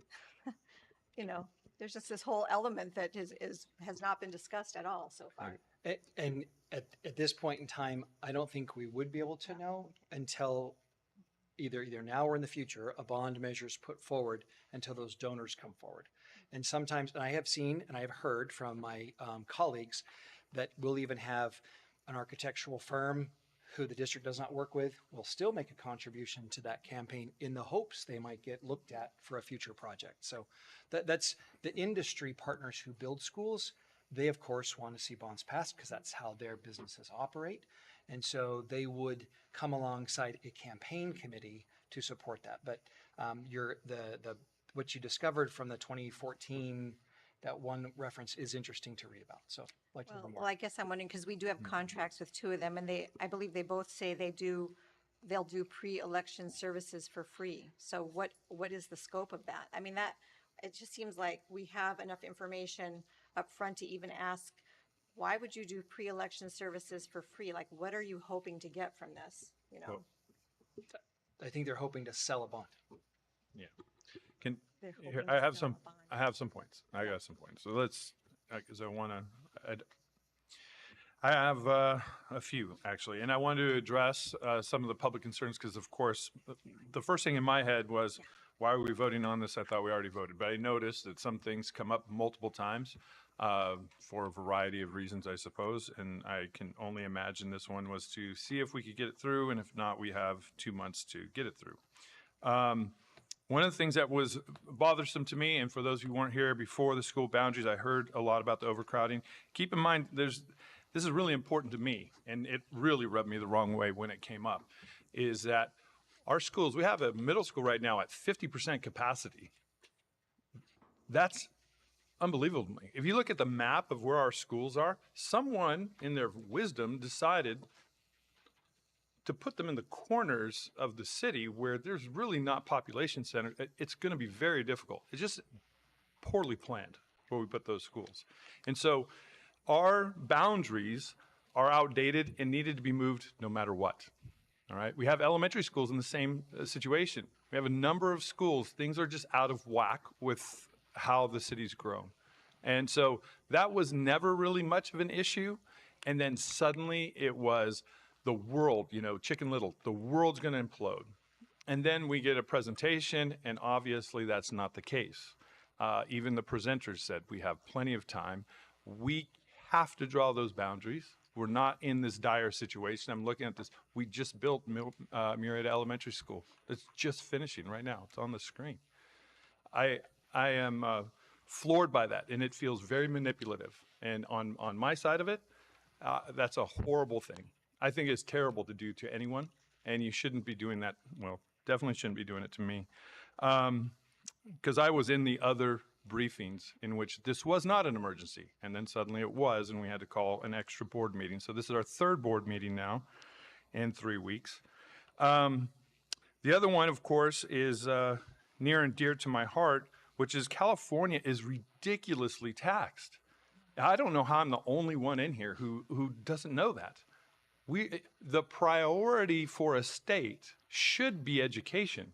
you know, there's just this whole element that has not been discussed at all so far. And at this point in time, I don't think we would be able to know until either now or in the future, a bond measure is put forward until those donors come forward. And sometimes, and I have seen and I have heard from my colleagues that we'll even have an architectural firm who the district does not work with will still make a contribution to that campaign in the hopes they might get looked at for a future project. So that's the industry partners who build schools. They, of course, want to see bonds passed because that's how their businesses operate. And so they would come alongside a campaign committee to support that. But what you discovered from the 2014, that one reference is interesting to read about. So I'd like to learn more. Well, I guess I'm wondering, because we do have contracts with 2 of them, and I believe they both say they'll do pre-election services for free. So what is the scope of that? I mean, it just seems like we have enough information up front to even ask, why would you do pre-election services for free? Like, what are you hoping to get from this? You know, I think they're hoping to sell a bond. Yeah. I have some points. I got some points. So let's, because I I have a few, actually, and I wanted to address some of the public concerns because, of course, the first thing in my head was, why are we voting on this? I thought we already voted, but I noticed that some things come up multiple times for a variety of reasons, I suppose, and I can only imagine this one was to see if we could get it through, and if not, we have 2 months to get it through. One of the things that was bothersome to me, and for those who weren't here before the school boundaries, I heard a lot about the overcrowding. Keep in mind, this is really important to me, and it really rubbed me the wrong way when it came up, is that our schools, we have a middle school right now at 50% capacity. That's unbelievable to me. If you look at the map of where our schools are, someone in their wisdom decided to put them in the corners of the city where there's really not population center. It's going to be very difficult. It's just poorly planned where we put those schools. And so our boundaries are outdated and needed to be moved no matter what. All right. We have elementary schools in the same situation. We have a number of schools. Things are just out of whack with how the city's grown. And so that was never really much of an issue. And then suddenly it was the world, Chicken Little, the world's going to implode. And then we get a presentation, and obviously that's not the case. Even the presenters said we have plenty of time. We have to draw those boundaries. We're not in this dire situation. I'm looking at this. We just built Murrieta Elementary School. It's just finishing right now. It's on the screen. I am floored by that, and it feels very manipulative. And on my side of it, that's a horrible thing. I think it's terrible to do to anyone, and you shouldn't be doing that. Well, definitely shouldn't be doing it to me. Because I was in the other briefings in which this was not an emergency, and then suddenly it was, and we had to call an extra board meeting. So this is our third board meeting now in 3 weeks. The other one, of course, is near and dear to my heart, which is California is ridiculously taxed. I don't know how I'm the only one in here who doesn't know that. The priority for a state should be education.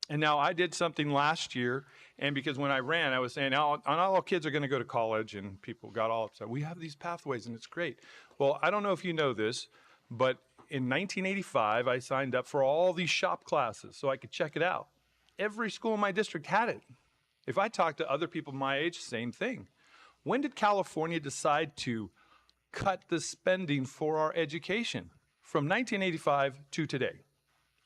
And now I did something last year, and because when I ran, I was saying, not all kids are going to go to college, and people got all upset. We have these pathways, and it's great. Well, I don't know if you know this, but in 1985, I signed up for all these shop classes so I could check it out. Every school in my district had it. If I talk to other people my age, same thing. When did California decide to cut the spending for our education? From 1985 to today.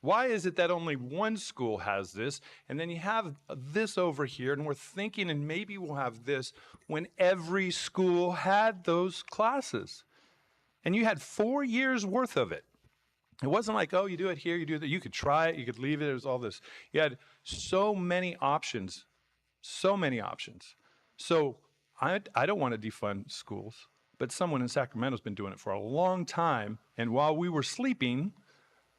Why is it that only one school has this, and then you have this over here, and we're thinking, and maybe we'll have this, when every school had those classes? And you had 4 years worth of it. It wasn't like, oh, you do it here, you do that. You could try it, you could leave it, it was all this. You had so many options, so many options. So I don't want to defund schools, but someone in Sacramento's been doing it for a long time, and while we were sleeping,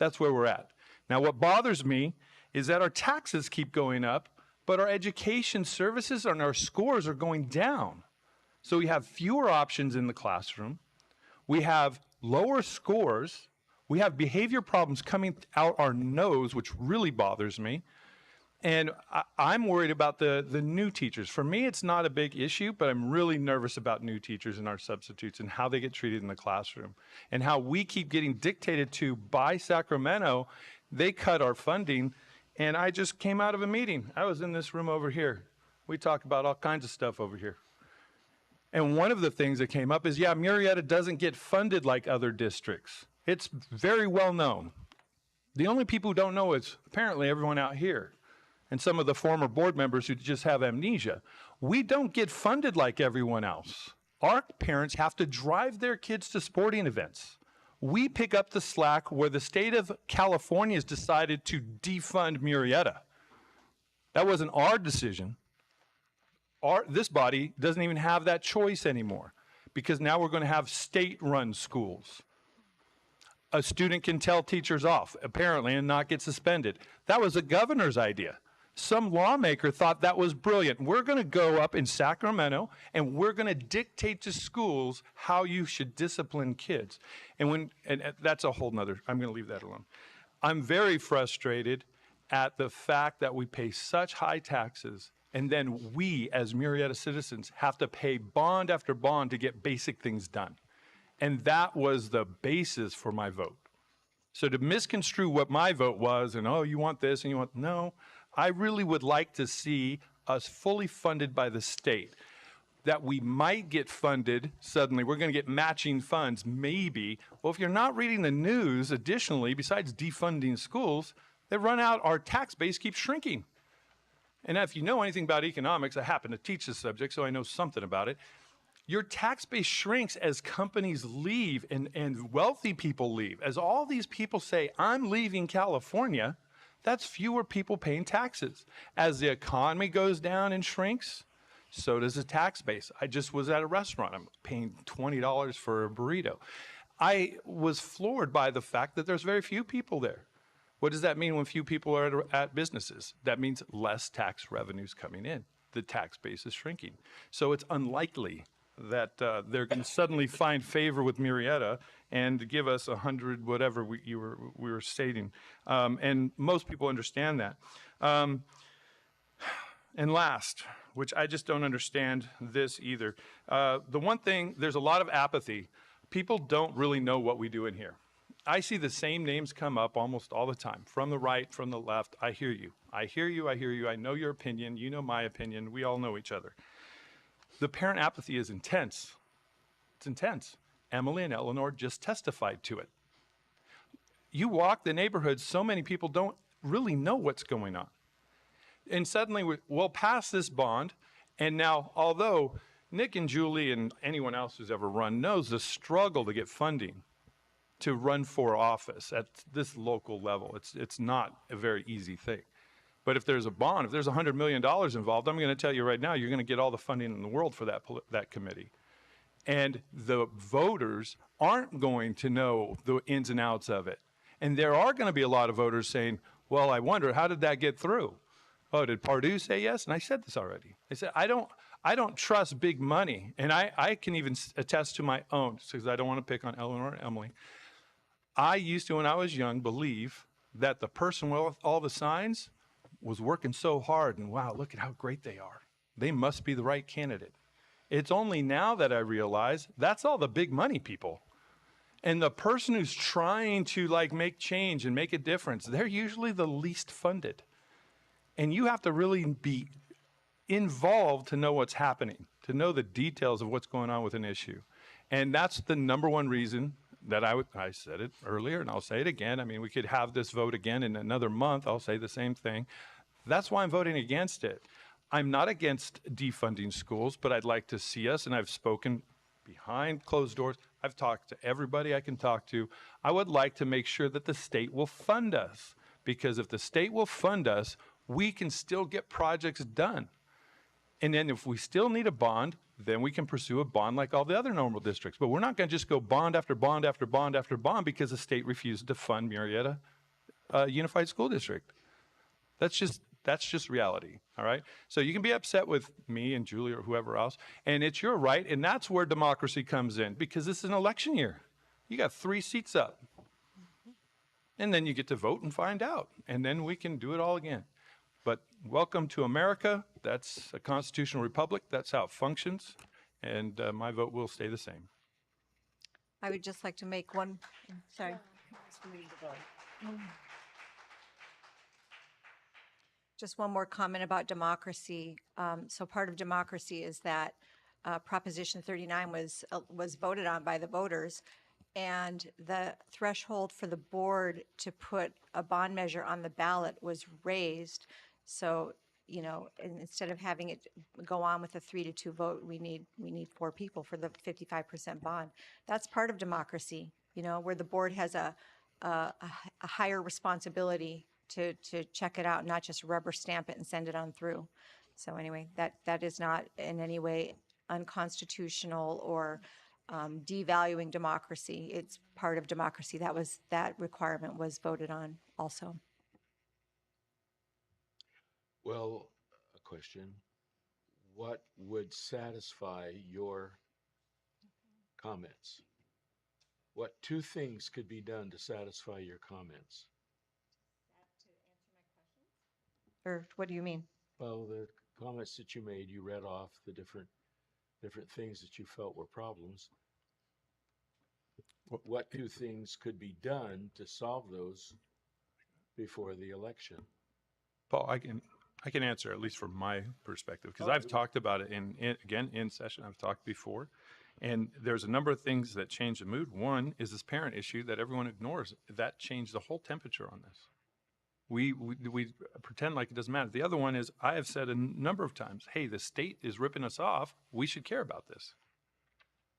that's where we're at. Now, what bothers me is that our taxes keep going up, but our education services and our scores are going down. So we have fewer options in the classroom. We have lower scores. We have behavior problems coming out our nose, which really bothers me. And I'm worried about the new teachers. For me, it's not a big issue, but I'm really nervous about new teachers and our substitutes and how they get treated in the classroom and how we keep getting dictated to by Sacramento. They cut our funding, and I just came out of a meeting. I was in this room over here. We talk about all kinds of stuff over here. And one of the things that came up is, Murrieta doesn't get funded like other districts. It's very well known. The only people who don't know is apparently everyone out here and some of the former board members who just have amnesia. We don't get funded like everyone else. Our parents have to drive their kids to sporting events. We pick up the slack where the state of California has decided to defund Murrieta. That wasn't our decision. This body doesn't even have that choice anymore because now we're going to have state-run schools. A student can tell teachers off, apparently, and not get suspended. That was the governor's idea. Some lawmaker thought that was brilliant. We're going to go up in Sacramento, and we're going to dictate to schools how you should discipline kids. And that's a whole nother, I'm going to leave that alone. I'm very frustrated at the fact that we pay such high taxes, and then we, as Murrieta citizens, have to pay bond after bond to get basic things done. And that was the basis for my vote. So to misconstrue what my vote was and, oh, you want this and you want, no, I really would like to see us fully funded by the state. That we might get funded suddenly, we're going to get matching funds, maybe. Well, if you're not reading the news, additionally, besides defunding schools, they run out, our tax base keeps shrinking. And if you know anything about economics, I happen to teach this subject, so I know something about it. Your tax base shrinks as companies leave and wealthy people leave. As all these people say, I'm leaving California, that's fewer people paying taxes. As the economy goes down and shrinks, so does the tax base. I just was at a restaurant. I'm paying $20 for a burrito. I was floored by the fact that there's very few people there. What does that mean when few people are at businesses? That means less tax revenues coming in. The tax base is shrinking. So it's unlikely that they're going to suddenly find favor with Murrieta and give us 100 whatever we were stating. And most people understand that. And last, which I just don't understand this either. The one thing, there's a lot of apathy. People don't really know what we do in here. I see the same names come up almost all the time, from the right, from the left. I hear you. I hear you. I hear you. I know your opinion. You know my opinion. We all know each other. The parent apathy is intense. It's intense. Emily and Eleanor just testified to it. You walk the neighborhoods, so many people don't really know what's going on. And suddenly we'll pass this bond, and now, although Nick and Julie and anyone else who's ever run knows the struggle to get funding to run for office at this local level, it's not a very easy thing. But if there's a bond, if there's $100 million involved, I'm going to tell you right now, you're going to get all the funding in the world for that committee. And the voters aren't going to know the ins and outs of it. And there are going to be a lot of voters saying, well, I wonder, how did that get through? Oh, did Pardue say yes? And I said this already. I said, I don't trust big money. And I can even attest to my own, because I don't want to pick on Eleanor and Emily. I used to, when I was young, believe that the person with all the signs was working so hard, and wow, look at how great they are. They must be the right candidate. It's only now that I realize that's all the big money people. And the person who's trying to make change and make a difference, they're usually the least funded. And you have to really be involved to know what's happening, to know the details of what's going on with an issue. And that's the number one reason that I said it earlier, and I'll say it again. I mean, we could have this vote again in another month. I'll say the same thing. That's why I'm voting against it. I'm not against defunding schools, but I'd like to see us, and I've spoken behind closed doors. I've talked to everybody I can talk to. I would like to make sure that the state will fund us, because if the state will fund us, we can still get projects done. And then if we still need a bond, then we can pursue a bond like all the other normal districts. But we're not going to just go bond after bond after bond after bond because the state refused to fund Murrieta Unified School District. That's just reality, all right? So you can be upset with me and Julie or whoever else, and it's your right, and that's where democracy comes in, because this is an election year. You got 3 seats up. And then you get to vote and find out, and then we can do it all again. But welcome to America. That's a constitutional republic. That's how it functions. And my vote will stay the same. I would just like to make one, sorry. Just one more comment about democracy. So part of democracy is that Proposition 39 was voted on by the voters, and the threshold for the board to put a bond measure on the ballot was raised. So, you know, instead of having it go on with a 3-2 vote, we need 4 people for the 55% bond. That's part of democracy, you know, where the board has a higher responsibility to check it out, not just rubber stamp it and send it on through. So anyway, that is not in any way unconstitutional or devaluing democracy. It's part of democracy. That requirement was voted on also. Well, a question. What would satisfy your comments? What 2 things could be done to satisfy your comments? Or what do you mean? Well, the comments that you made, you read off the different things that you felt were problems. what two things could be done to solve those before the election? Paul, I can answer, at least from my perspective, because I've talked about it again in session. I've talked before, and there's a number of things that change the mood. One is this parent issue that everyone ignores. That changed the whole temperature on this. We pretend like it doesn't matter. The other one is I have said a number of times, hey, the state is ripping us off. We should care about this.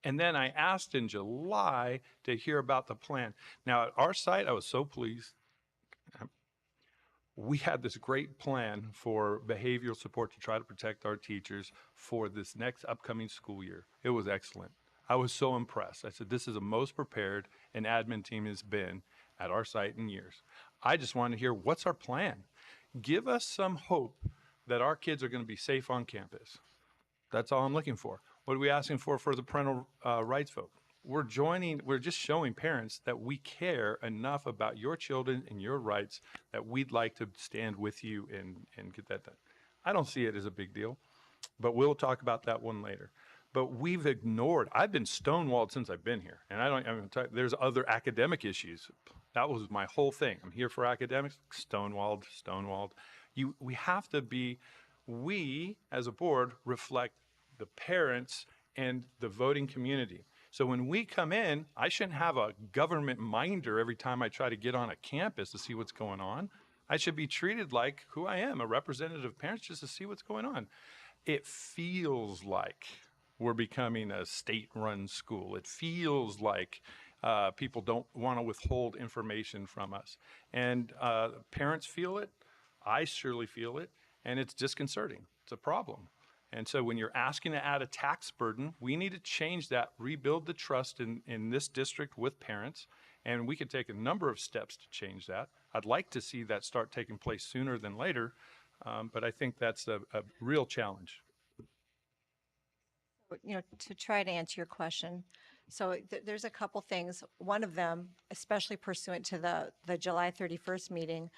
And then I asked in July to hear about the plan. Now, at our site, I was so pleased. We had this great plan for behavioral support to try to protect our teachers for this next upcoming school year. It was excellent. I was so impressed. I said, this is the most prepared an admin team has been at our site in years. I just wanted to hear, what's our plan? Give us some hope that our kids are going to be safe on campus. That's all I'm looking for. What are we asking for the parental rights vote? We're just showing parents that we care enough about your children and your rights that we'd like to stand with you and get that done. I don't see it as a big deal, but we'll talk about that one later. But we've ignored, I've been stonewalled since I've been here. And there's other academic issues. That was my whole thing. I'm here for academics, stonewalled. We have to be, we as a board reflect the parents and the voting community. So when we come in, I shouldn't have a government minder every time I try to get on a campus to see what's going on. I should be treated like who I am, a representative of parents, just to see what's going on. It feels like we're becoming a state-run school. It feels like people don't want to withhold information from us. And parents feel it. I surely feel it. And it's disconcerting. It's a problem. And so when you're asking to add a tax burden, we need to change that, rebuild the trust in this district with parents, and we could take a number of steps to change that. I'd like to see that start taking place sooner than later, but I think that's a real challenge. To try to answer your question, so there's a couple things. One of them, especially pursuant to the July 31st meeting,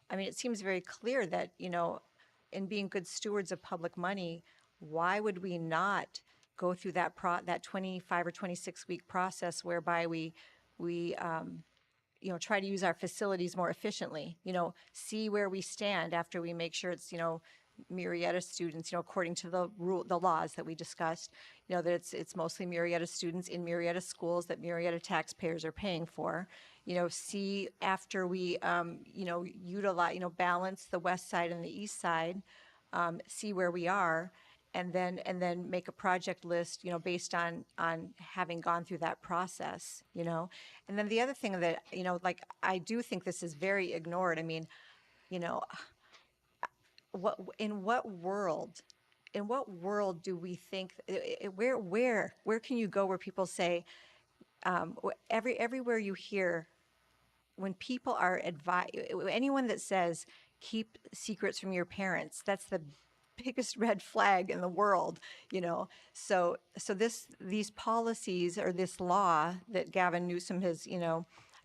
I mean, it seems very clear that, in being good stewards of public money, why would we not go through that 25 or 26 week process whereby we try to use our facilities more efficiently, see where we stand after we make sure it's, Murrieta students, according to the laws that we discussed, that it's mostly Murrieta students in Murrieta schools that Murrieta taxpayers are paying for. See after we, utilize, balance the west side and the east side, see where we are, and then make a project list, based on having gone through that process, And then the other thing that, I do think this is very ignored. I mean, in what world do we think, where can you go where people say, everywhere you hear, when people are anyone that says keep secrets from your parents, that's the biggest red flag in the world, So these policies or this law that Gavin Newsom has,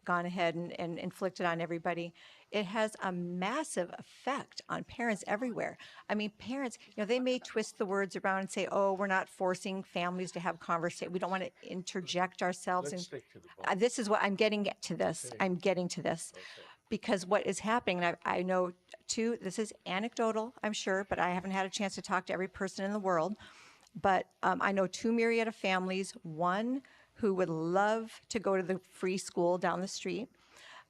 gone ahead and inflicted on everybody, it has a massive effect on parents everywhere. I mean, parents, they may twist the words around and say, oh, we're not forcing families to have conversation. We don't want to interject ourselves. Let's stick to the ball. This is what I'm getting to this. Okay. I'm getting to this. Okay. Because what is happening, and I know too, this is anecdotal, I'm sure, but I haven't had a chance to talk to every person in the world. But I know 2 Murrieta families, one who would love to go to the free school down the street.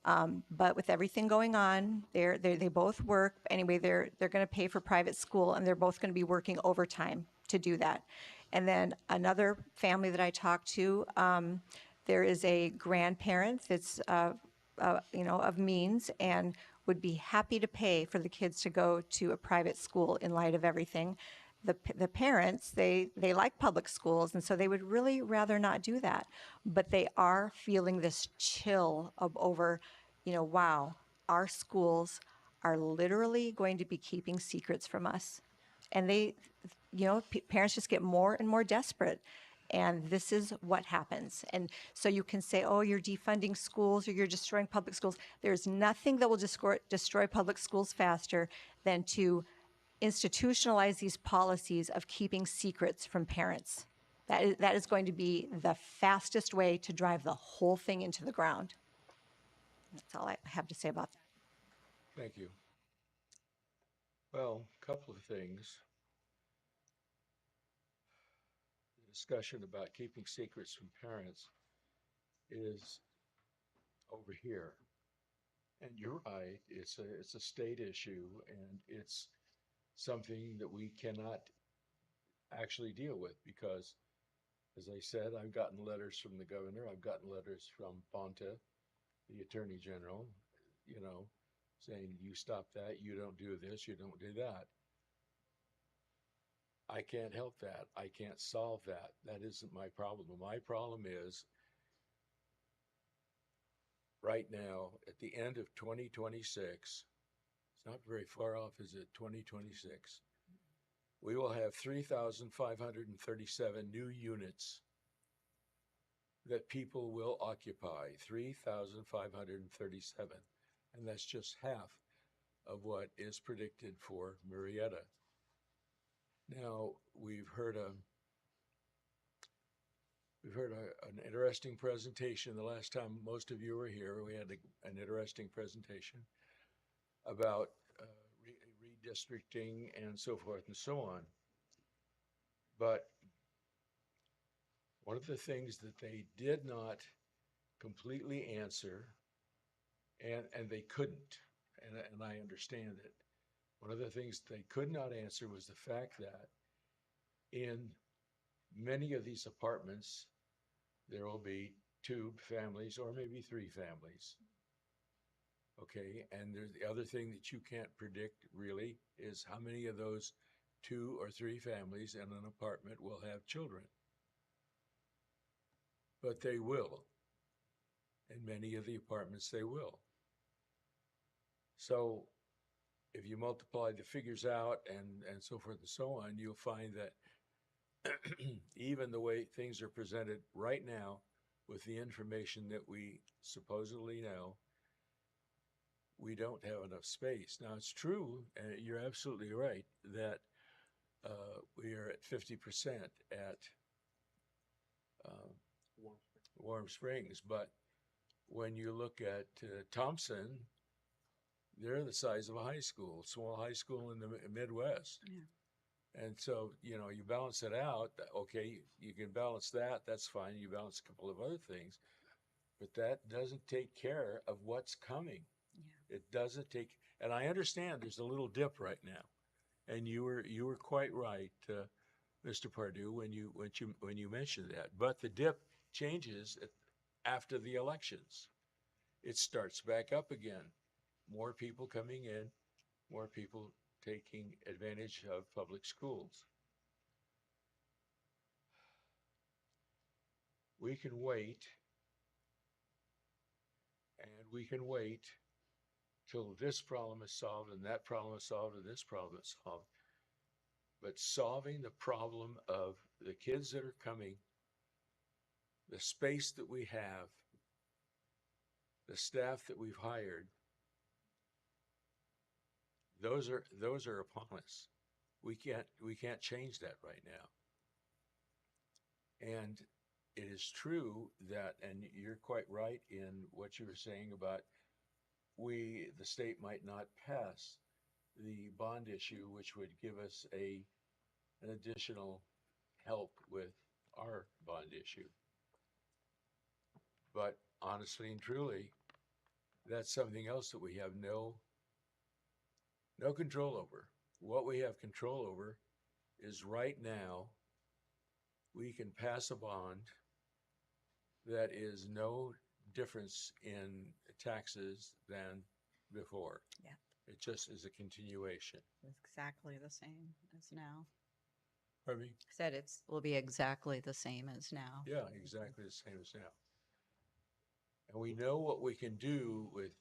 But with everything going on, they both work. Anyway, they're going to pay for private school, and they're both going to be working overtime to do that. And then another family that I talked to, there is a grandparent that's of means and would be happy to pay for the kids to go to a private school in light of everything. The parents, they like public schools, and so they would really rather not do that. But they are feeling this chill over, wow, our schools are literally going to be keeping secrets from us. And they, parents just get more and more desperate. And this is what happens. And so you can say, oh, you're defunding schools or you're destroying public schools. There's nothing that will destroy public schools faster than to institutionalize these policies of keeping secrets from parents. That is going to be the fastest way to drive the whole thing into the ground. That's all I have to say about that. Thank you. Well, a couple of things. The discussion about keeping secrets from parents is over here. And you're right, it's a state issue, and it's something that we cannot actually deal with because, as I said, I've gotten letters from the governor, I've gotten letters from Ponta, the attorney general, you know, saying you stop that, you don't do this, you don't do that. I can't help that. I can't solve that. That isn't my problem. My problem is right now, at the end of 2026, it's not very far off, is it? 2026. We will have 3,537 new units that people will occupy. 3,537. And that's just half of what is predicted for Murrieta. Now, we've heard an interesting presentation. The last time most of you were here, we had an interesting presentation about redistricting and so forth and so on. But one of the things that they did not completely answer, and they couldn't, and I understand it. One of the things they could not answer was the fact that in many of these apartments, there will be 2 families or maybe 3 families. Okay, and there's the other thing that you can't predict really is how many of those 2 or 3 families in an apartment will have children. But they will. In many of the apartments, they will. So if you multiply the figures out and so forth and so on, you'll find that even the way things are presented right now with the information that we supposedly know, we don't have enough space. Now, it's true, you're absolutely right, that we are at 50% at Warm Springs, but when you look at Thompson, they're the size of a high school, small high school in the Midwest. Yeah. And so, you know, you balance it out, okay, you can balance that, that's fine. You balance a couple of other things, but that doesn't take care of what's coming. Yeah. It doesn't take, and I understand there's a little dip right now. And you were quite right, Mr. Pardue, when you mentioned that. But the dip changes after the elections. It starts back up again. More people coming in, more people taking advantage of public schools. We can wait, and we can wait till this problem is solved, and that problem is solved, and this problem is solved. But solving the problem of the kids that are coming, the space that we have, the staff that we've hired, those are upon us. We can't change that right now. And it is true that, and you're quite right in what you were saying about the state might not pass the bond issue, which would give us an additional help with our bond issue. But honestly and truly, that's something else that we have no control over. What we have control over is right now, we can pass a bond that is no difference in taxes than before. Yeah. It just is a continuation. It's exactly the same as now. Pardon me? Said will be exactly the same as now. Yeah, exactly the same as now. And we know what we can do with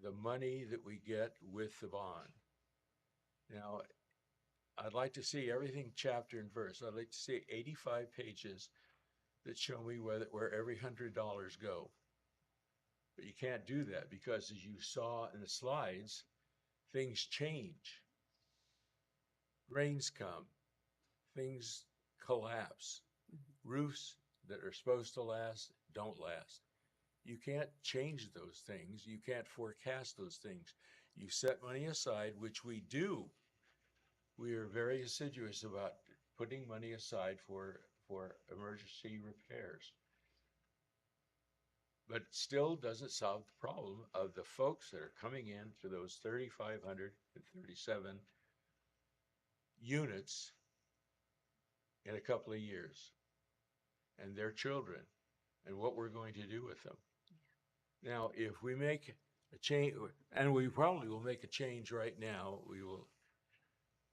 the money that we get with the bond. Now, I'd like to see everything chapter and verse. I'd like to see 85 pages that show me where every $100 go. But you can't do that because, as you saw in the slides, things change. Rains come, things collapse. Roofs that are supposed to last don't last. You can't change those things. You can't forecast those things. You set money aside, which we do. We are very assiduous about putting money aside for emergency repairs. But it still doesn't solve the problem of the folks that are coming in to those 3,537 units in a couple of years, and their children, and what we're going to do with them. Now, if we make a change, and we probably will make a change right now,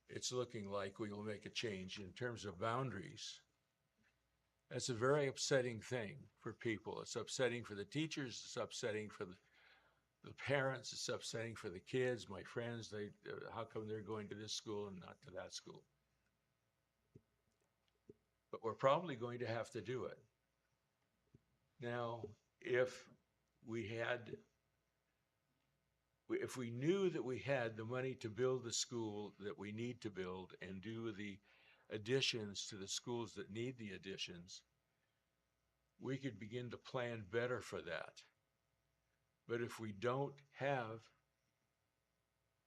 it's looking like we will make a change in terms of boundaries. That's a very upsetting thing for people. It's upsetting for the teachers. It's upsetting for the parents. It's upsetting for the kids, my friends. How come they're going to this school and not to that school? But we're probably going to have to do it. Now, if we knew that we had the money to build the school that we need to build and do the additions to the schools that need the additions, we could begin to plan better for that. But if we don't have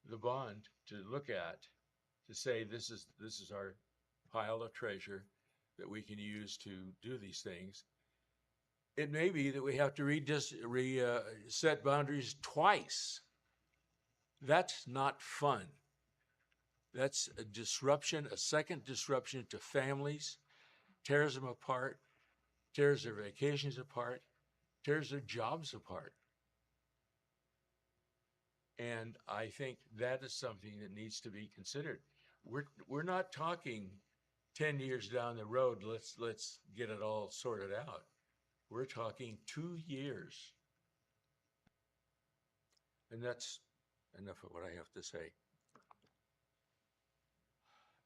the bond to look at, to say this is our pile of treasure that we can use to do these things, it may be that we have to set boundaries twice. That's not fun. That's a disruption, a second disruption to families, tears them apart, tears their vacations apart, tears their jobs apart. And I think that is something that needs to be considered. We're not talking 10 years down the road, let's get it all sorted out. We're talking 2 years. And that's enough of what I have to say.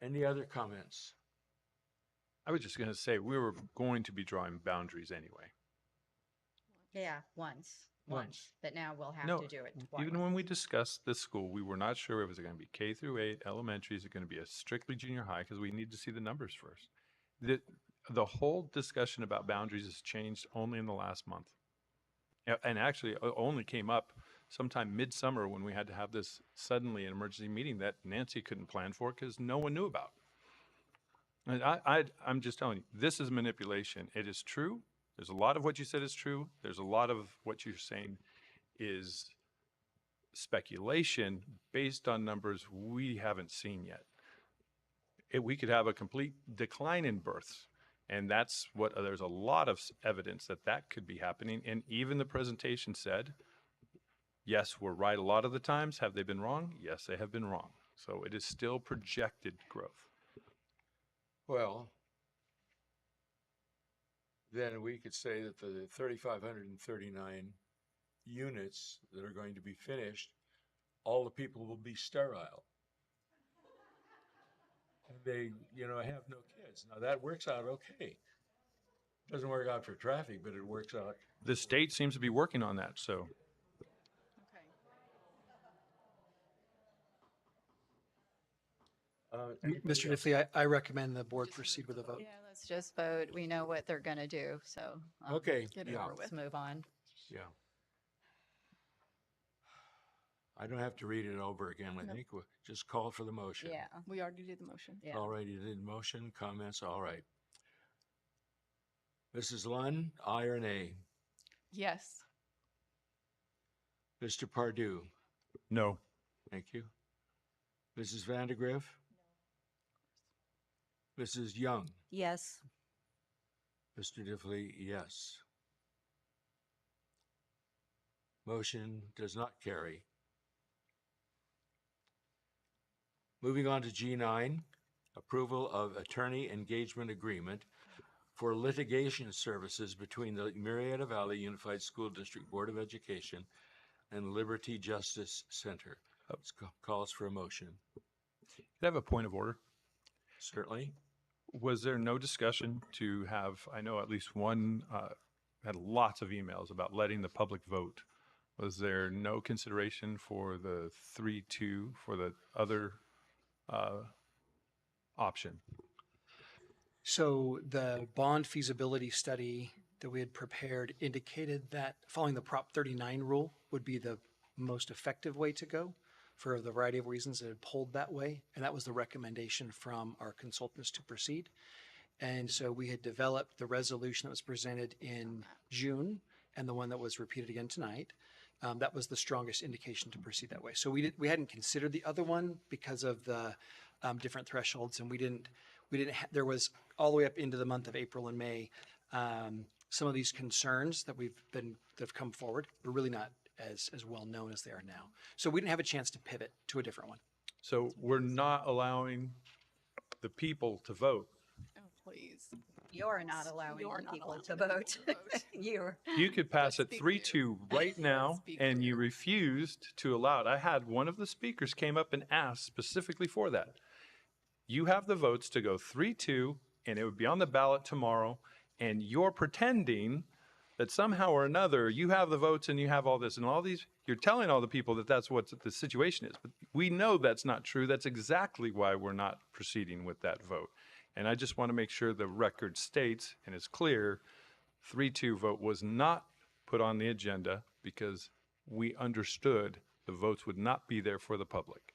Any other comments? I was just going to say, we were going to be drawing boundaries anyway. Yeah, once. But now we'll have No, to do it twice. even when we discussed this school, we were not sure if it was going to be K through 8, elementary, is it going to be a strictly junior high, because we need to see the numbers first. The whole discussion about boundaries has changed only in the last month. And actually only came up sometime midsummer when we had to have this suddenly an emergency meeting that Nancy couldn't plan for because no one knew about. And I'm just telling you, this is manipulation. It is true. There's a lot of what you said is true. There's a lot of what you're saying is speculation based on numbers we haven't seen yet. We could have a complete decline in births. And that's what there's a lot of evidence that could be happening. And even the presentation said, yes, we're right a lot of the times. Have they been wrong? Yes, they have been wrong. So it is still projected growth. Well, then we could say that the 3,539 units that are going to be finished, all the people will be sterile. And they, have no kids. Now that works out okay. Doesn't work out for traffic, but it works out. The state seems to be working on that, so. Mr. Diffley, I recommend the board proceed with a vote. Yeah, let's just vote. We know what they're going to do, so. Okay, Get it over with. Let's move on. Yeah. I don't have to read it over again. I think we'll just call for the motion. Yeah. We already did the motion. Yeah. All right, you did motion, comments, all right. Mrs. Lunn, aye or nay? Yes. Mr. Pardue? No. Thank you. Mrs. Vandegrift? Mrs. Young? Yes. Mr. Diffley, yes. Motion does not carry. Moving on to G9, approval of attorney engagement agreement for litigation services between the Murrieta Valley Unified School District Board of Education and Liberty Justice Center. This calls for a motion. Could I have a point of order? Certainly. Was there no discussion to have, I know at least one had lots of emails about letting the public vote. Was there no consideration for the 3-2 for the other option? So the bond feasibility study that we had prepared indicated that following the Prop 39 rule would be the most effective way to go for the variety of reasons. It had pulled that way, and that was the recommendation from our consultants to proceed. And so we had developed the resolution that was presented in June and the one that was repeated again tonight. That was the strongest indication to proceed that way. So we hadn't considered the other one because of the different thresholds, and there was all the way up into the month of April and May. Some of these concerns that have come forward were really not as well known as they are now. So we didn't have a chance to pivot to a different one. So we're not allowing the people to vote. Oh, please. You're not allowing people to vote. You're. You could pass it 3-2 right now, and you refused to allow it. I had one of the speakers came up and asked specifically for that. You have the votes to go 3-2, and it would be on the ballot tomorrow, and you're pretending that somehow or another you have the votes and you have all this and all these. You're telling all the people that that's what the situation is, but we know that's not true. That's exactly why we're not proceeding with that vote. And I just want to make sure the record states and is clear, 3-2 vote was not put on the agenda because we understood the votes would not be there for the public.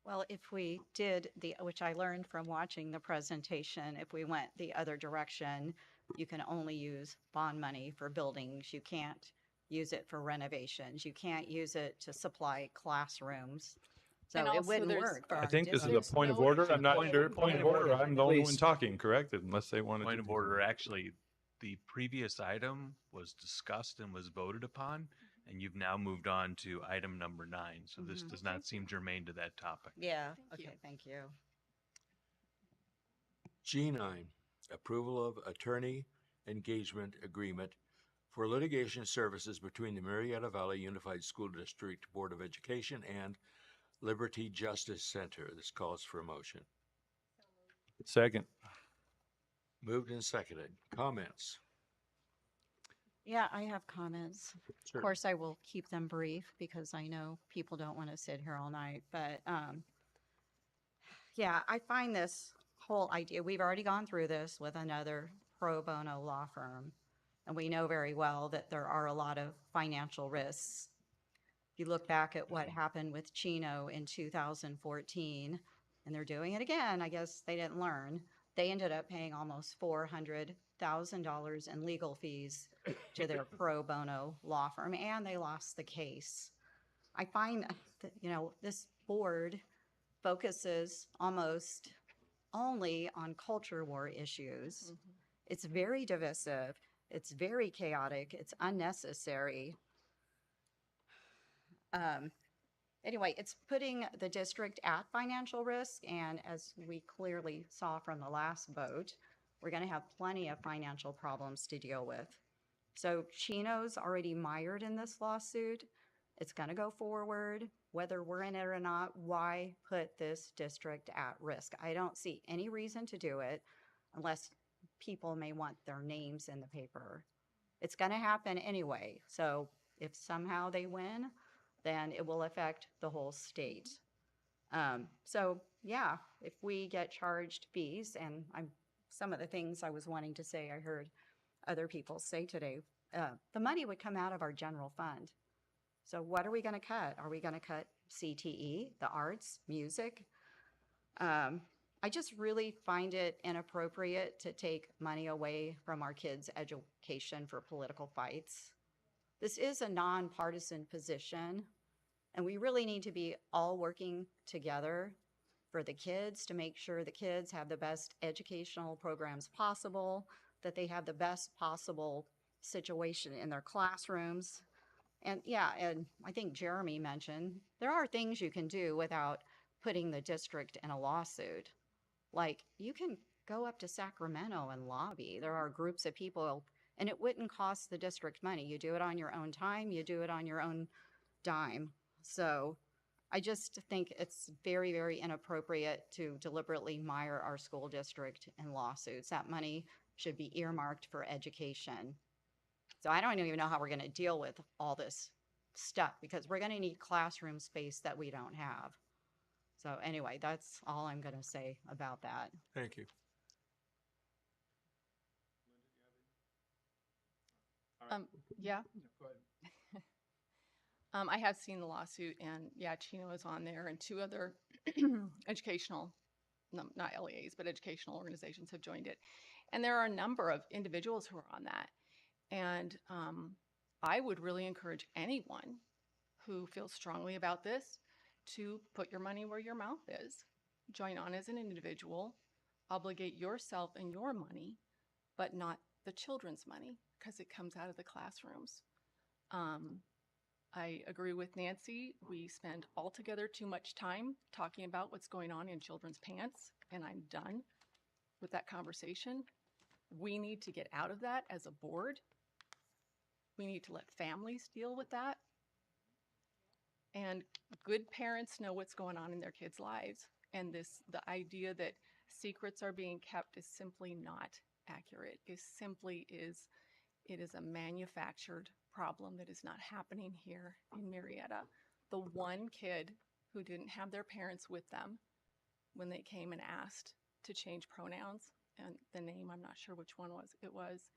Well, if we did which I learned from watching the presentation, if we went the other direction, you can only use bond money for buildings. You can't use it for renovations. You can't use it to supply classrooms. So And it also wouldn't there's- work for I our think this is a district. point of order. I'm not sure. Point of order. I'm the only one Please. talking, correct? Unless they wanted to. Point of order, actually, the previous item was discussed and was voted upon, and you've now moved on to item number 9. So this does not seem germane to that topic. Yeah, okay, thank you. G9, approval of attorney engagement agreement for litigation services between the Murrieta Valley Unified School District Board of Education and Liberty Justice Center. This calls for a motion. Second. Moved and seconded. Comments? Yeah, I have comments. Sure. Of course, I will keep them brief because I know people don't want to sit here all night. But yeah, I find this whole idea, we've already gone through this with another pro bono law firm, and we know very well that there are a lot of financial risks. If you look back at what happened with Chino in 2014, and they're doing it again, I guess they didn't learn. They ended up paying almost $400,000 in legal fees to their pro bono law firm, and they lost the case. I find that, this board focuses almost only on culture war issues. It's very divisive. It's very chaotic. It's unnecessary. Anyway, it's putting the district at financial risk, and as we clearly saw from the last vote, we're going to have plenty of financial problems to deal with. So Chino's already mired in this lawsuit. It's going to go forward. Whether we're in it or not, why put this district at risk? I don't see any reason to do it unless people may want their names in the paper. It's going to happen anyway. So if somehow they win, then it will affect the whole state. So yeah, if we get charged fees, and some of the things I was wanting to say, I heard other people say today, the money would come out of our general fund. So what are we going to cut? Are we going to cut CTE, the arts, music? I just really find it inappropriate to take money away from our kids' education for political fights. This is a nonpartisan position, and we really need to be all working together for the kids to make sure the kids have the best educational programs possible, that they have the best possible situation in their classrooms. And yeah, and I think Jeremy mentioned, there are things you can do without putting the district in a lawsuit. Like, you can go up to Sacramento and lobby. There are groups of people, and it wouldn't cost the district money. You do it on your own time, you do it on your own dime. So I just think it's very, very inappropriate to deliberately mire our school district in lawsuits. That money should be earmarked for education. So I don't even know how we're going to deal with all this stuff, because we're going to need classroom space that we don't have. So anyway, that's all I'm going to say about that. Thank you. Yeah. I have seen the lawsuit, and yeah, Chino is on there, and two other educational, no, not LEAs, but educational organizations have joined it. And there are a number of individuals who are on that. And I would really encourage anyone who feels strongly about this to put your money where your mouth is. Join on as an individual, obligate yourself and your money, but not the children's money, because it comes out of the classrooms. I agree with Nancy. We spend altogether too much time talking about what's going on in children's pants, and I'm done with that conversation. We need to get out of that as a board. We need to let families deal with that. And good parents know what's going on in their kids' lives. And the idea that secrets are being kept is simply not accurate. It is a manufactured problem that is not happening here in Murrieta. The one kid who didn't have their parents with them when they came and asked to change pronouns, and the name, I'm not sure which one it was,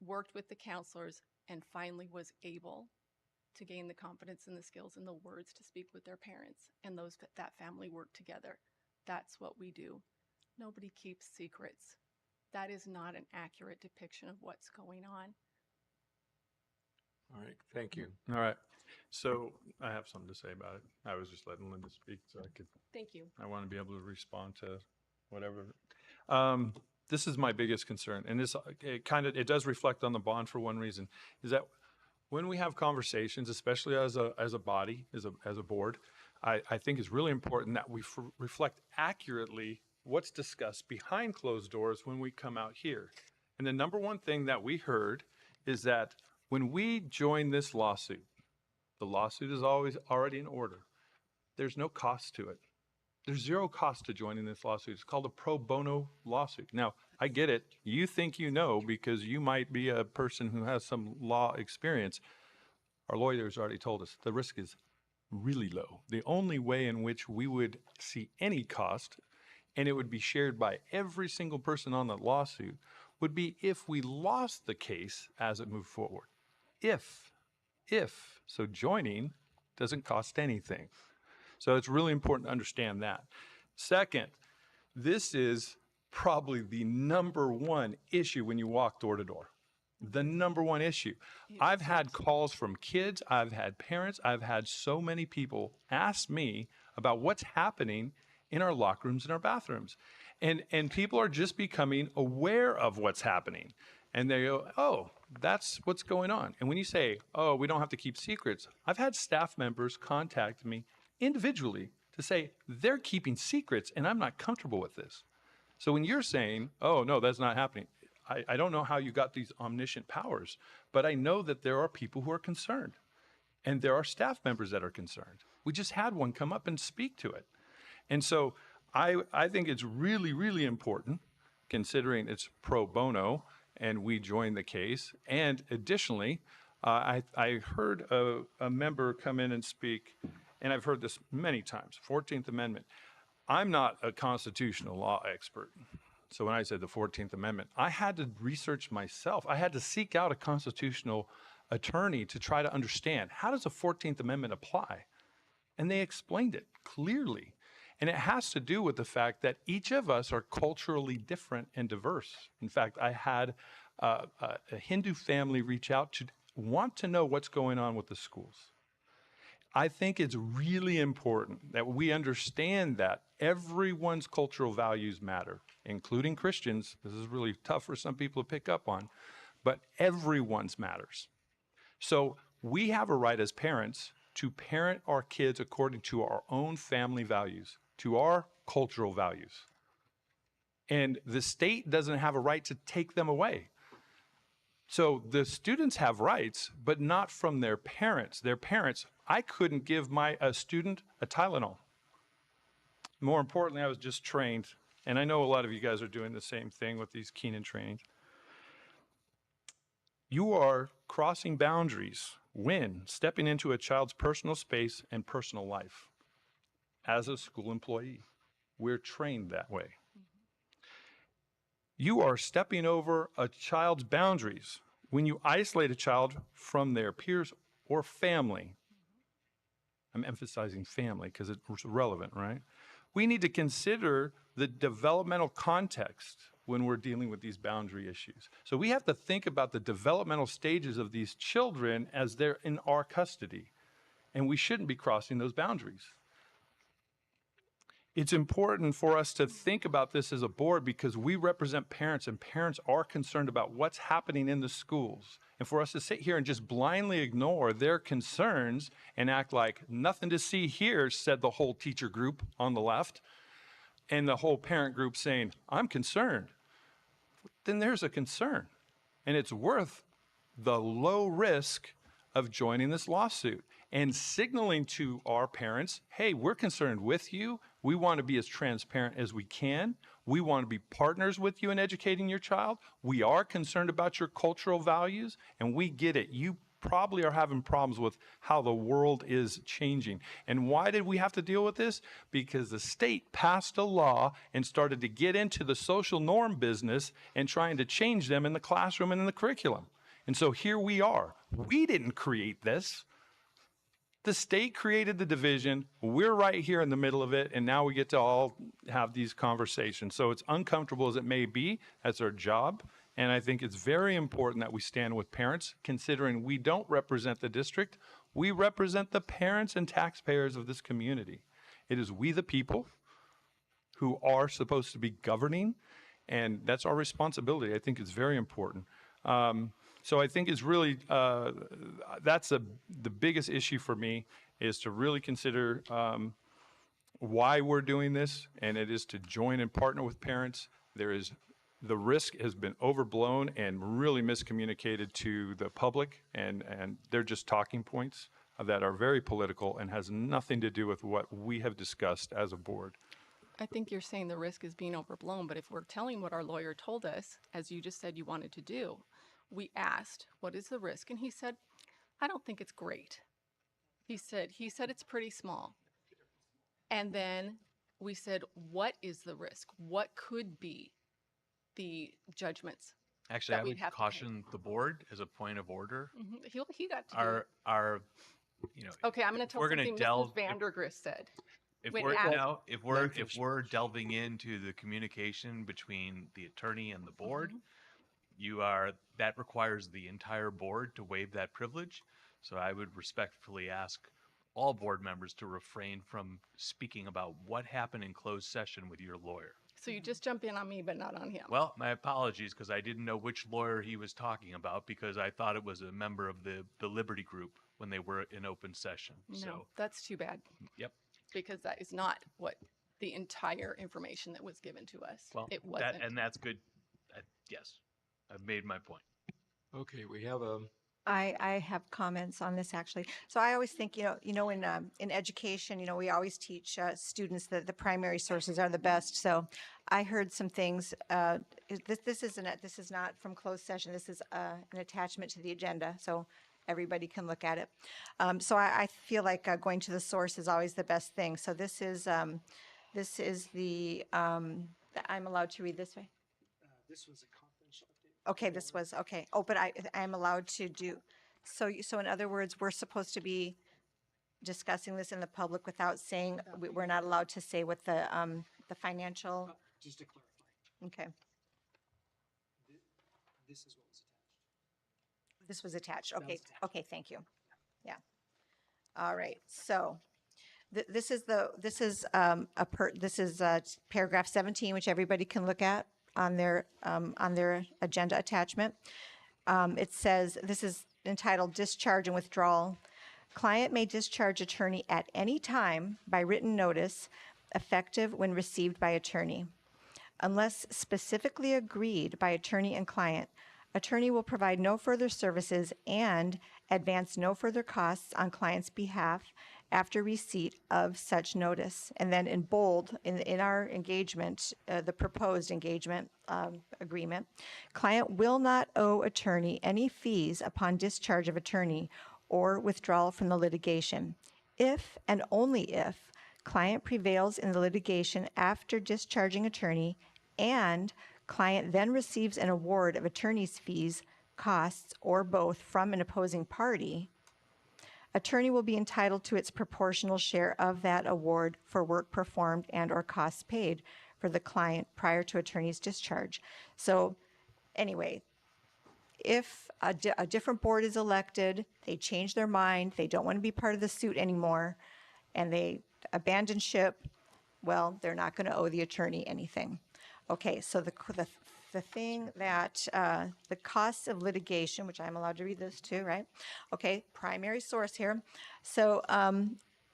worked with the counselors and finally was able to gain the confidence and the skills and the words to speak with their parents, and that family worked together. That's what we do. Nobody keeps secrets. That is not an accurate depiction of what's going on. All right, thank you. All right. So I have something to say about it. I was just letting Linda speak so I could. Thank you. I want to be able to respond to whatever. This is my biggest concern, and it does reflect on the bond for one reason, is that when we have conversations, especially as a body, as a board, I think it's really important that we reflect accurately what's discussed behind closed doors when we come out here. And the number one thing that we heard is that when we join this lawsuit, the lawsuit is always already in order. There's no cost to it. There's zero cost to joining this lawsuit. It's called a pro bono lawsuit. Now, I get it. You think you know because you might be a person who has some law experience. Our lawyers already told us the risk is really low. The only way in which we would see any cost, and it would be shared by every single person on the lawsuit, would be if we lost the case as it moved forward. If. So joining doesn't cost anything. So it's really important to understand that. Second, this is probably the number one issue when you walk door to door. The number one issue. I've had calls from kids, I've had parents, I've had so many people ask me about what's happening in our locker rooms and our bathrooms. And people are just becoming aware of what's happening. And they go, oh, that's what's going on. And when you say, oh, we don't have to keep secrets, I've had staff members contact me individually to say they're keeping secrets and I'm not comfortable with this. So when you're saying, oh, no, that's not happening, I don't know how you got these omniscient powers, but I know that there are people who are concerned and there are staff members that are concerned. We just had one come up and speak to it. And so I think it's really, really important, considering it's pro bono and we joined the case. And additionally, I heard a member come in and speak, and I've heard this many times, 14th Amendment. I'm not a constitutional law expert. So when I said the 14th Amendment, I had to research myself. I had to seek out a constitutional attorney to try to understand, how does the 14th Amendment apply? And they explained it clearly. And it has to do with the fact that each of us are culturally different and diverse. In fact, I had a Hindu family reach out to want to know what's going on with the schools. I think it's really important that we understand that everyone's cultural values matter, including Christians. This is really tough for some people to pick up on, but everyone's matters. So we have a right as parents to parent our kids according to our own family values, to our cultural values. And the state doesn't have a right to take them away. So the students have rights, but not from their parents. Their parents, I couldn't give a student a Tylenol. More importantly, I was just trained, and I know a lot of you guys are doing the same thing with these Keenan trainings. You are crossing boundaries when stepping into a child's personal space and personal life. As a school employee, we're trained that way. You are stepping over a child's boundaries when you isolate a child from their peers or family, I'm emphasizing family because it's relevant, right? We need to consider the developmental context when we're dealing with these boundary issues. So we have to think about the developmental stages of these children as they're in our custody, and we shouldn't be crossing those boundaries. It's important for us to think about this as a board because we represent parents, and parents are concerned about what's happening in the schools. And for us to sit here and just blindly ignore their concerns and act like nothing to see here, said the whole teacher group on the left, and the whole parent group saying, I'm concerned, then there's a concern. And it's worth the low risk of joining this lawsuit and signaling to our parents, hey, we're concerned with you. We want to be as transparent as we can. We want to be partners with you in educating your child. We are concerned about your cultural values, and we get it. You probably are having problems with how the world is changing. And why did we have to deal with this? Because the state passed a law and started to get into the social norm business and trying to change them in the classroom and in the curriculum. And so here we are. We didn't create this. The state created the division. We're right here in the middle of it, and now we get to all have these conversations. So it's uncomfortable as it may be, that's our job. And I think it's very important that we stand with parents, considering we don't represent the district. We represent the parents and taxpayers of this community. It is we the people who are supposed to be governing, and that's our responsibility. I think it's very important. So I think it's really, that's the biggest issue for me, is to really consider why we're doing this, and it is to join and partner with parents. The risk has been overblown and really miscommunicated to the public, and they're just talking points that are very political and has nothing to do with what we have discussed as a board. I think you're saying the risk is being overblown, but if we're telling what our lawyer told us, as you just said you wanted to do, we asked, what is the risk? And he said, I don't think it's great. He said it's pretty small. And then we said, what is the risk? What could be the judgments? Actually, that I we'd would have to caution the board as a point of order. He got to do it. Our, you know, Okay, I'm going to tell we're going something to delve. Mrs. Vandergrist said. If when we're asked- now, if we're delving into the communication between the attorney and the board, that requires the entire board to waive that privilege. So I would respectfully ask all board members to refrain from speaking about what happened in closed session with your lawyer. So you just jump in on me, but not on him. Well, my apologies, because I didn't know which lawyer he was talking about, because I thought it was a member of the Liberty Group when they were in open session. No, So, that's too bad. yep. Because that is not what the entire information that was given to us. Well, it wasn't. and that's good. Yes, I've made my point. Okay, we have a, I have comments on this actually. So I always think, in education, we always teach students that the primary sources are the best. So I heard some things. This is not from closed session. This is an attachment to the agenda, so everybody can look at it. So I feel like going to the source is always the best thing. So this is the I'm allowed to read this way. This was a confidential update. Okay, this was, okay. Oh, but I'm allowed to do, so in other words, we're supposed to be discussing this in the public without saying, we're not allowed to say what the financial, Just to clarify, okay, this is what was attached. this was attached. That Okay, was attached. okay, thank you. Yeah. All right, so this is paragraph 17, which everybody can look at on their agenda attachment. It says, this is entitled Discharge and Withdrawal. Client may discharge attorney at any time by written notice, effective when received by attorney. Unless specifically agreed by attorney and client, attorney will provide no further services and advance no further costs on client's behalf after receipt of such notice. And then in bold, in our engagement, the proposed engagement agreement, client will not owe attorney any fees upon discharge of attorney or withdrawal from the litigation, if and only if client prevails in the litigation after discharging attorney and client then receives an award of attorney's fees costs, or both from an opposing party, attorney will be entitled to its proportional share of that award for work performed and/or costs paid for the client prior to attorney's discharge. So anyway, if a different board is elected, they change their mind, they don't want to be part of the suit anymore, and they abandon ship, well, they're not going to owe the attorney anything. Okay, so the thing that, the costs of litigation, which I'm allowed to read this too, right? Okay, primary source here. So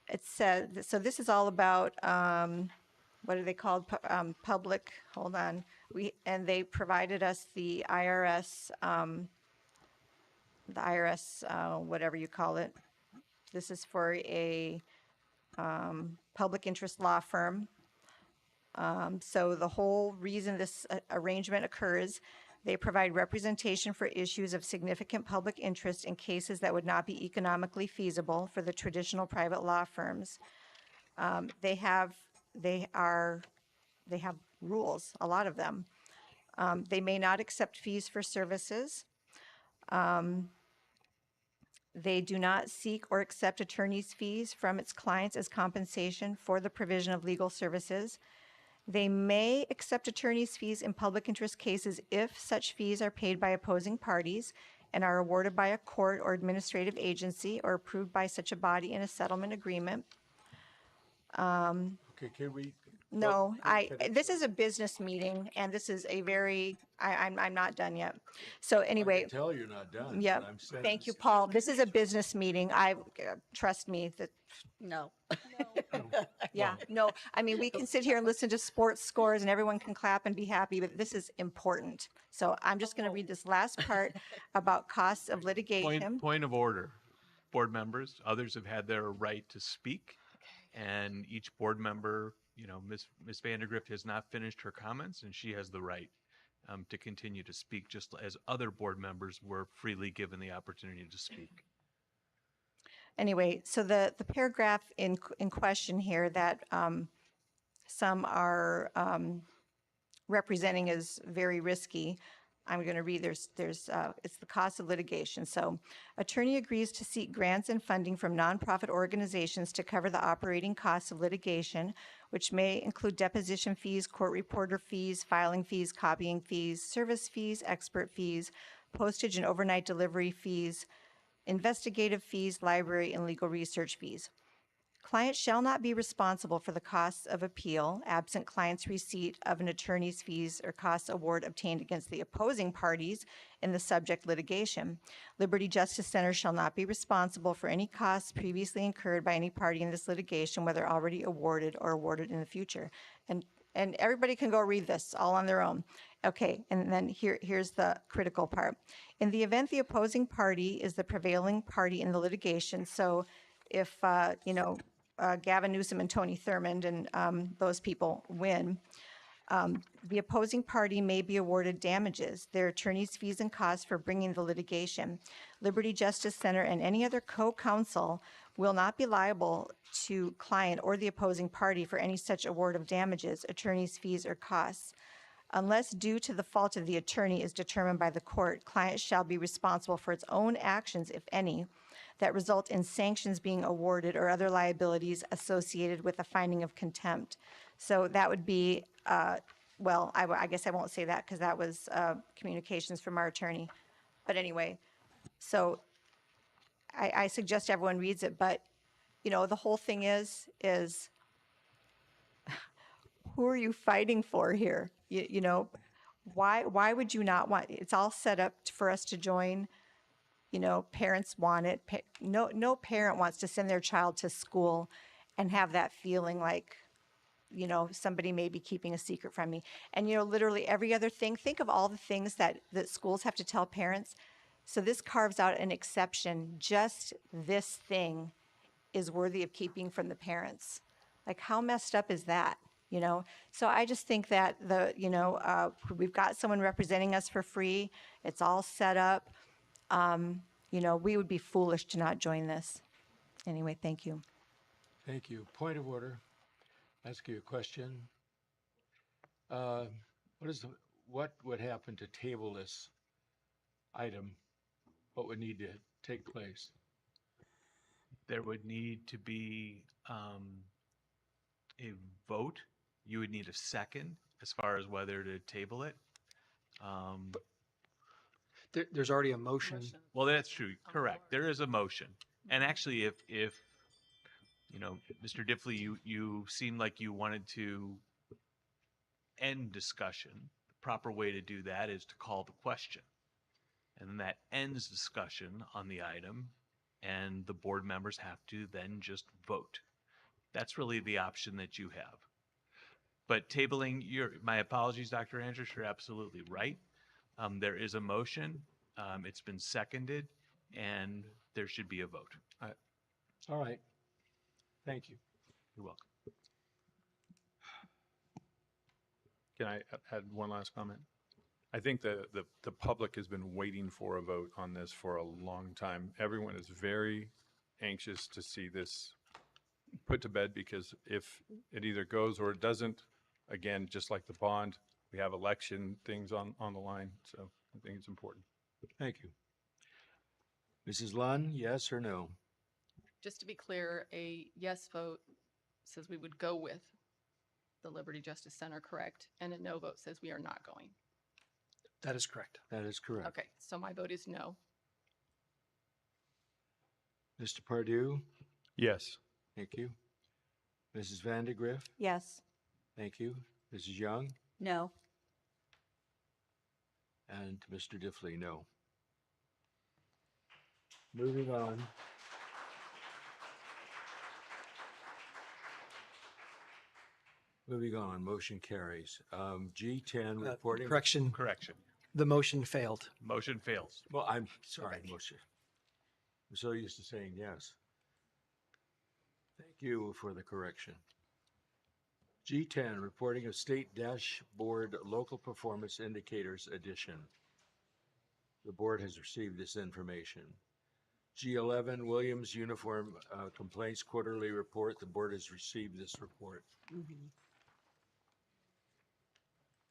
it says, so this is all about, what are they called? Public, hold on. And they provided us the IRS, whatever you call it. This is for a public interest law firm. So the whole reason this arrangement occurs, they provide representation for issues of significant public interest in cases that would not be economically feasible for the traditional private law firms. They have rules, a lot of them. They may not accept fees for services. They do not seek or accept attorney's fees from its clients as compensation for the provision of legal services. They may accept attorney's fees in public interest cases if such fees are paid by opposing parties and are awarded by a court or administrative agency or approved by such a body in a settlement agreement. Okay, can we? No, well, this is a business meeting, and this is a very, I'm not done yet. So anyway. I can tell you're not done. Yeah, but I'm saying thank you, Paul. This is a business meeting. Trust me, that, no. Yeah, no, I mean, we can sit here and listen to sports scores and everyone can clap and be happy, but this is important. So I'm just going to read this last part about costs of litigation. Point of order. Board members, others have had their right to speak. And each board member, Ms. Vandergrift has not finished her comments, and she has the right to continue to speak, just as other board members were freely given the opportunity to speak. Anyway, so the paragraph in question here that some are representing as very risky, I'm going to read, it's the cost of litigation. So, attorney agrees to seek grants and funding from nonprofit organizations to cover the operating costs of litigation, which may include deposition fees, court reporter fees, filing fees, copying fees, service fees, expert fees, postage and overnight delivery fees, investigative fees, library and legal research fees. Client shall not be responsible for the costs of appeal, absent client's receipt of an attorney's fees or costs award obtained against the opposing parties in the subject litigation. Liberty Justice Center shall not be responsible for any costs previously incurred by any party in this litigation, whether already awarded or awarded in the future. And everybody can go read this all on their own. Okay, and then here's the critical part. In the event the opposing party is the prevailing party in the litigation, so if, Gavin Newsom and Tony Thurmond and those people win, the opposing party may be awarded damages, their attorney's fees and costs for bringing the litigation. Liberty Justice Center and any other co-counsel will not be liable to client or the opposing party for any such award of damages, attorney's fees, or costs. Unless due to the fault of the attorney is determined by the court, client shall be responsible for its own actions, if any, that result in sanctions being awarded or other liabilities associated with a finding of contempt. So that would be, well, I guess I won't say that because that was communications from our attorney. But anyway, so I suggest everyone reads it, but, the whole thing is who are you fighting for here? Why would you not want, it's all set up for us to join. Parents want it. No parent wants to send their child to school and have that feeling like, somebody may be keeping a secret from me. And, literally every other thing, think of all the things that schools have to tell parents. So this carves out an exception. Just this thing is worthy of keeping from the parents. Like, how messed up is that? So I just think that we've got someone representing us for free. It's all set up. We would be foolish to not join this. Anyway, thank you. Thank you. Point of order. Ask you a question. What would happen to table this item, what would need to take place? There would need to be a vote. You would need a second as far as whether to table it. There's already a motion. Well, that's true. Correct. There is a motion. And actually, if you know, Mr. Diffley, you seemed like you wanted to end discussion. The proper way to do that is to call the question. And then that ends discussion on the item, and the board members have to then just vote. That's really the option that you have. But tabling, my apologies, Dr. Andrews, you're absolutely right. There is a motion. It's been seconded, and there should be a vote. All right. Thank you. You're welcome. Can I add one last comment? I think the public has been waiting for a vote on this for a long time. Everyone is very anxious to see this put to bed, because if it either goes or it doesn't, again, just like the bond, we have election things on the line. So I think it's important. Thank you. Mrs. Lunn, yes or no? Just to be clear, a yes vote says we would go with the Liberty Justice Center, correct? And a no vote says we are not going. That is correct. That is correct. Okay, so my vote is no. Mr. Pardue? Yes. Thank you. Mrs. Vandegrift? Yes. Thank you. Mrs. Young? No. And Mr. Diffley, no. Moving on. Moving on, motion carries. G10 reporting. Correction. The motion failed. Motion fails. Well, I'm sorry, motion. I'm so used to saying yes. Thank you for the correction. G10, reporting of state dashboard local performance indicators edition. The board has received this information. G11, Williams Uniform Complaints Quarterly Report. The board has received this report.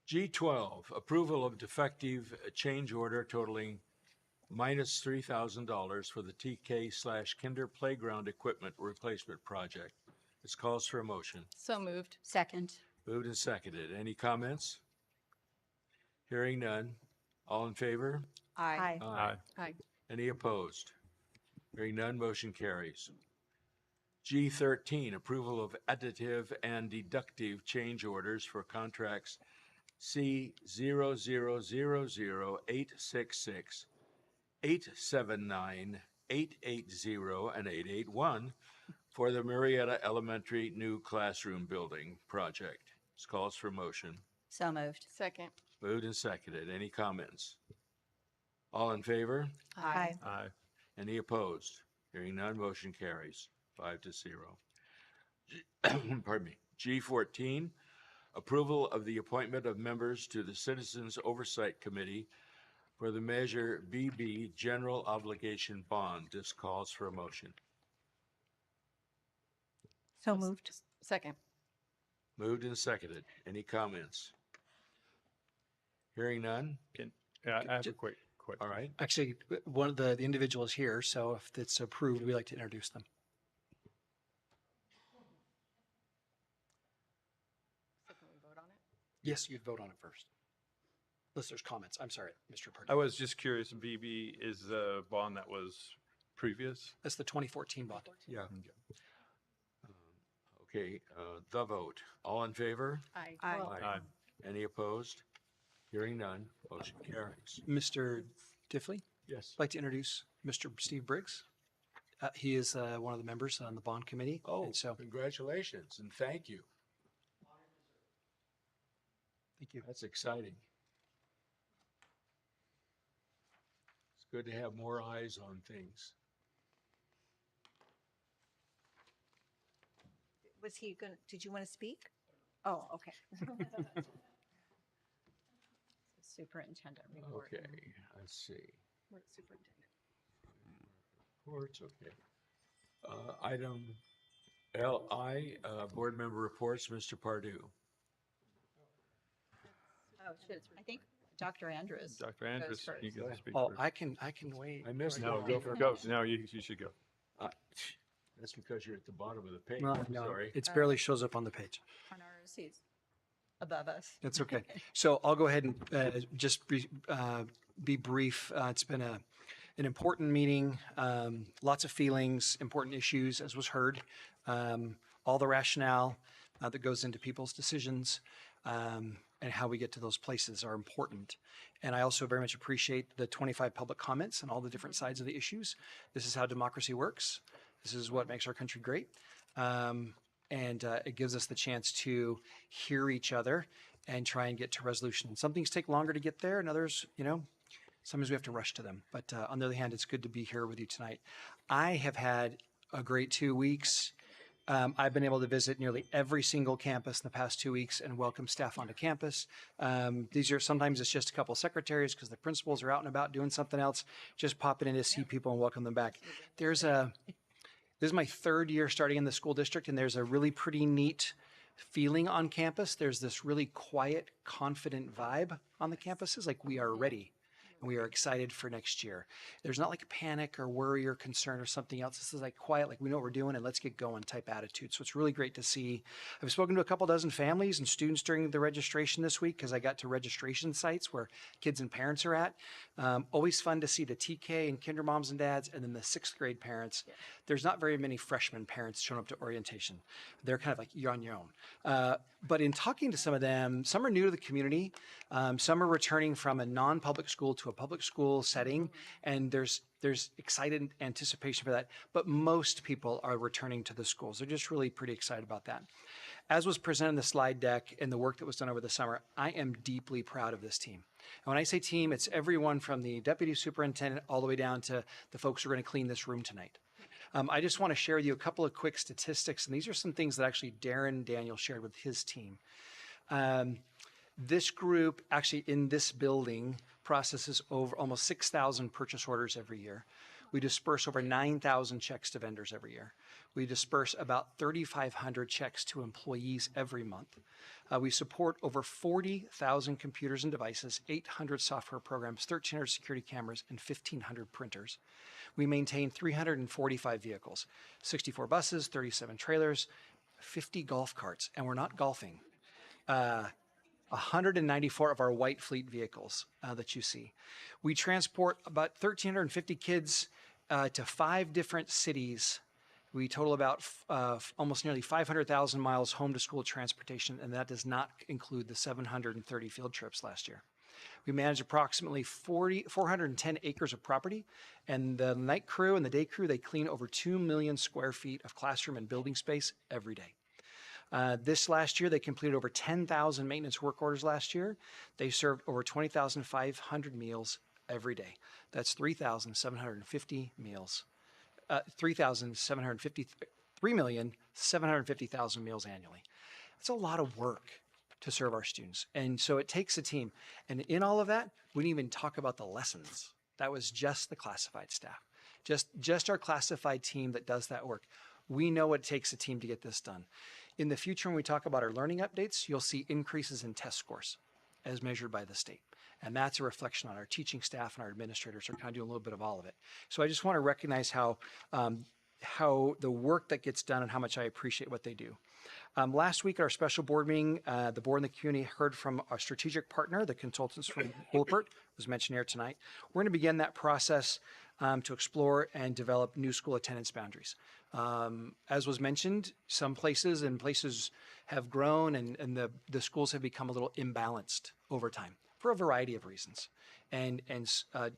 G12, approval of defective change order totaling minus $3,000 for the TK/Kinder Playground Equipment Replacement Project. This calls for a motion. So moved. Second. Moved and seconded. Any comments? Hearing none. All in favor? Aye. Aye. Aye. Any opposed? Hearing none, motion carries. G13, approval of additive and deductive change orders for contracts C0000866, 879, 880, and 881 for the Murrieta Elementary new classroom building project. This calls for motion. So moved. Second. Moved and seconded. Any comments? All in favor? Aye. Aye. Any opposed? Hearing none, motion carries 5-0. Pardon me. G14, approval of the appointment of members to the Citizens Oversight Committee for the Measure BB General Obligation Bond. This calls for a motion. So moved. Second. Moved and seconded. Any comments? Hearing none? I have a quick question. All right. Actually, one of the individual is here, so if it's approved, we'd like to introduce them. So can we vote on it? Yes, you'd vote on it first. Unless there's comments. I'm sorry, Mr. Pardue. I was just curious, BB is the bond that was previous? That's the 2014 bond. Yeah. Okay, the vote. All in favor? Aye. Aye. Any opposed? Hearing none, motion carries. Mr. Diffley? Yes. I'd like to introduce Mr. Steve Briggs. He is one of the members on the bond committee. Oh, and so congratulations and thank you. thank you. That's exciting. It's good to have more eyes on things. Was he going to, did you want to speak? Oh, okay. Superintendent report. Okay, let's see. We're at superintendent. Reports, okay. Item LI, board member reports, Mr. Pardue. Oh, I think Dr. Andrews. Dr. goes Andrews, first. you get to speak Oh, first. I can wait. I missed No, it. go. No, you should go. That's because you're at the bottom of the page. No, I'm no, sorry. it barely shows up on the page. On ours, he's above us. That's okay. So I'll go ahead and just be brief. It's been an important meeting, lots of feelings, important issues, as was heard, all the rationale that goes into people's decisions, and how we get to those places are important. And I also very much appreciate the 25 public comments and all the different sides of the issues. This is how democracy works. This is what makes our country great. And it gives us the chance to hear each other and try and get to resolution. Some things take longer to get there, and others, sometimes we have to rush to them. But on the other hand, it's good to be here with you tonight. I have had a great 2 weeks. I've been able to visit nearly every single campus in the past 2 weeks and welcome staff onto campus. Sometimes it's just a couple of secretaries because the principals are out and about doing something else, just popping in to see people and welcome them back. This is my third year starting in the school district, and there's a really pretty neat feeling on campus. There's this really quiet, confident vibe on the campuses, like we are ready. And we are excited for next year. There's not like a panic or worry or concern or something else. This is like quiet, like we know what we're doing and let's get going type attitude. So it's really great to see. I've spoken to a couple dozen families and students during the registration this week because I got to registration sites where kids and parents are at. Always fun to see the TK and kinder moms and dads and then the 6th grade parents. There's not very many freshman parents showing up to orientation. They're kind of like, you're on your own. But in talking to some of them, some are new to the community. Some are returning from a non-public school to a public school setting, and there's excited anticipation for that. But most people are returning to the schools. They're just really pretty excited about that. As was presented in the slide deck and the work that was done over the summer, I am deeply proud of this team. And when I say team, it's everyone from the deputy superintendent all the way down to the folks who are going to clean this room tonight. I just want to share with you a couple of quick statistics, and these are some things that actually Darren Daniel shared with his team. This group actually in this building processes over almost 6,000 purchase orders every year. We disperse over 9,000 checks to vendors every year. We disperse about 3,500 checks to employees every month. We support over 40,000 computers and devices, 800 software programs, 1,300 security cameras, and 1,500 printers. We maintain 345 vehicles, 64 buses, 37 trailers, 50 golf carts, and we're not golfing. 194 of our white fleet vehicles that you see. We transport about 1,350 kids to 5 different cities. We total about almost nearly 500,000 miles home to school transportation, and that does not include the 730 field trips last year. We manage approximately 410 acres of property, and the night crew and the day crew, they clean over 2 million square feet of classroom and building space every day. This last year, they completed over 10,000 maintenance work orders last year. They served over 20,500 meals every day. That's 3,750 meals. 3,750,000 meals annually. That's a lot of work to serve our students. And so it takes a team. And in all of that, we didn't even talk about the lessons. That was just the classified staff, just our classified team that does that work. We know what it takes a team to get this done. In the future, when we talk about our learning updates, you'll see increases in test scores as measured by the state. And that's a reflection on our teaching staff and our administrators are kind of doing a little bit of all of it. So I just want to recognize how the work that gets done and how much I appreciate what they do. Last week at our special board meeting, the board and the community heard from our strategic partner, the consultants from Wilpert, was mentioned here tonight. We're going to begin that process to explore and develop new school attendance boundaries. As was mentioned, some places have grown and the schools have become a little imbalanced over time for a variety of reasons. And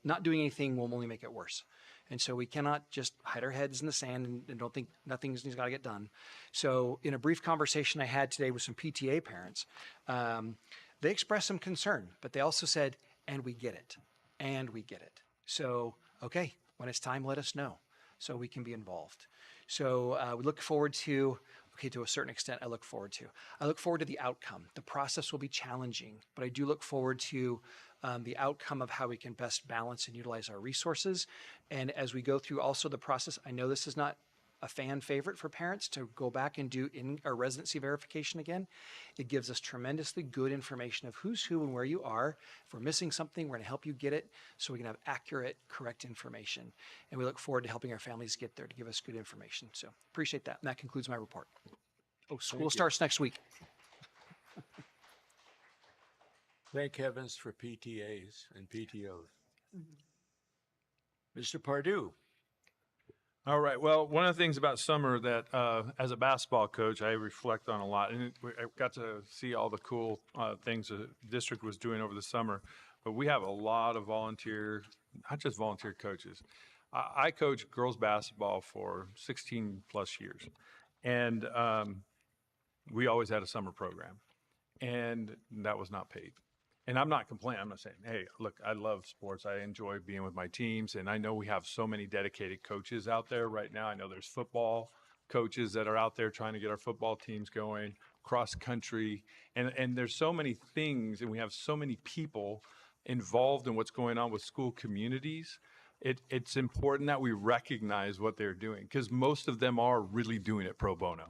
not doing anything will only make it worse. And so we cannot just hide our heads in the sand and don't think nothing's got to get done. So in a brief conversation I had today with some PTA parents, they expressed some concern, but they also said, and we get it, and we get it. So, okay, when it's time, let us know so we can be involved. So we look forward to, to a certain extent, I look forward to the outcome. The process will be challenging, but I do look forward to the outcome of how we can best balance and utilize our resources. And as we go through also the process, I know this is not a fan favorite for parents to go back and do in our residency verification again. It gives us tremendously good information of who's who and where you are. If we're missing something, we're going to help you get it so we can have accurate, correct information. And we look forward to helping our families get there to give us good information. So appreciate that. And that concludes my report. Oh, school starts next week. Thank heavens for PTAs and PTOs. Mr. Pardue. All right. Well, one of the things about summer that, as a basketball coach, I reflect on a lot, and I got to see all the cool things the district was doing over the summer. But we have a lot of volunteer, not just volunteer coaches. I coach girls basketball for 16 plus years, and we always had a summer program, and that was not paid. And I'm not complaining. I'm not saying, hey, look, I love sports. I enjoy being with my teams. And I know we have so many dedicated coaches out there right now. I know there's football coaches that are out there trying to get our football teams going, cross country. And there's so many things, and we have so many people involved in what's going on with school communities. It's important that we recognize what they're doing, because most of them are really doing it pro bono.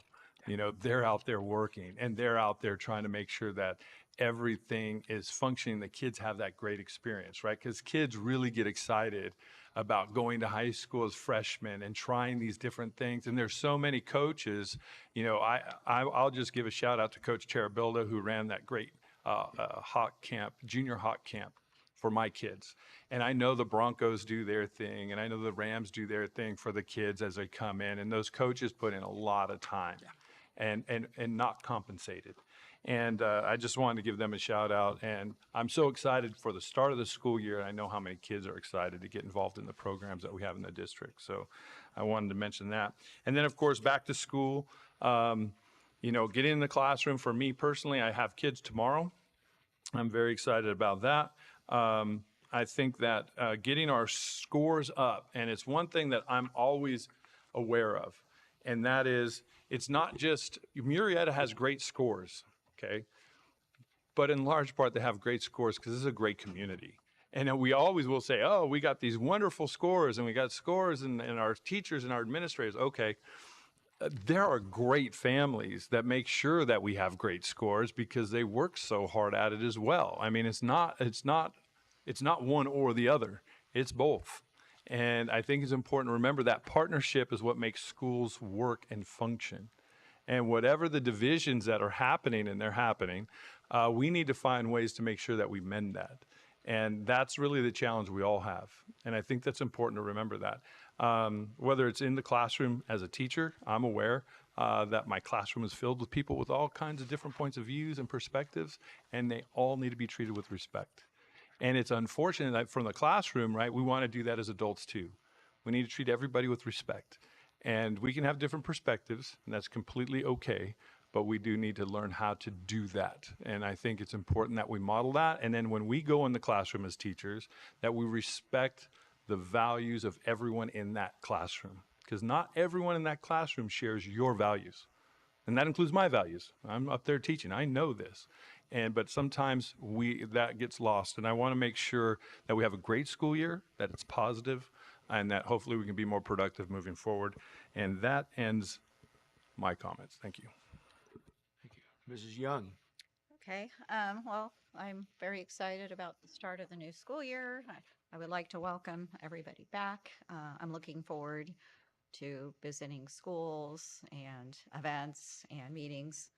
You know, they're out there working, and they're out there trying to make sure that everything is functioning, the kids have that great experience, right? Because kids really get excited about going to high school as freshmen and trying these different things. And there's so many coaches, you know, I'll just give a shout out to Coach Charabilda, who ran that great hawk camp, junior hawk camp for my kids. And I know the Broncos do their thing, and I know the Rams do their thing for the kids as they come in. And those coaches put in a lot of time and not compensated. And I just wanted to give them a shout out. And I'm so excited for the start of the school year. I know how many kids are excited to get involved in the programs that we have in the district. So I wanted to mention that. And then, of course, back to school, you know, getting in the classroom. For me personally, I have kids tomorrow. I'm very excited about that. I think that getting our scores up, and it's one thing that I'm always aware of, and that is, it's not just, Murrieta has great scores. Okay. But in large part, they have great scores because this is a great community. And we always will say, oh, we got these wonderful scores, and we got scores, and our teachers and our administrators. Okay. There are great families that make sure that we have great scores because they work so hard at it as well. I mean, it's not one or the other. It's both. And I think it's important to remember that partnership is what makes schools work and function. And whatever the divisions that are happening, and they're happening, we need to find ways to make sure that we mend that. And that's really the challenge we all have. And I think that's important to remember that. Whether it's in the classroom as a teacher, I'm aware that my classroom is filled with people with all kinds of different points of views and perspectives, and they all need to be treated with respect. And it's unfortunate that from the classroom, right, we want to do that as adults too. We need to treat everybody with respect. And we can have different perspectives, and that's completely okay, but we do need to learn how to do that. And I think it's important that we model that. And then when we go in the classroom as teachers, that we respect the values of everyone in that classroom. Because not everyone in that classroom shares your values. And that includes my values. I'm up there teaching. I know this. But sometimes that gets lost. And I want to make sure that we have a great school year, that it's positive, and that hopefully we can be more productive moving forward. And that ends my comments. Thank you. Thank you. Mrs. Young. Okay, well, I'm very excited about the start of the new school year. I would like to welcome everybody back. I'm looking forward to visiting schools and events and meetings.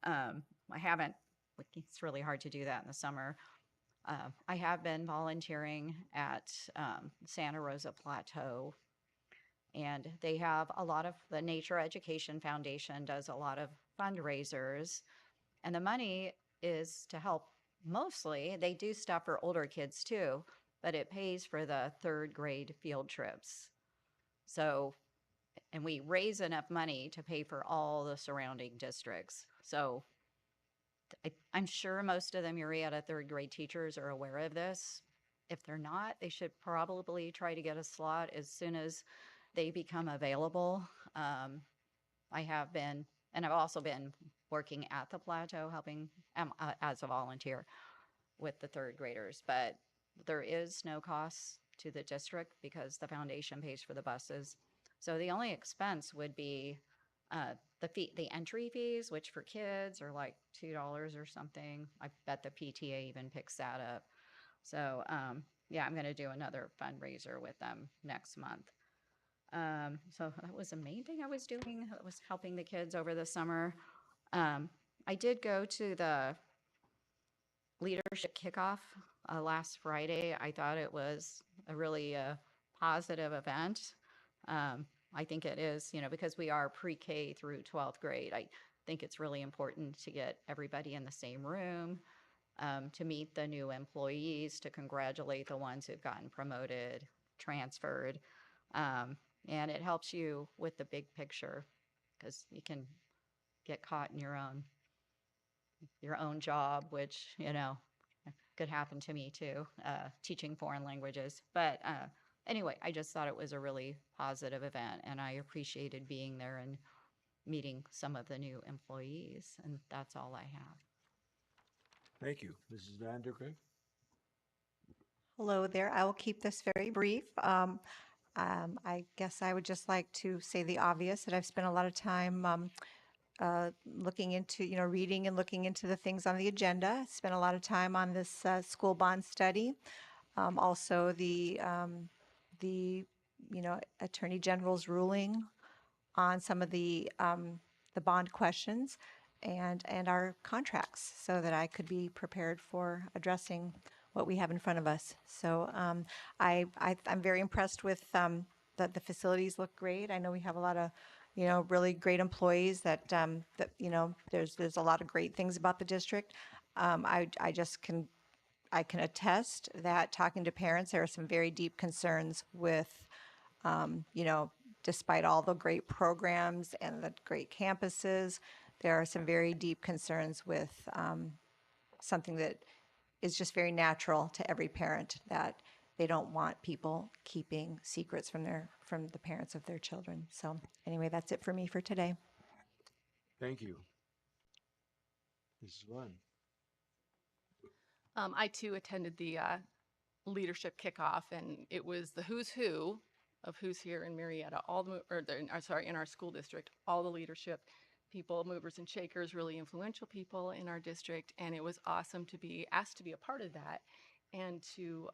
It's really hard to do that in the summer. I have been volunteering at Santa Rosa Plateau, and they have a lot of, the Nature Education Foundation does a lot of fundraisers, and the money is to help mostly, they do stuff for older kids too, but it pays for the third grade field trips. So, and we raise enough money to pay for all the surrounding districts. So I'm sure most of the Murrieta third grade teachers are aware of this. If they're not, they should probably try to get a slot as soon as they become available. I have been, and I've also been working at the Plateau, helping as a volunteer with the third graders, but there is no cost to the district because the foundation pays for the buses. So the only expense would be the entry fees, which for kids are like $2 or something. I bet the PTA even picks that up. So yeah, I'm going to do another fundraiser with them next month. So that was the main thing I was doing. I was helping the kids over the summer. I did go to the leadership kickoff last Friday. I thought it was a really positive event. I think it is, because we are pre-K through 12th grade. I think it's really important to get everybody in the same room, to meet the new employees, to congratulate the ones who've gotten promoted, transferred. And it helps you with the big picture because you can get caught in your own job, which, could happen to me too, teaching foreign languages. But anyway, I just thought it was a really positive event, and I appreciated being there and meeting some of the new employees, and that's all I have. Thank you. Mrs. Vandergriff? Hello there. I will keep this very brief. I guess I would just like to say the obvious, that I've spent a lot of time looking into, reading and looking into the things on the agenda. Spent a lot of time on this school bond study. Also the Attorney General's ruling on some of the bond questions and our contracts, so that I could be prepared for addressing what we have in front of us. So I'm very impressed with the facilities look great. I know we have a lot of really great employees that there's a lot of great things about the district. I can attest that talking to parents, there are some very deep concerns with, despite all the great programs and the great campuses, there are some very deep concerns with something that is just very natural to every parent, that they don't want people keeping secrets from the parents of their children. So anyway, that's it for me for today. Thank you. Mrs. Lund? I too attended the leadership kickoff, and it was the who's who of who's here in Murrieta, in our school district, all the leadership people, movers and shakers, really influential people in our district, and it was awesome to be asked to be a part of that and to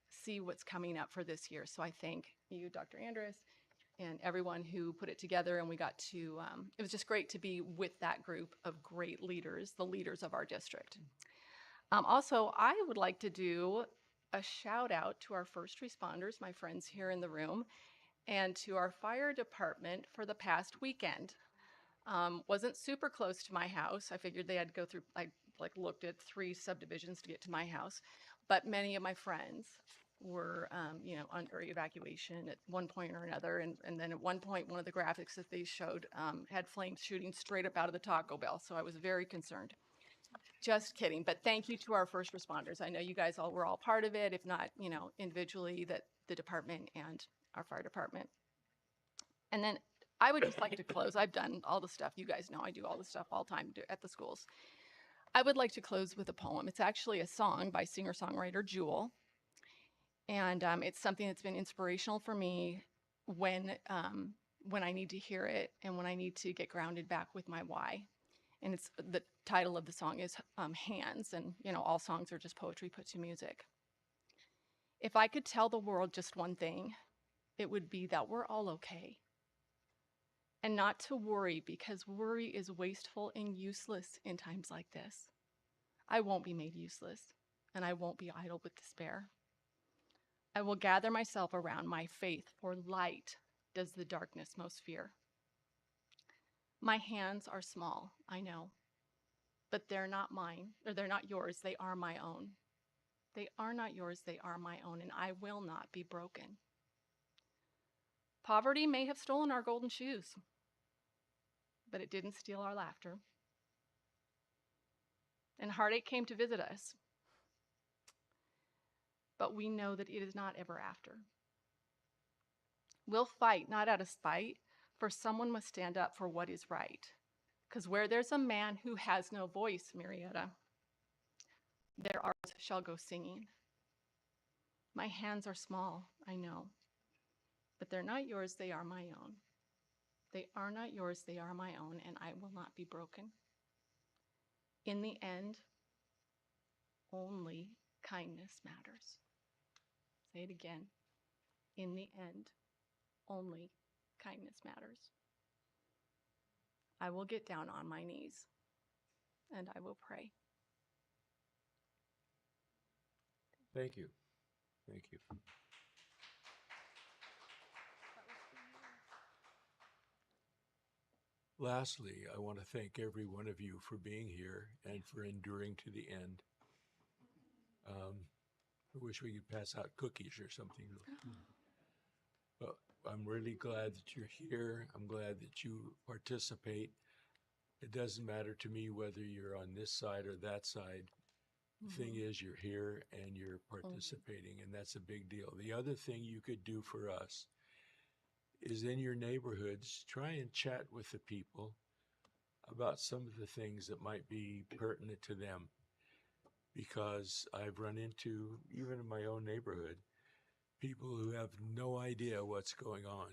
see what's coming up for this year. So I thank you, Dr. Andrus, and everyone who put it together, and we got to, it was just great to be with that group of great leaders, the leaders of our district. Also, I would like to do a shout out to our first responders, my friends here in the room, and to our fire department for the past weekend. Wasn't super close to my house. I figured they had to go through, I looked at 3 subdivisions to get to my house, but many of my friends were, under evacuation at one point or another. And then at one point, one of the graphics that they showed had flames shooting straight up out of the Taco Bell. So I was very concerned. Just kidding. But thank you to our first responders. I know you guys were all part of it, if not, individually, that the department and our fire department. And then I would just like to close. I've done all the stuff. You guys know I do all the stuff all the time at the schools. I would like to close with a poem. It's actually a song by singer-songwriter Jewel. And it's something that's been inspirational for me when I need to hear it and when I need to get grounded back with my why. And it's the title of the song is Hands, and all songs are just poetry put to music. If I could tell the world just one thing, it would be that we're all okay. And not to worry, because worry is wasteful and useless in times like this. I won't be made useless, and I won't be idle with despair. I will gather myself around my faith, for light does the darkness most fear. My hands are small, I know, but they're not mine, or they're not yours, they are my own. They are not yours, they are my own, and I will not be broken. Poverty may have stolen our golden shoes, but it didn't steal our laughter. And heartache came to visit us, but we know that it is not ever after. We'll fight, not out of spite, for someone must stand up for what is right. Because where there's a man who has no voice, Murrieta, their art shall go singing. My hands are small, I know, But they're not yours, they are my own. They are not yours, they are my own, and I will not be broken. In the end, only kindness matters. Say it again. In the end, only kindness matters. I will get down on my knees and I will pray. Thank you. Thank you. Lastly, I want to thank every one of you for being here and for enduring to the end. I wish we could pass out cookies or something. But I'm really glad that you're here. I'm glad that you participate. It doesn't matter to me whether you're on this side or that side. The thing is, you're here and you're participating, and that's a big deal. The other thing you could do for us is in your neighborhoods, try and chat with the people about some of the things that might be pertinent to them. Because I've run into, even in my own neighborhood, people who have no idea what's going on.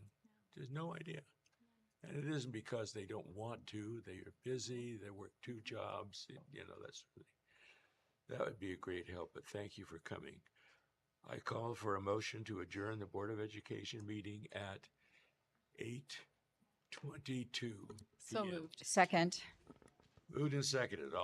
There's no idea. And it isn't because they don't want to, they are busy, they work 2 jobs, that would be a great help, but thank you for coming. I call for a motion to adjourn the Board of Education meeting at 8:22 So p.m. moved. Second. Moved and seconded. All